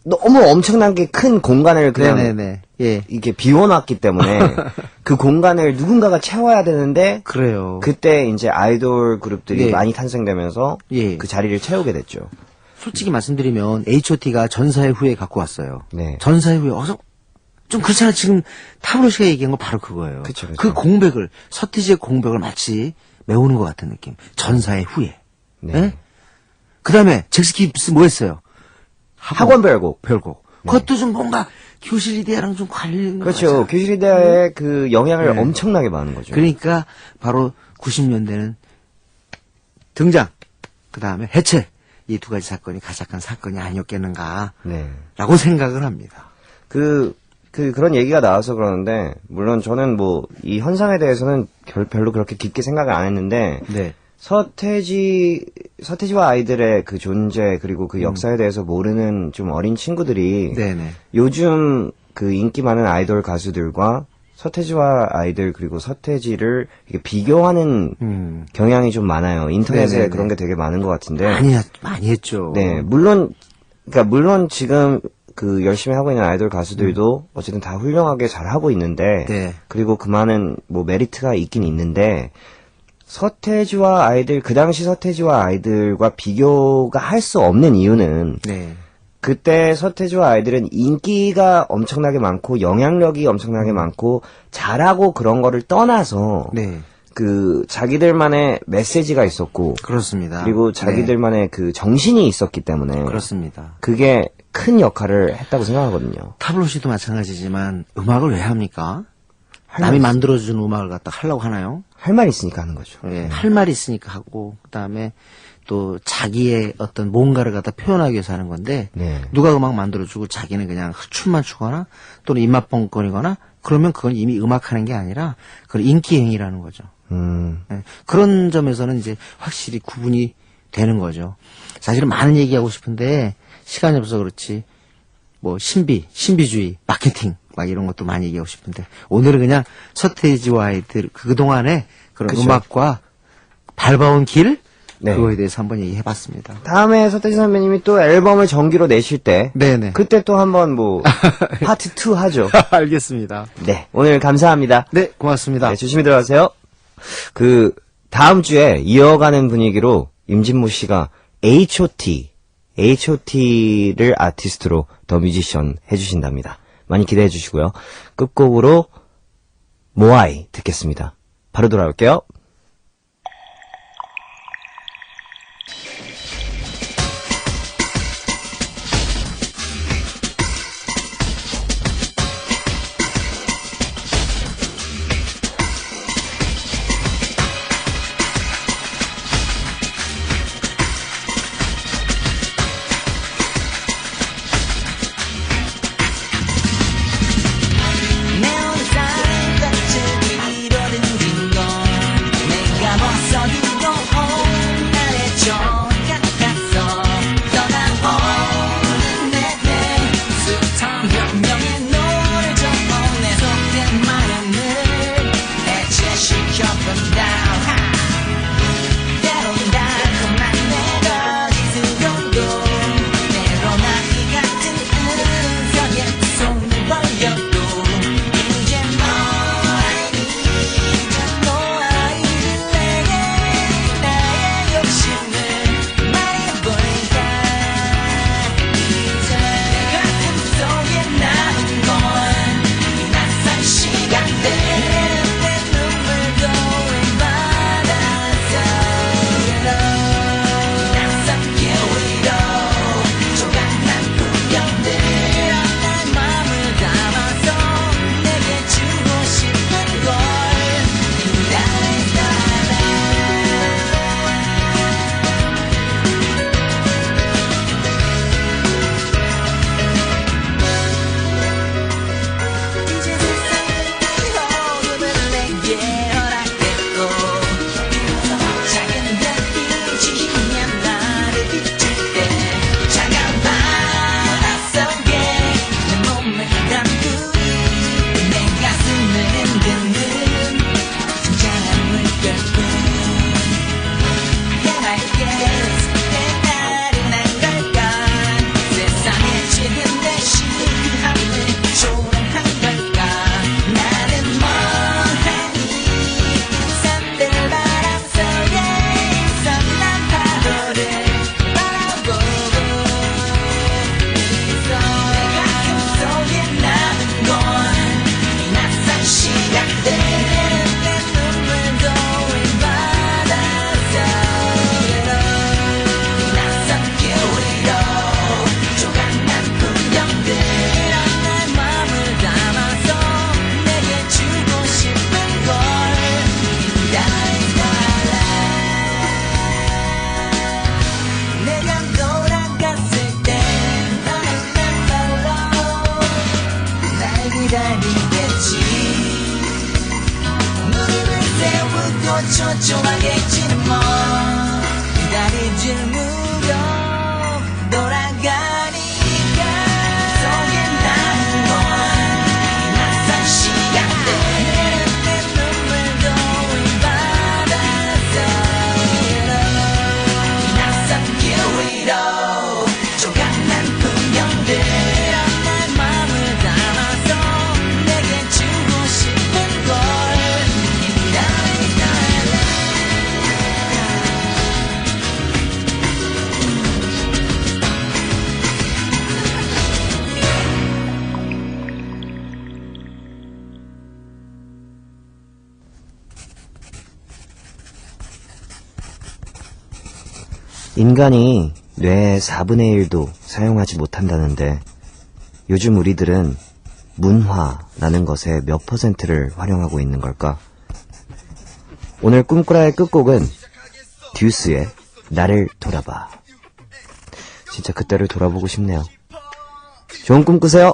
Speaker 1: 너무 엄청나게 큰 공간을 그냥
Speaker 9: 네네네. 예.
Speaker 1: 이게 비워놨기 때문에 그 공간을 누군가가 채워야 되는데
Speaker 9: 그래요.
Speaker 1: 그때 이제 아이돌 그룹들이
Speaker 9: 네.
Speaker 1: 많이 탄생되면서
Speaker 9: 예.
Speaker 1: 그 자리를 채우게 됐죠.
Speaker 9: 솔직히 말씀드리면 H.O.T가 전사회 후에 갖고 왔어요.
Speaker 1: 네.
Speaker 9: 전사회 후에 좀 그렇잖아. 지금 타블로 씨가 얘기한 건 바로 그거예요.
Speaker 1: 그쵸.
Speaker 9: 그 공백을 서태지의 공백을 마치 메우는 것 같은 느낌. 전사회 후에.
Speaker 1: 네.
Speaker 9: 예? 그다음에 잭스키스 뭐 했어요?
Speaker 1: 학원 별곡.
Speaker 9: 별곡. 그것도 좀 뭔가 교실 이데아랑 좀 관련된 거
Speaker 1: 그렇죠.
Speaker 9: 같아요.
Speaker 1: 교실이대의 그 영향을
Speaker 9: 네.
Speaker 1: 엄청나게 많은 거죠.
Speaker 9: 그러니까 바로 90년대는 등장, 그 다음에 해체 이 2가지 사건이 가장 큰 사건이 아니었겠는가라고
Speaker 1: 네.
Speaker 9: 생각을 합니다.
Speaker 1: 그런 얘기가 나와서 그러는데, 물론 저는 이 현상에 대해서는 별로 그렇게 깊게 생각을 안 했는데,
Speaker 9: 네.
Speaker 1: 서태지와 아이들의 그 존재, 그리고 그 역사에 대해서 모르는 좀 어린 친구들이,
Speaker 9: 네네.
Speaker 1: 요즘 그 인기 많은 아이돌 가수들과 서태지와 아이들, 그리고 서태지를 이렇게 비교하는 경향이 좀 많아요. 인터넷에
Speaker 9: 네네네.
Speaker 1: 그런 게 되게 많은 것 같은데.
Speaker 9: 많이 했죠.
Speaker 1: 네, 물론 지금 열심히 하고 있는 아이돌 가수들도 어쨌든 다 훌륭하게 잘 하고 있는데,
Speaker 9: 네.
Speaker 1: 그리고 그 많은 메리트가 있긴 있는데, 그 당시 서태지와 아이들과 비교가 할 수 없는 이유는,
Speaker 9: 네.
Speaker 1: 그때 서태지와 아이들은 인기가 엄청나게 많고 영향력이 엄청나게 많고 잘하고 그런 거를 떠나서
Speaker 9: 네.
Speaker 1: 그 자기들만의 메시지가 있었고
Speaker 9: 그렇습니다.
Speaker 1: 그리고 자기들만의 그 정신이 있었기 때문에
Speaker 9: 네. 그렇습니다.
Speaker 1: 그게 큰 역할을 했다고 생각하거든요.
Speaker 9: 타블로시도 마찬가지지만 음악을 왜 합니까?
Speaker 1: 할
Speaker 9: 남이
Speaker 1: 말
Speaker 9: 만들어준 음악을 갖다 하려고 하나요?
Speaker 1: 할 말 있으니까 하는 거죠.
Speaker 9: 예, 할 말이 있으니까 하고 그다음에 또 자기의 어떤 뭔가를 갖다 표현하기 위해서 하는 건데
Speaker 1: 네.
Speaker 9: 누가 음악 만들어주고 자기는 그냥 춤만 추거나 또는 입맛 뻥거리거나 그러면 그건 이미 음악하는 게 아니라 그건 인기행위라는 거죠. 예, 그런 점에서는 이제 확실히 구분이 되는 거죠. 사실은 많은 얘기하고 싶은데 시간이 없어서 그렇지 뭐 신비주의, 마케팅 막 이런 것도 많이 얘기하고 싶은데 오늘은 그냥 서태지와 아이들 그동안의 그런
Speaker 1: 그쵸.
Speaker 9: 음악과 밟아온 길
Speaker 1: 네.
Speaker 9: 그거에 대해서 한번 얘기해봤습니다.
Speaker 1: 다음에 서태지 선배님이 또 앨범을 정기로 내실 때
Speaker 9: 네네.
Speaker 1: 그때 또 한번 뭐 파트 2 하죠.
Speaker 9: 알겠습니다.
Speaker 1: 네, 오늘 감사합니다.
Speaker 9: 네, 고맙습니다.
Speaker 1: 네, 조심히 들어가세요. 그 다음 주에 이어가는 분위기로 임진모 씨가 H.O.T를 아티스트로 더 뮤지션 해주신답니다. 많이 기대해 주시고요. 끝곡으로 모아이 듣겠습니다. 바로 돌아올게요.
Speaker 10: 내 오늘 사는 것을 이뤄낸 건 내가 벗어두고 온 날의 종 같았어 떠나온 내내 수천 명의 노를 적어 내 속된 마음을 해체시켜본다 때론 달콤한 내 거짓으로도 때론 아기 같은 은석에 손을 벌려도 이제 너아이를 내게 나의 욕심을 말해볼까 이제 내 가슴 속에 남은 건 이 낯선 시간들 내 눈물도 받아서 이 낯선 길 위로 조각난 풍경들 내 맘을 담아서 내게 주고 싶은 걸 이제 세상의 어둠을 내게 허락했고 작은 별빛이 지면 나를 비출 때 차가운 바다 속에 내 몸을 담그니 내 가슴을 흔드는 잔잔한 물결뿐 해맑게 내 나른한 걸까 세상에 지금 내 시크함을 조롱한 걸까 나는 멍하니 산들 바람 속에 선난 파도를 바라보고 있어 내 가슴 속에 남은 건 이 낯선 시간들 내 눈물도 받아서 이 낯선 길 위로 조각난 풍경들 내 맘을 담아서 내게 주고 싶은 걸 내가 돌아갔을 때 너는 맨발로 날 기다리겠지 무릎을 세우고 초조하겠지는 뭐 기다리지 무려 돌아가니까 속에 남은 건이 낯선 시간들 내 눈물도 받아서 이 낯선 길 위로 조각난 풍경들 내 맘을 담아서 내게 주고 싶은 걸 기다리다
Speaker 1: 인간이 뇌의 4분의 1도 사용하지 못한다는데 요즘 우리들은 문화라는 것의 몇 %를 활용하고 있는 걸까? 오늘 꿈꾸라의 끝곡은 듀스의 나를 돌아봐. 진짜 그때를 돌아보고 싶네요. 좋은 꿈 꾸세요.